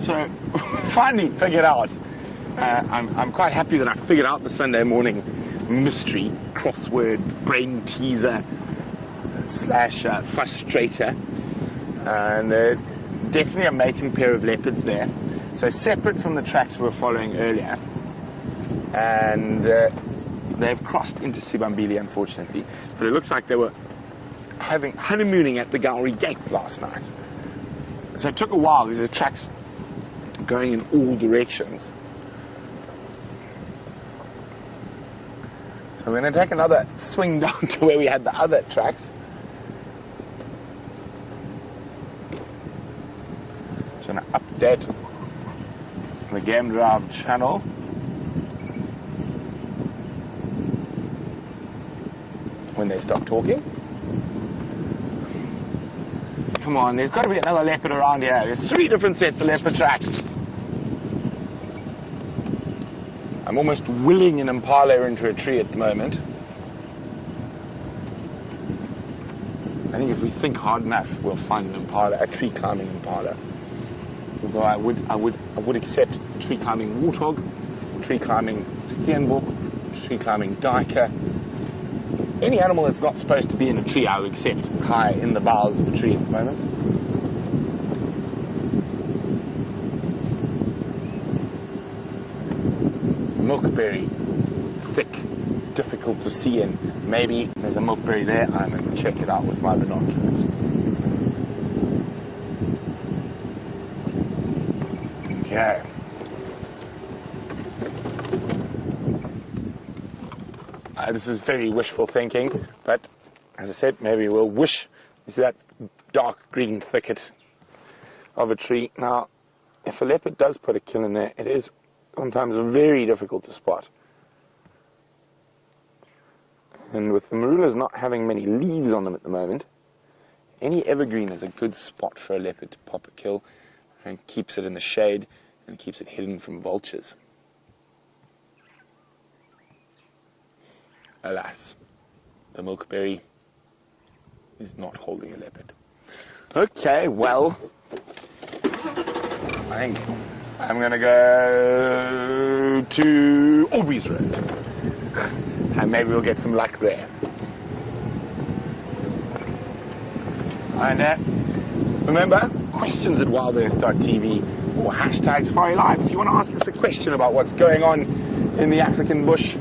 So, finally figured out, I'm quite happy that I figured out the Sunday morning mystery, crossword, brain teaser, / frustrator. And definitely a mating pair of leopards there. So separate from the tracks we were following earlier. And they've crossed into Sibambili, unfortunately. But it looks like they were honeymooning at the Gowrie Gate last night. So it took a while. There's the tracks going in all directions. So we're going to take another swing down to where we had the other tracks. Just going to update the Game Drive channel. When they stop talking. Come on, there's got to be another leopard around here. There's 3 different sets of leopard tracks. I'm almost willing an impala into a tree at the moment. I think if we think hard enough, we'll find an impala, a tree climbing impala. Although I would accept tree climbing warthog, tree climbing steenbok, tree climbing duiker. Any animal that's not supposed to be in a tree, I would accept high in the boughs of a tree at the moment. Milkberry, thick, difficult to see, and maybe there's a milkberry there. I'm going to check it out with my binoculars. Okay. This is very wishful thinking, but as I said, maybe we'll wish. You see that dark green thicket of a tree. Now, if a leopard does put a kill in there, it is sometimes very difficult to spot. And with the marulas not having many leaves on them at the moment, any evergreen is a good spot for a leopard to pop a kill, and keeps it in the shade and keeps it hidden from vultures. Alas, the milkberry is not holding a leopard. Okay, well, I think I'm going to go to Aubrey's Road. And maybe we'll get some luck there. And remember, questions at wildearth.tv or hashtag Safari Live. If you want to ask us a question about what's going on in the African bush,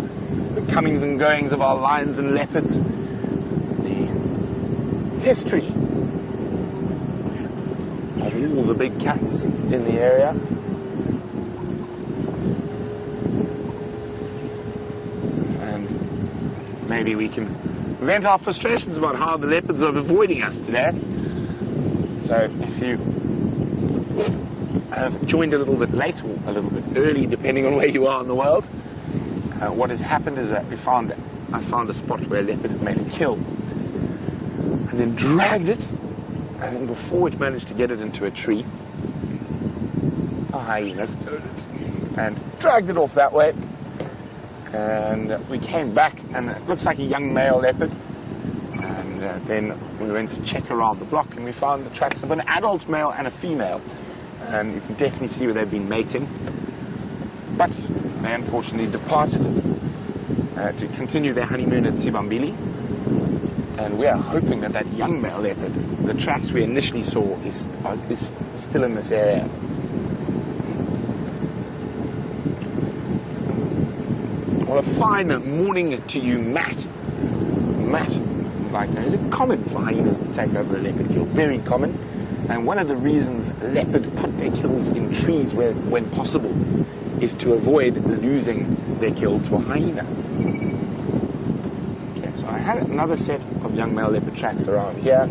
the comings and goings of our lions and leopards, the history of all the big cats in the area. And maybe we can vent our frustrations about how the leopards are avoiding us today. So if you have joined a little bit late or a little bit early, depending on where you are in the world, what has happened is that I found a spot where a leopard had made a kill and then dragged it, and then before it managed to get it into a tree, a hyena heard it and dragged it off that way. And we came back, and it looks like a young male leopard. And then we went to check around the block, and we found the tracks of an adult male and a female. And you can definitely see where they've been mating. But they unfortunately departed to continue their honeymoon at Sibambili. And we are hoping that that young male leopard, the tracks we initially saw, is still in this area. Well, a fine morning to you, Matt. Matt, I'd like to know, is it common for hyenas to take over a leopard kill? Very common. And one of the reasons leopard put their kills in trees when possible is to avoid losing their kill to a hyena. Okay, so I had another set of young male leopard tracks around here.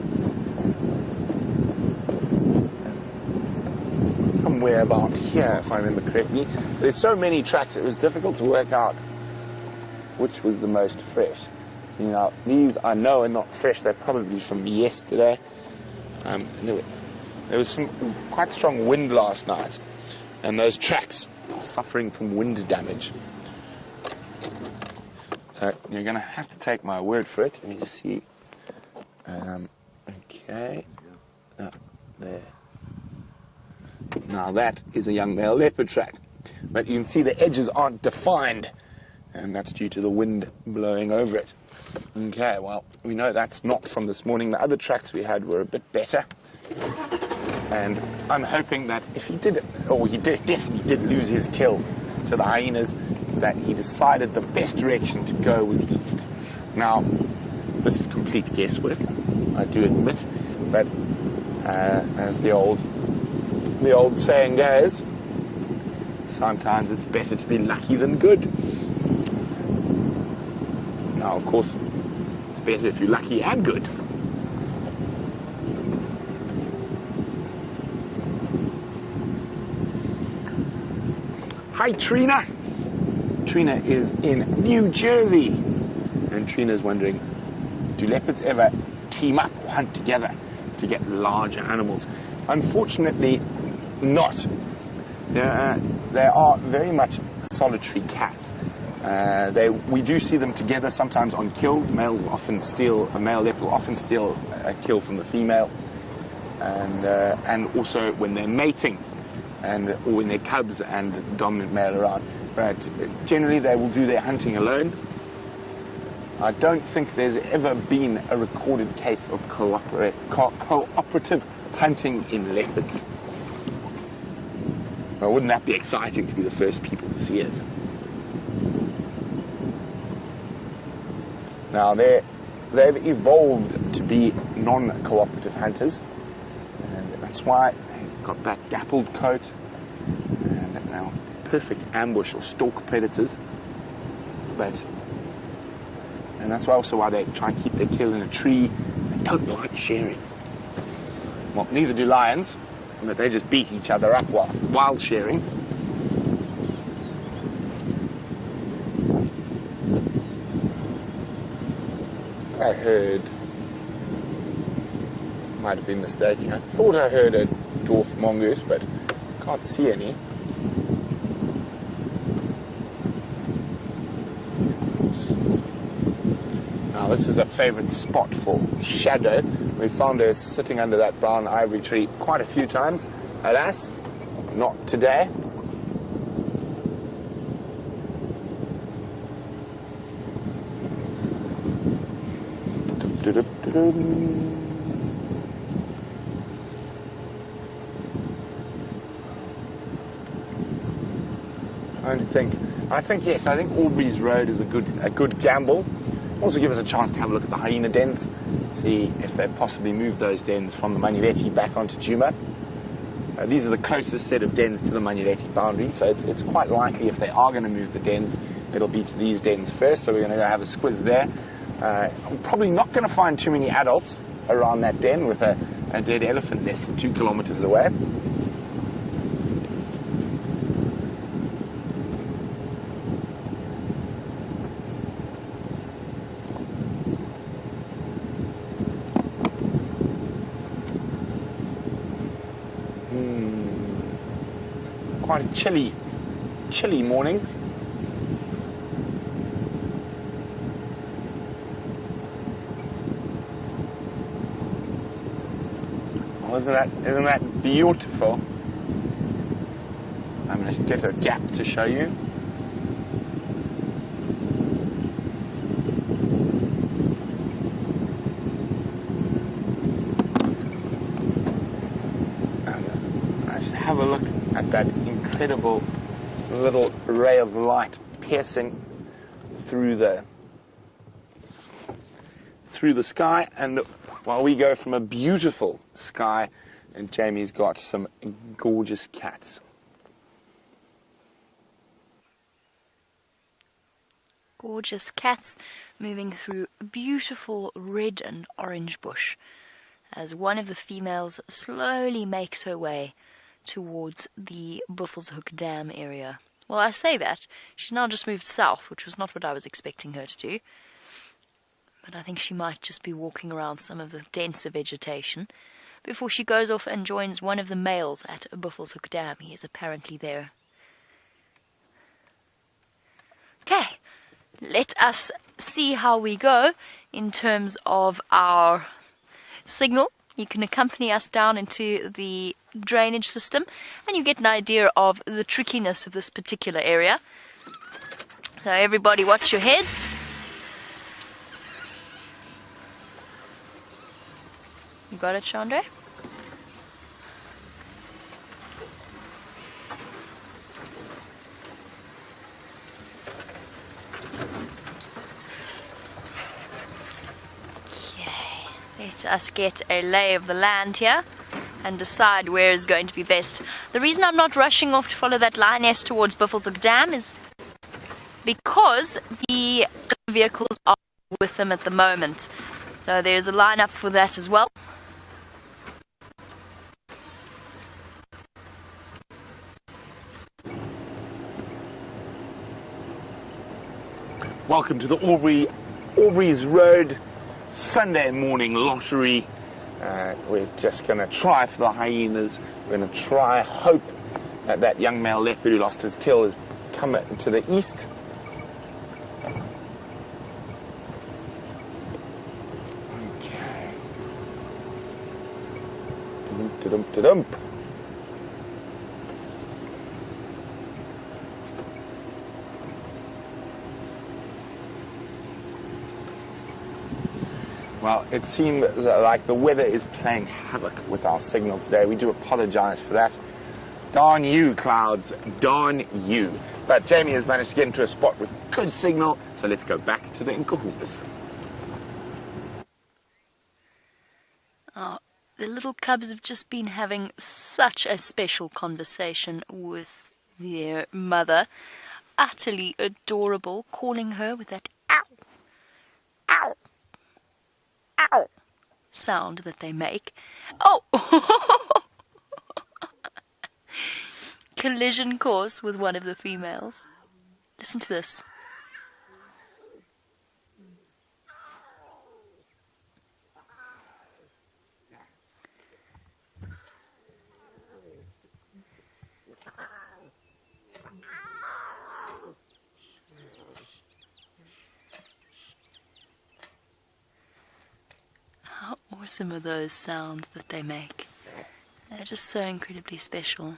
Somewhere about here, if I remember correctly. There's so many tracks, it was difficult to work out which was the most fresh. So, you know, these I know are not fresh, they're probably from yesterday. There was some quite strong wind last night, and those tracks are suffering from wind damage. So you're going to have to take my word for it. Let me just see. Okay. Oh, there. Now that is a young male leopard track. But you can see the edges aren't defined, and that's due to the wind blowing over it. Okay, well, we know that's not from this morning. The other tracks we had were a bit better. And I'm hoping that if he did, or he definitely did lose his kill to the hyenas, that he decided the best direction to go was east. Now, this is complete guesswork, I do admit, but as the old saying goes, sometimes it's better to be lucky than good. Now, of course, it's better if you're lucky and good. Hi, Trina. Trina is in New Jersey. And Trina's wondering, do leopards ever team up or hunt together to get larger animals? Unfortunately, not. They are very much solitary cats. We do see them together sometimes on kills. A male leopard will often steal a kill from the female, and also when they're mating, or when they're cubs and the dominant male around. But generally, they will do their hunting alone. I don't think there's ever been a recorded case of cooperative hunting in leopards. Well, wouldn't that be exciting to be the first people to see it? Now, they've evolved to be non-cooperative hunters, and that's why they've got that dappled coat, and now perfect ambush or stalk predators. And that's also why they try and keep their kill in a tree and don't like sharing. Well, neither do lions, but they just beat each other up while sharing. I heard, might have been mistaken, I thought I heard a dwarf mongoose, but can't see any. Now, this is a favourite spot for Shadow. We found her sitting under that brown ivory tree quite a few times. Alas, not today. I think yes. I think Aubrey's Road is a good gamble. Also give us a chance to have a look at the hyena dens, see if they've possibly moved those dens from the Manyeleti back onto Djuma. These are the closest set of dens to the Manyeleti boundary, so it's quite likely if they are going to move the dens, it'll be to these dens first, so we're going to go have a squiz there. I'm probably not going to find too many adults around that den with a dead elephant less than 2 kilometers away. Quite a chilly morning. Oh, isn't that beautiful? I'm going to get a gap to show you. And just have a look at that incredible little ray of light piercing through the sky. And while we go from a beautiful sky, and Jamie's got some gorgeous cats. Gorgeous cats moving through a beautiful red and orange bush as one of the females slowly makes her way towards the Buffelshoek Dam area. Well, I say that. She's now just moved south, which was not what I was expecting her to do. But I think she might just be walking around some of the denser vegetation before she goes off and joins one of the males at Buffelshoek Dam. He is apparently there. Okay, let us see how we go in terms of our signal. You can accompany us down into the drainage system and you get an idea of the trickiness of this particular area. So everybody watch your heads. You got it, Chandra? let us get a lay of the land here and decide where is going to be best. The reason I'm not rushing off to follow that lioness towards Buffelshoek Dam is because the vehicles are with them at the moment. So there's a lineup for that as well. Welcome to the Aubrey's Road Sunday morning lottery. We're just going to try for the hyenas. We're going to try, hope that that young male leopard who lost his kill has come to the east. Okay. Dum-dum-dum-dum. Well, it seems like the weather is playing havoc with our signal today. We do apologize for that. Darn you, clouds. Darn you. But Jamie has managed to get into a spot with good signal, so let's go back to the Nkuhumas. Oh, the little cubs have just been having such a special conversation with their mother. Utterly adorable, calling her with that ow, ow, ow sound that they make. Oh! Collision course with one of the females. Listen to this. How awesome are those sounds that they make? They're just so incredibly special.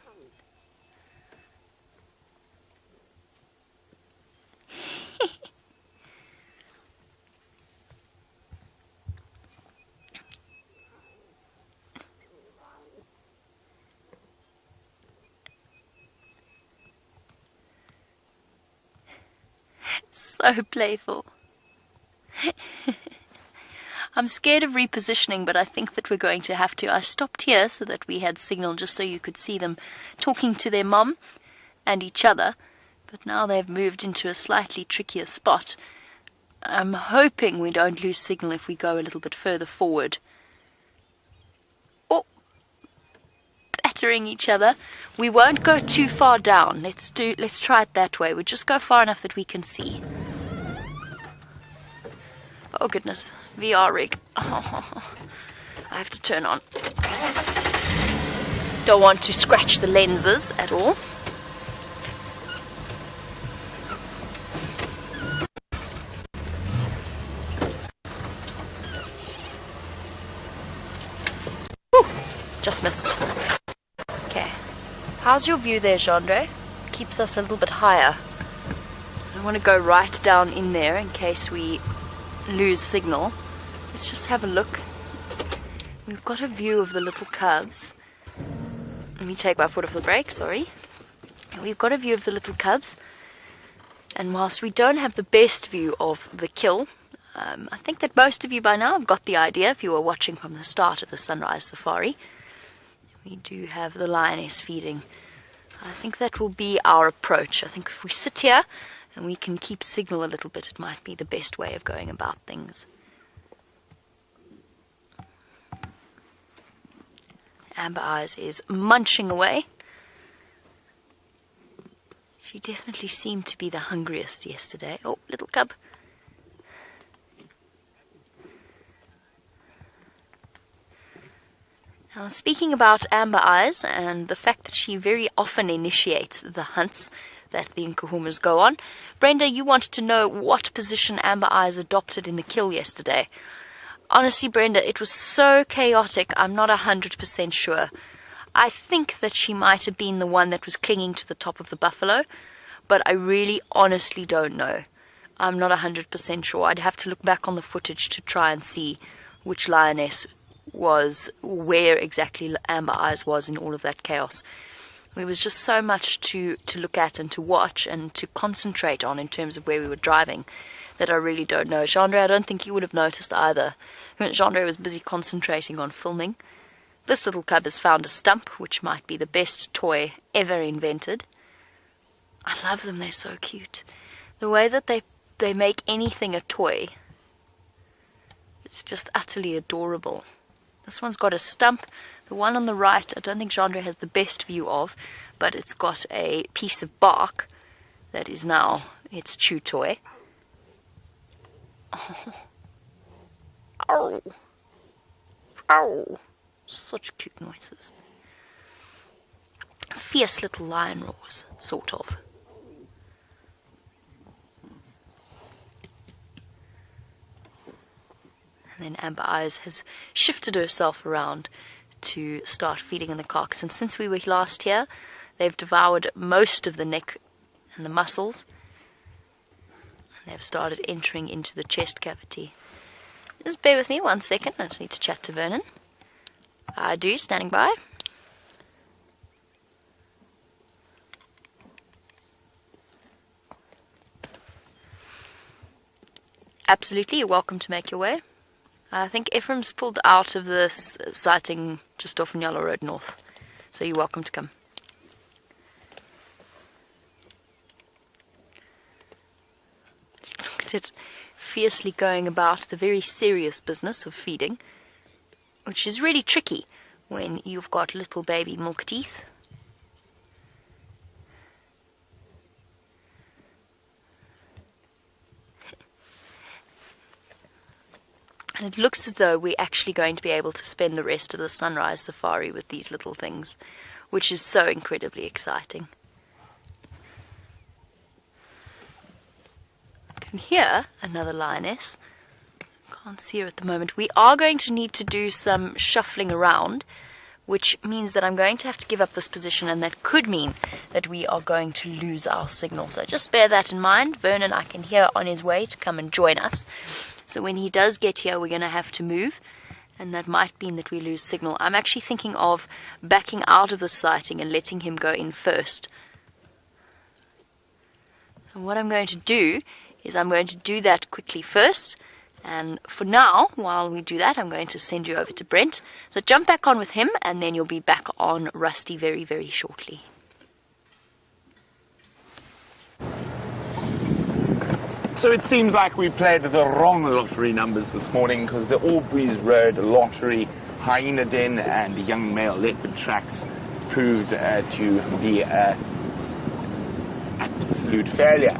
So playful. I'm scared of repositioning, but I think that we're going to have to. I stopped here so that we had signal just so you could see them talking to their mom and each other, but now they've moved into a slightly trickier spot. I'm hoping we don't lose signal if we go a little bit further forward. Oh, battering each other. We won't go too far down. Let's try it that way. We'll just go far enough that we can see. Oh goodness, VR rig. Oh, I have to turn on. Don't want to scratch the lenses at all. Whew, just missed. Okay. How's your view there, Gendre? Keeps us a little bit higher. I don't want to go right down in there in case we lose signal. Let's just have a look. We've got a view of the little cubs. Let me take my foot off the brake, sorry. We've got a view of the little cubs, and whilst we don't have the best view of the kill, I think that most of you by now have got the idea if you were watching from the start of the sunrise safari. We do have the lioness feeding. I think that will be our approach. I think if we sit here and we can keep signal a little bit, it might be the best way of going about things. Amber Eyes is munching away. She definitely seemed to be the hungriest yesterday. Oh, little cub. Now, speaking about Amber Eyes and the fact that she very often initiates the hunts that the Nkuhumas go on, Brenda, you wanted to know what position Amber Eyes adopted in the kill yesterday. Honestly, Brenda, it was so chaotic, I'm not 100% sure. I think that she might have been the one that was clinging to the top of the buffalo, but I really honestly don't know. I'm not 100% sure. I'd have to look back on the footage to try and see which lioness was, where exactly Amber Eyes was in all of that chaos. There was just so much to look at and to watch and to concentrate on in terms of where we were driving that I really don't know. Chandra, I don't think he would have noticed either. Chandra was busy concentrating on filming. This little cub has found a stump, which might be the best toy ever invented. I love them, they're so cute. The way that they make anything a toy, it's just utterly adorable. This one's got a stump. The one on the right, I don't think Chandra has the best view of, but it's got a piece of bark that is now its chew toy. Oh. Ow. Ow. Such cute noises. Fierce little lion roars, sort of. And then Amber Eyes has shifted herself around to start feeding on the carcass. And since we were last here, they've devoured most of the neck and the muscles. And they've started entering into the chest cavity. Just bear with me 1 second. I just need to chat to Vernon. I do, standing by. Absolutely, you're welcome to make your way. I think Ephraim's pulled out of this sighting just off Nyala Road North, so you're welcome to come. Look at it fiercely going about the very serious business of feeding, which is really tricky when you've got little baby milk teeth. And it looks as though we're actually going to be able to spend the rest of the sunrise safari with these little things, which is so incredibly exciting. I can hear another lioness. Can't see her at the moment. We are going to need to do some shuffling around, which means that I'm going to have to give up this position, and that could mean that we are going to lose our signal. So just bear that in mind. Vernon, I can hear on his way to come and join us. So when he does get here, we're going to have to move, and that might mean that we lose signal. I'm actually thinking of backing out of the sighting and letting him go in first. And what I'm going to do is I'm going to do that quickly first. And for now, while we do that, I'm going to send you over to Brent. So jump back on with him, and then you'll be back on Rusty very, very shortly. So it seems like we played the wrong lottery numbers this morning, because the Aubrey's Road lottery, hyena den and young male leopard tracks proved to be an absolute failure.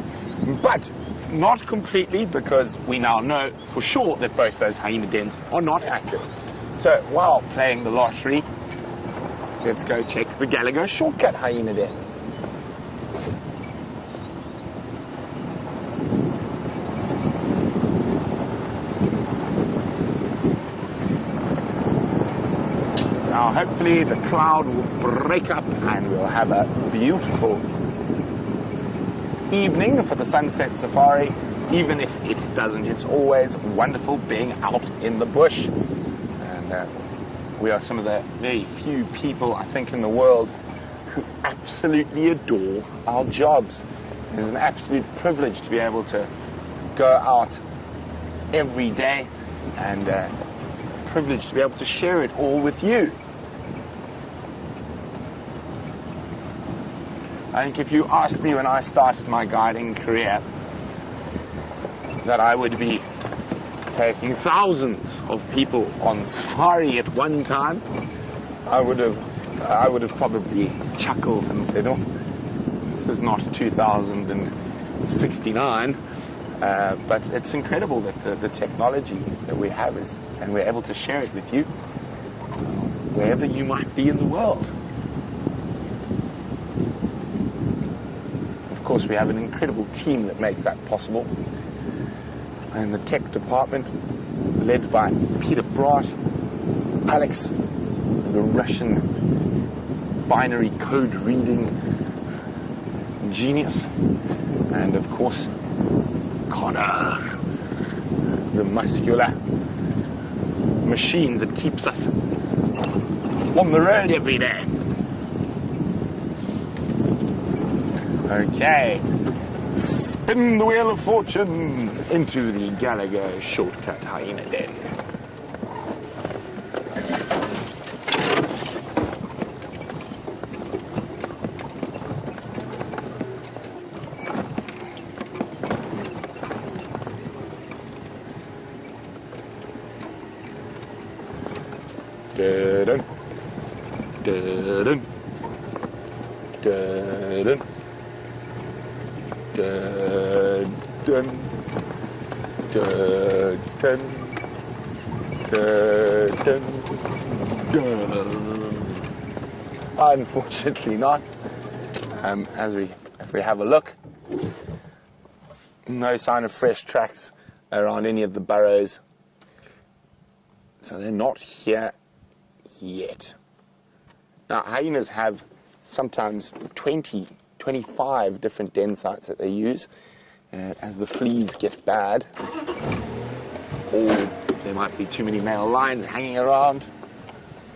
But not completely, because we now know for sure that both those hyena dens are not active. So while playing the lottery, let's go check the Gallagher shortcut hyena den. Now hopefully the cloud will break up and we'll have a beautiful evening for the sunset safari. Even if it doesn't, it's always wonderful being out in the bush. And we are some of the very few people, I think, in the world who absolutely adore our jobs. It is an absolute privilege to be able to go out every day, and privilege to be able to share it all with you. I think if you asked me when I started my guiding career that I would be taking thousands of people on safari at one time, I would have probably chuckled and said, "Oh, this is not 2069." But it's incredible that the technology that we have is, and we're able to share it with you wherever you might be in the world. Of course, we have an incredible team that makes that possible. And the tech department, led by Peter Brat, Alex, the Russian binary code reading genius, and of course, Connor, the muscular machine that keeps us on the road every day. Okay. Spin the wheel of fortune into the Gallagher shortcut hyena den. Dun, dun, dun, dun, dun, dun, dun, dun, dun. Unfortunately not. If we have a look, no sign of fresh tracks around any of the burrows. So they're not here yet. Now, hyenas have sometimes 20, 25 different den sites that they use as the fleas get bad, or there might be too many male lions hanging around,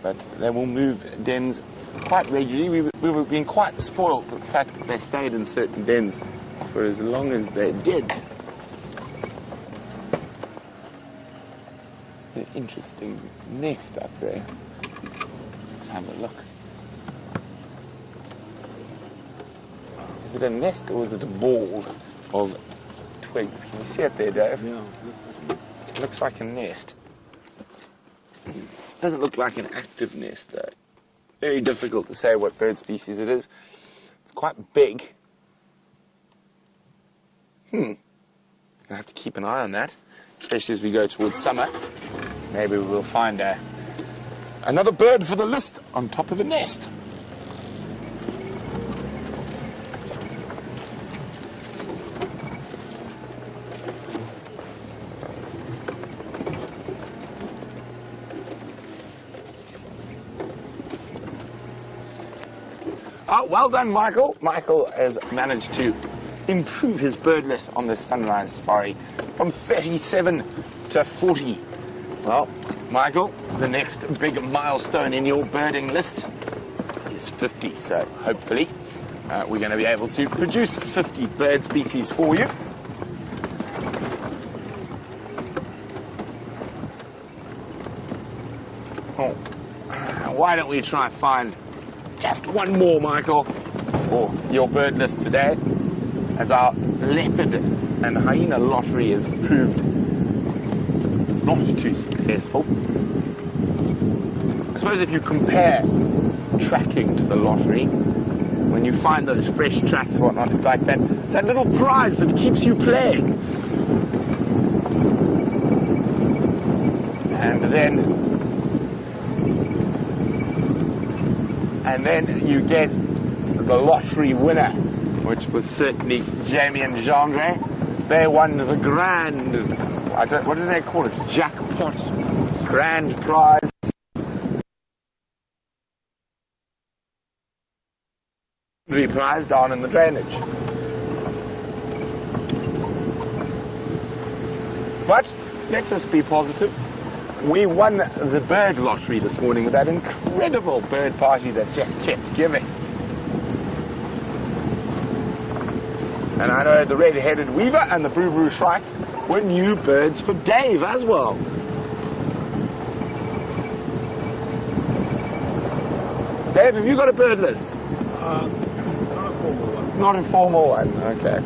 but they will move dens quite regularly. We've been quite spoiled with the fact that they stayed in certain dens for as long as they did. An interesting nest up there. Let's have a look. Is it a nest or is it a ball of twigs? Can you see it there, Dave? Yeah, it looks like a nest. Doesn't look like an active nest, though. Very difficult to say what bird species it is. It's quite big. Gonna have to keep an eye on that, especially as we go towards summer. Maybe we'll find another bird for the list on top of a nest. Oh, well done, Michael. Michael has managed to improve his bird list on this sunrise safari from 37 to 40. Well, Michael, the next big milestone in your birding list is 50. So hopefully we're going to be able to produce 50 bird species for you. Oh, why don't we try and find just one more, Michael, for your bird list today, as our leopard and hyena lottery has proved not too successful. I suppose if you compare tracking to the lottery, when you find those fresh tracks and whatnot, it's like that little prize that keeps you playing. And then you get the lottery winner, which was certainly Jamie and Gendre. They won the grand, what do they call it? Jackpot, grand prize. Prize down in the drainage. But let us be positive. We won the bird lottery this morning with that incredible bird party that just kept giving. And I know the red-headed weaver and the Brew Shrike were new birds for Dave as well. Dave, have you got a bird list? Not a formal one. Not a formal one, okay.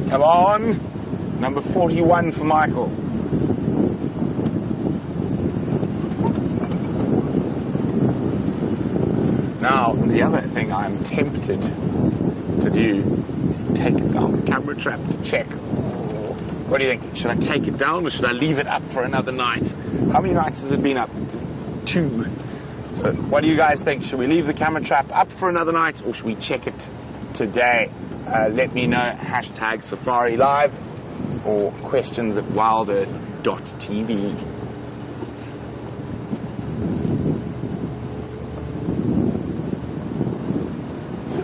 Come on, number 41 for Michael. Now, the other thing I'm tempted to do is take it down the camera trap to check. What do you think? Should I take it down or should I leave it up for another night? How many nights has it been up? It's 2. So what do you guys think? Should we leave the camera trap up for another night or should we check it today? let me know, hashtag Safari Live or questions at wildearth.tv.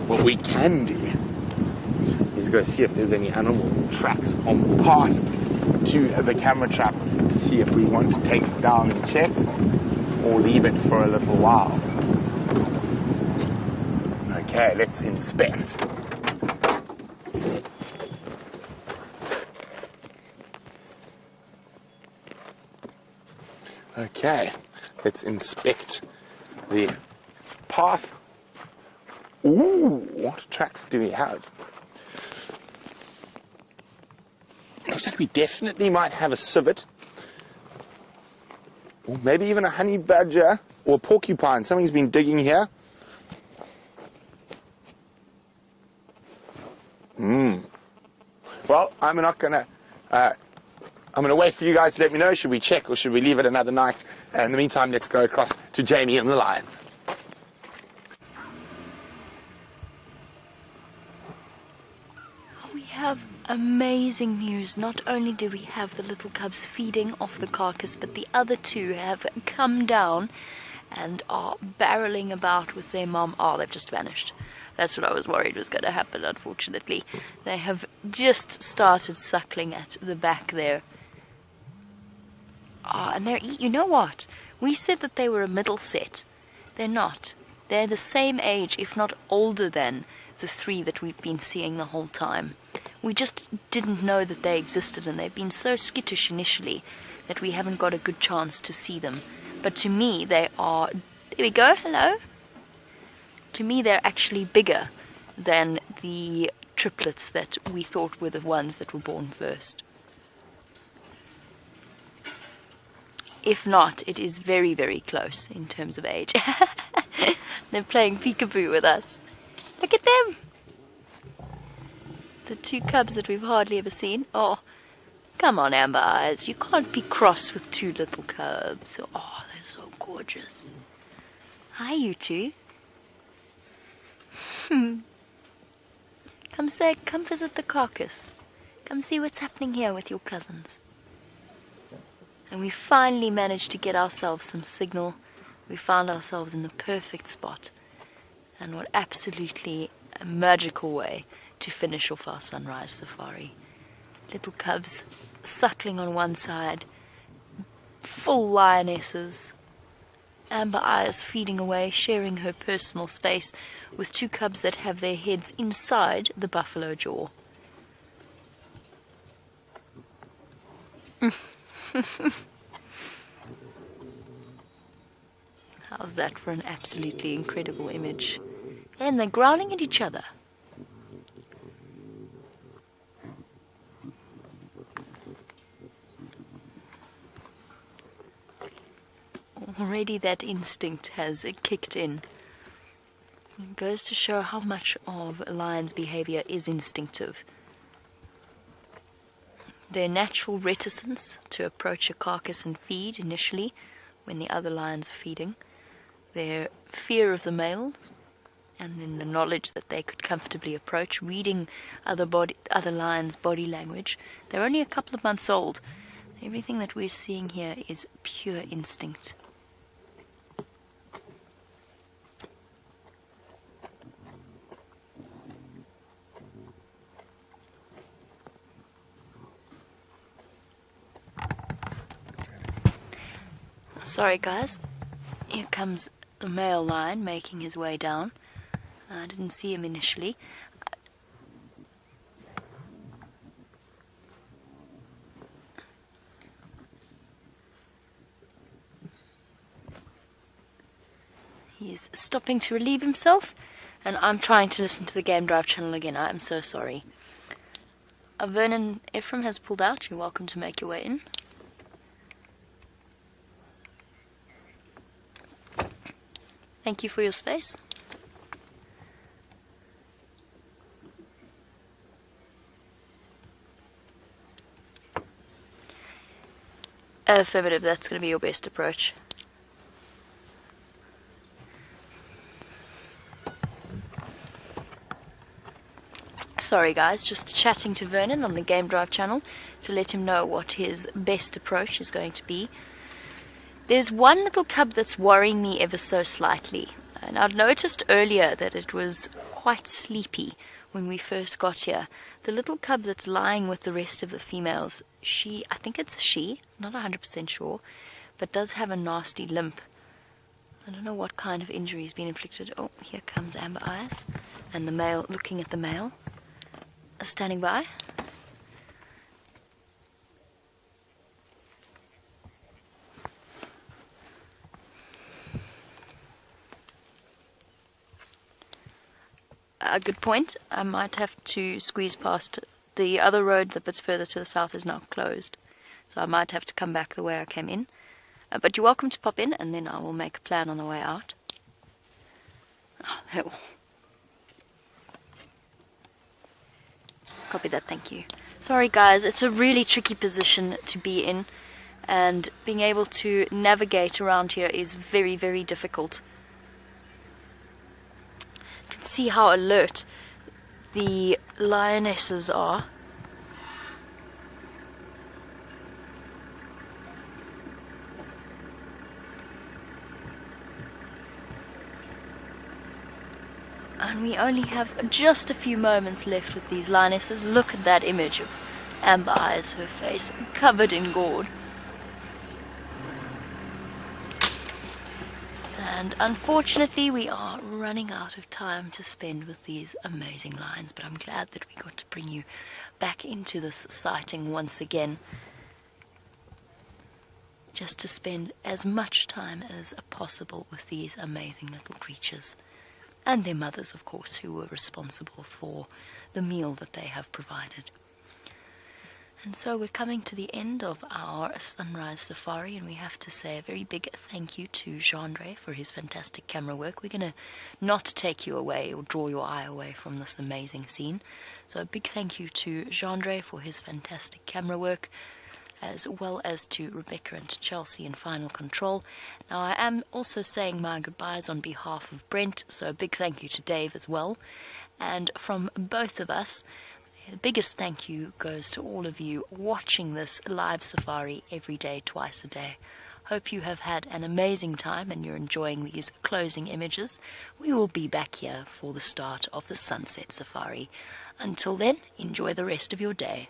What we can do is go see if there's any animal tracks on the path to the camera trap to see if we want to take it down and check or leave it for a little while. Okay, let's inspect. Okay, let's inspect the path. Ooh, what tracks do we have? Looks like we definitely might have a civet. Or maybe even a honey badger or a porcupine. Something's been digging here. Well, I'm gonna wait for you guys to let me know. Should we check or should we leave it another night? In the meantime, let's go across to Jamie and the lions. We have amazing news. Not only do we have the little cubs feeding off the carcass, but the other two have come down and are barreling about with their mom. Oh, they've just vanished. That's what I was worried was going to happen, unfortunately. They have just started suckling at the back there. Oh, and they're, you know what? We said that they were a middle set. They're not. They're the same age, if not older than the three that we've been seeing the whole time. We just didn't know that they existed, and they've been so skittish initially that we haven't got a good chance to see them. But to me, they are... There we go, hello. To me, they're actually bigger than the triplets that we thought were the ones that were born first. If not, it is very, very close in terms of age. They're playing peekaboo with us. Look at them! The two cubs that we've hardly ever seen. Oh, come on, Amber Eyes. You can't be cross with two little cubs. Oh, they're so gorgeous. Hi, you two. Come visit the carcass. Come see what's happening here with your cousins. And we finally managed to get ourselves some signal. We found ourselves in the perfect spot. And what absolutely a magical way to finish off our sunrise safari. Little cubs suckling on one side, full lionesses. Amber Eyes feeding away, sharing her personal space with two cubs that have their heads inside the buffalo jaw. How's that for an absolutely incredible image? And they're growling at each other. Already that instinct has kicked in. It goes to show how much of a lion's behavior is instinctive. Their natural reticence to approach a carcass and feed initially when the other lions are feeding, their fear of the males, and then the knowledge that they could comfortably approach, reading other lions' body language. They're only a couple of months old. Everything that we're seeing here is pure instinct. Sorry guys, here comes the male lion making his way down. I didn't see him initially. He is stopping to relieve himself, and I'm trying to listen to the Game Drive channel again. I am so sorry. Vernon Ephraim has pulled out. You're welcome to make your way in. Thank you for your space. Affirmative, that's going to be your best approach. sorry guys, just chatting to Vernon on the Game Drive channel to let him know what his best approach is going to be. There's one little cub that's worrying me ever so slightly, and I'd noticed earlier that it was quite sleepy when we first got here. The little cub that's lying with the rest of the females, I think it's a she, not 100% sure, but does have a nasty limp. I don't know what kind of injury has been inflicted. Oh, here comes Amber Eyes, and the male looking at the male, standing by. A good point. I might have to squeeze past the other road that's further to the south is now closed, so I might have to come back the way I came in. But you're welcome to pop in, and then I will make a plan on the way out. Oh, copy that, thank you. Sorry guys, it's a really tricky position to be in, and being able to navigate around here is very, very difficult. You can see how alert the lionesses are. And we only have just a few moments left with these lionesses. Look at that image of Amber Eyes, her face covered in gourd. And unfortunately we are running out of time to spend with these amazing lions, but I'm glad that we got to bring you back into this sighting once again, just to spend as much time as possible with these amazing little creatures. And their mothers, of course, who were responsible for the meal that they have provided. And so we're coming to the end of our sunrise safari, and we have to say a very big thank you to Jean-Dre for his fantastic camera work. We're going to not take you away or draw your eye away from this amazing scene. So a big thank you to Jean-Dre for his fantastic camera work, as well as to Rebecca and to Chelsea in Final Control. Now I am also saying my goodbyes on behalf of Brent, so a big thank you to Dave as well. And from both of us, the biggest thank you goes to all of you watching this live safari every day, twice a day. Hope you have had an amazing time and you're enjoying these closing images. We will be back here for the start of the sunset safari. Until then, enjoy the rest of your day.